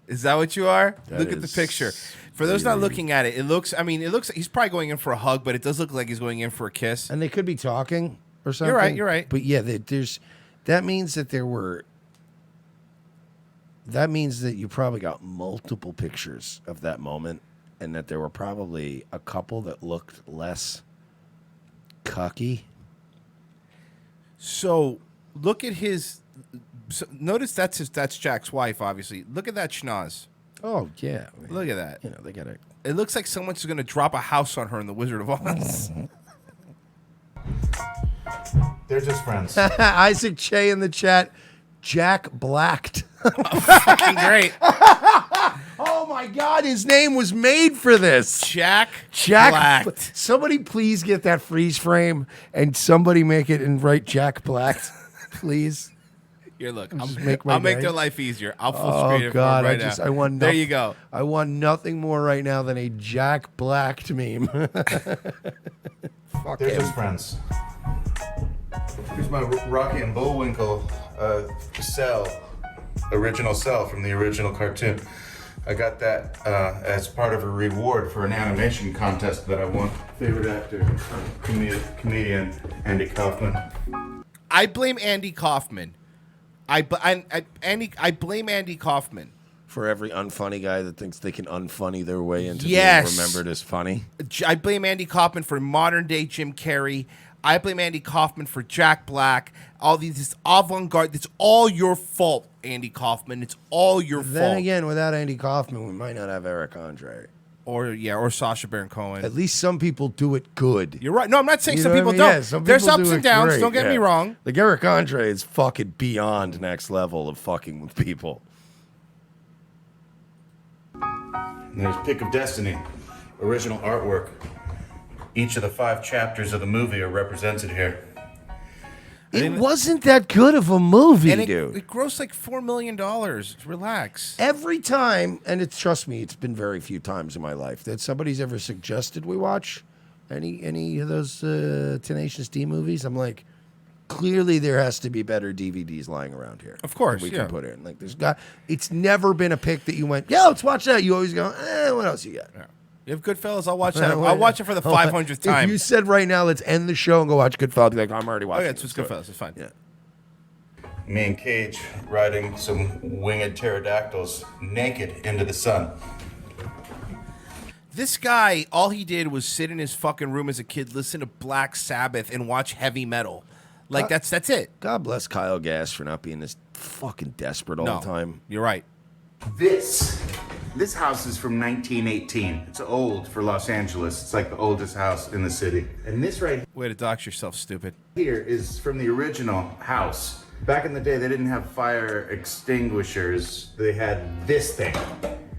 Is that what you are? Look at the picture. For those not looking at it, it looks like he's probably going in for a hug, but it does look like he's going in for a kiss. And they could be talking or something. You're right. But yeah, that means that that means that you probably got multiple pictures of that moment, and that there were probably a couple that looked less cucky. So look at his. So notice that's Jack's wife, obviously. Look at that schnoz. Oh yeah, look at that. You know they got it. It looks like someone's going to drop a house on her in The Wizard of Oz. They're just friends. Isaac Che in the chat. Jack Blacked. Fucking great. Oh my God, his name was made for this. Jack Blacked. Somebody please get that freeze frame and somebody make it and write Jack Blacked, please. Here, look. I'll make their life easier. I'll full screen it God, for right now. I want. There you go. I want nothing more right now than a Jack Blacked meme. Fuck They're him. just friends. Here's my Rocky and Bullwinkle cell, original cell from the original cartoon. I got that as part of a reward for an animation contest that I won. Favorite actor, comedian Andy Kaufman. I blame Andy Kaufman. I blame Andy Kaufman For every unfunny guy that thinks they can unfunny their way into being remembered as funny. I blame Andy Kaufman for modern day Jim Carrey. I blame Andy Kaufman for Jack Black. All this avant-garde. It's all your fault, Andy Kaufman. It's all your fault. Then again, without Andy Kaufman, we might not have Eric Andre. Or Sacha Baron Cohen. At least some people do it good. You're right. No, I'm not saying You some know people what I mean? don't. Yeah, some There's people ups do and it downs. great, Don't get me wrong. Like Eric Andre is fucking beyond next level of fucking with people. And there's Pick of Destiny, original artwork. Each of the 5 chapters of the movie are represented here. It wasn't that good of a movie, And dude. it grossed like $4 million. Relax. Every time, and trust me, it's been very few times in my life that somebody's ever suggested we watch any of those Tenacious D movies. I'm like, clearly there has to be better DVDs lying around here. Of course, we yeah. can put in. Like, it's never been a pick that you went, yeah, let's watch that. You always go, what else you got? Yeah. You have Goodfellas? I'll watch that. I'll watch it for the 500th time. If you said right now, let's end the show and go watch Goodfellas, I'd be like, I'm already watching. Okay, it's Goodfellas. It's fine. Yeah. Me and Cage riding some winged pterodactyls naked into the sun. This guy, all he did was sit in his fucking room as a kid, listen to Black Sabbath, and watch heavy metal. Like, that's it. God bless Kyle Gass for not being this fucking desperate all the time. You're right. This house is from 1918. It's old for Los Angeles. It's like the oldest house in the city. And this right Way to dox yourself, stupid. here is from the original house. Back in the day, they didn't have fire extinguishers. They had this thing.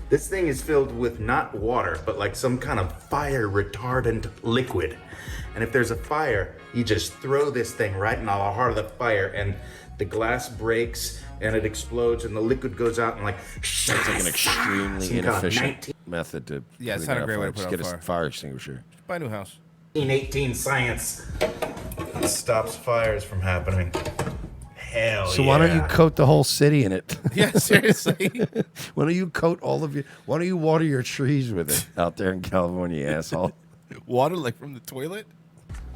This thing is filled with not water, but like some kind of fire retardant liquid. And if there's a fire, you just throw this thing right in the heart of the fire, and the glass breaks and it explodes, and the liquid goes out and like. Sounds like an extremely inefficient method to. Yeah, it's putting not a out great way to fire. put Just out get a fire extinguisher. Buy a new house. 1918 science. It stops fires from happening. Hell So yeah. why don't you coat the whole city in it? Yeah, seriously. Why don't you coat all of your? Why don't you water your trees with it out there in California, you asshole? Water like from the toilet?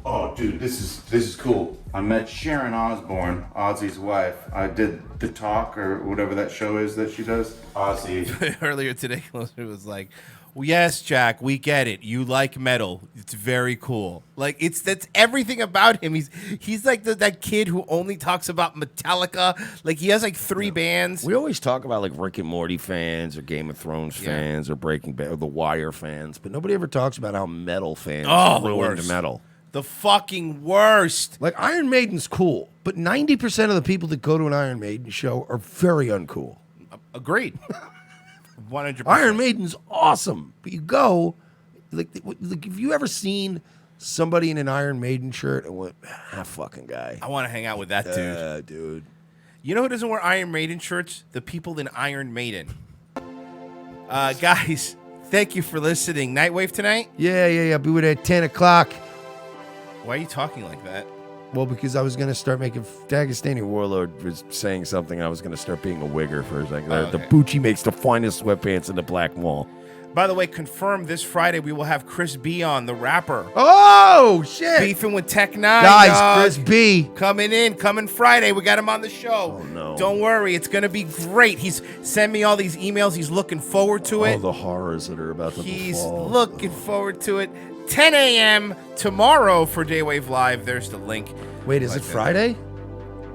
Oh, dude, this is cool. I met Sharon Osbourne, Ozzy's wife. I did The Talk or whatever that show is that she does. Ozzy. Earlier today, it was like, well, yes, Jack, we get it. You like metal. It's very cool. Like that's everything about him. He's like that kid who only talks about Metallica. Like he has like 3 bands. We always talk about like Rick and Morty fans or Game of Thrones fans or Breaking Bad or The Wire fans, but nobody ever talks about how metal fans the ruined worst. metal. The fucking worst. Like Iron Maiden's cool, but 90% of the people that go to an Iron Maiden show are very uncool. Agreed. 100%. Iron Maiden's awesome, but you go, like have you ever seen somebody in an Iron Maiden shirt and went, fucking guy? I want to hang out with that dude. Dude. You know who doesn't wear Iron Maiden shirts? The people in Iron Maiden. Guys, thank you for listening. Nightwave tonight? Yeah. Be with at 10 o'clock. Why are you talking like that? Well, because I was going to start making... Dagestani Warlord was saying something. I was going to start being a wigger for a second. The Bucci makes the finest sweatpants in the Black Mall. By the way, confirmed this Friday we will have Chris B on, the rapper. Oh, shit. Beefing with Tech 9. Guys, dog. Chris B. Coming Friday. We got him on the show. Oh, no. Don't worry. It's going to be great. He's sent me all these emails. He's looking forward to it. All the horrors that are about to He's befall. looking forward to it. 10 a.m. tomorrow for Daywave Live. There's the link. Wait, is it Friday?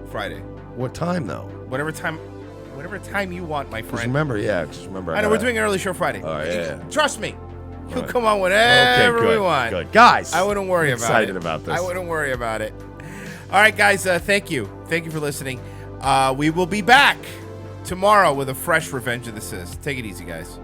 Friday. What time, though? Whatever time you want, my Because friend. remember, I know we're doing an early show Friday. Oh, yeah. Trust me. You'll right. come on whenever Okay, we good, want. good. Guys, I wouldn't worry I'm about it. excited about this. I wouldn't worry about it. All right, guys. Thank you. Thank you for listening. We will be back tomorrow with a fresh Revenge of the Sis. Take it easy, guys.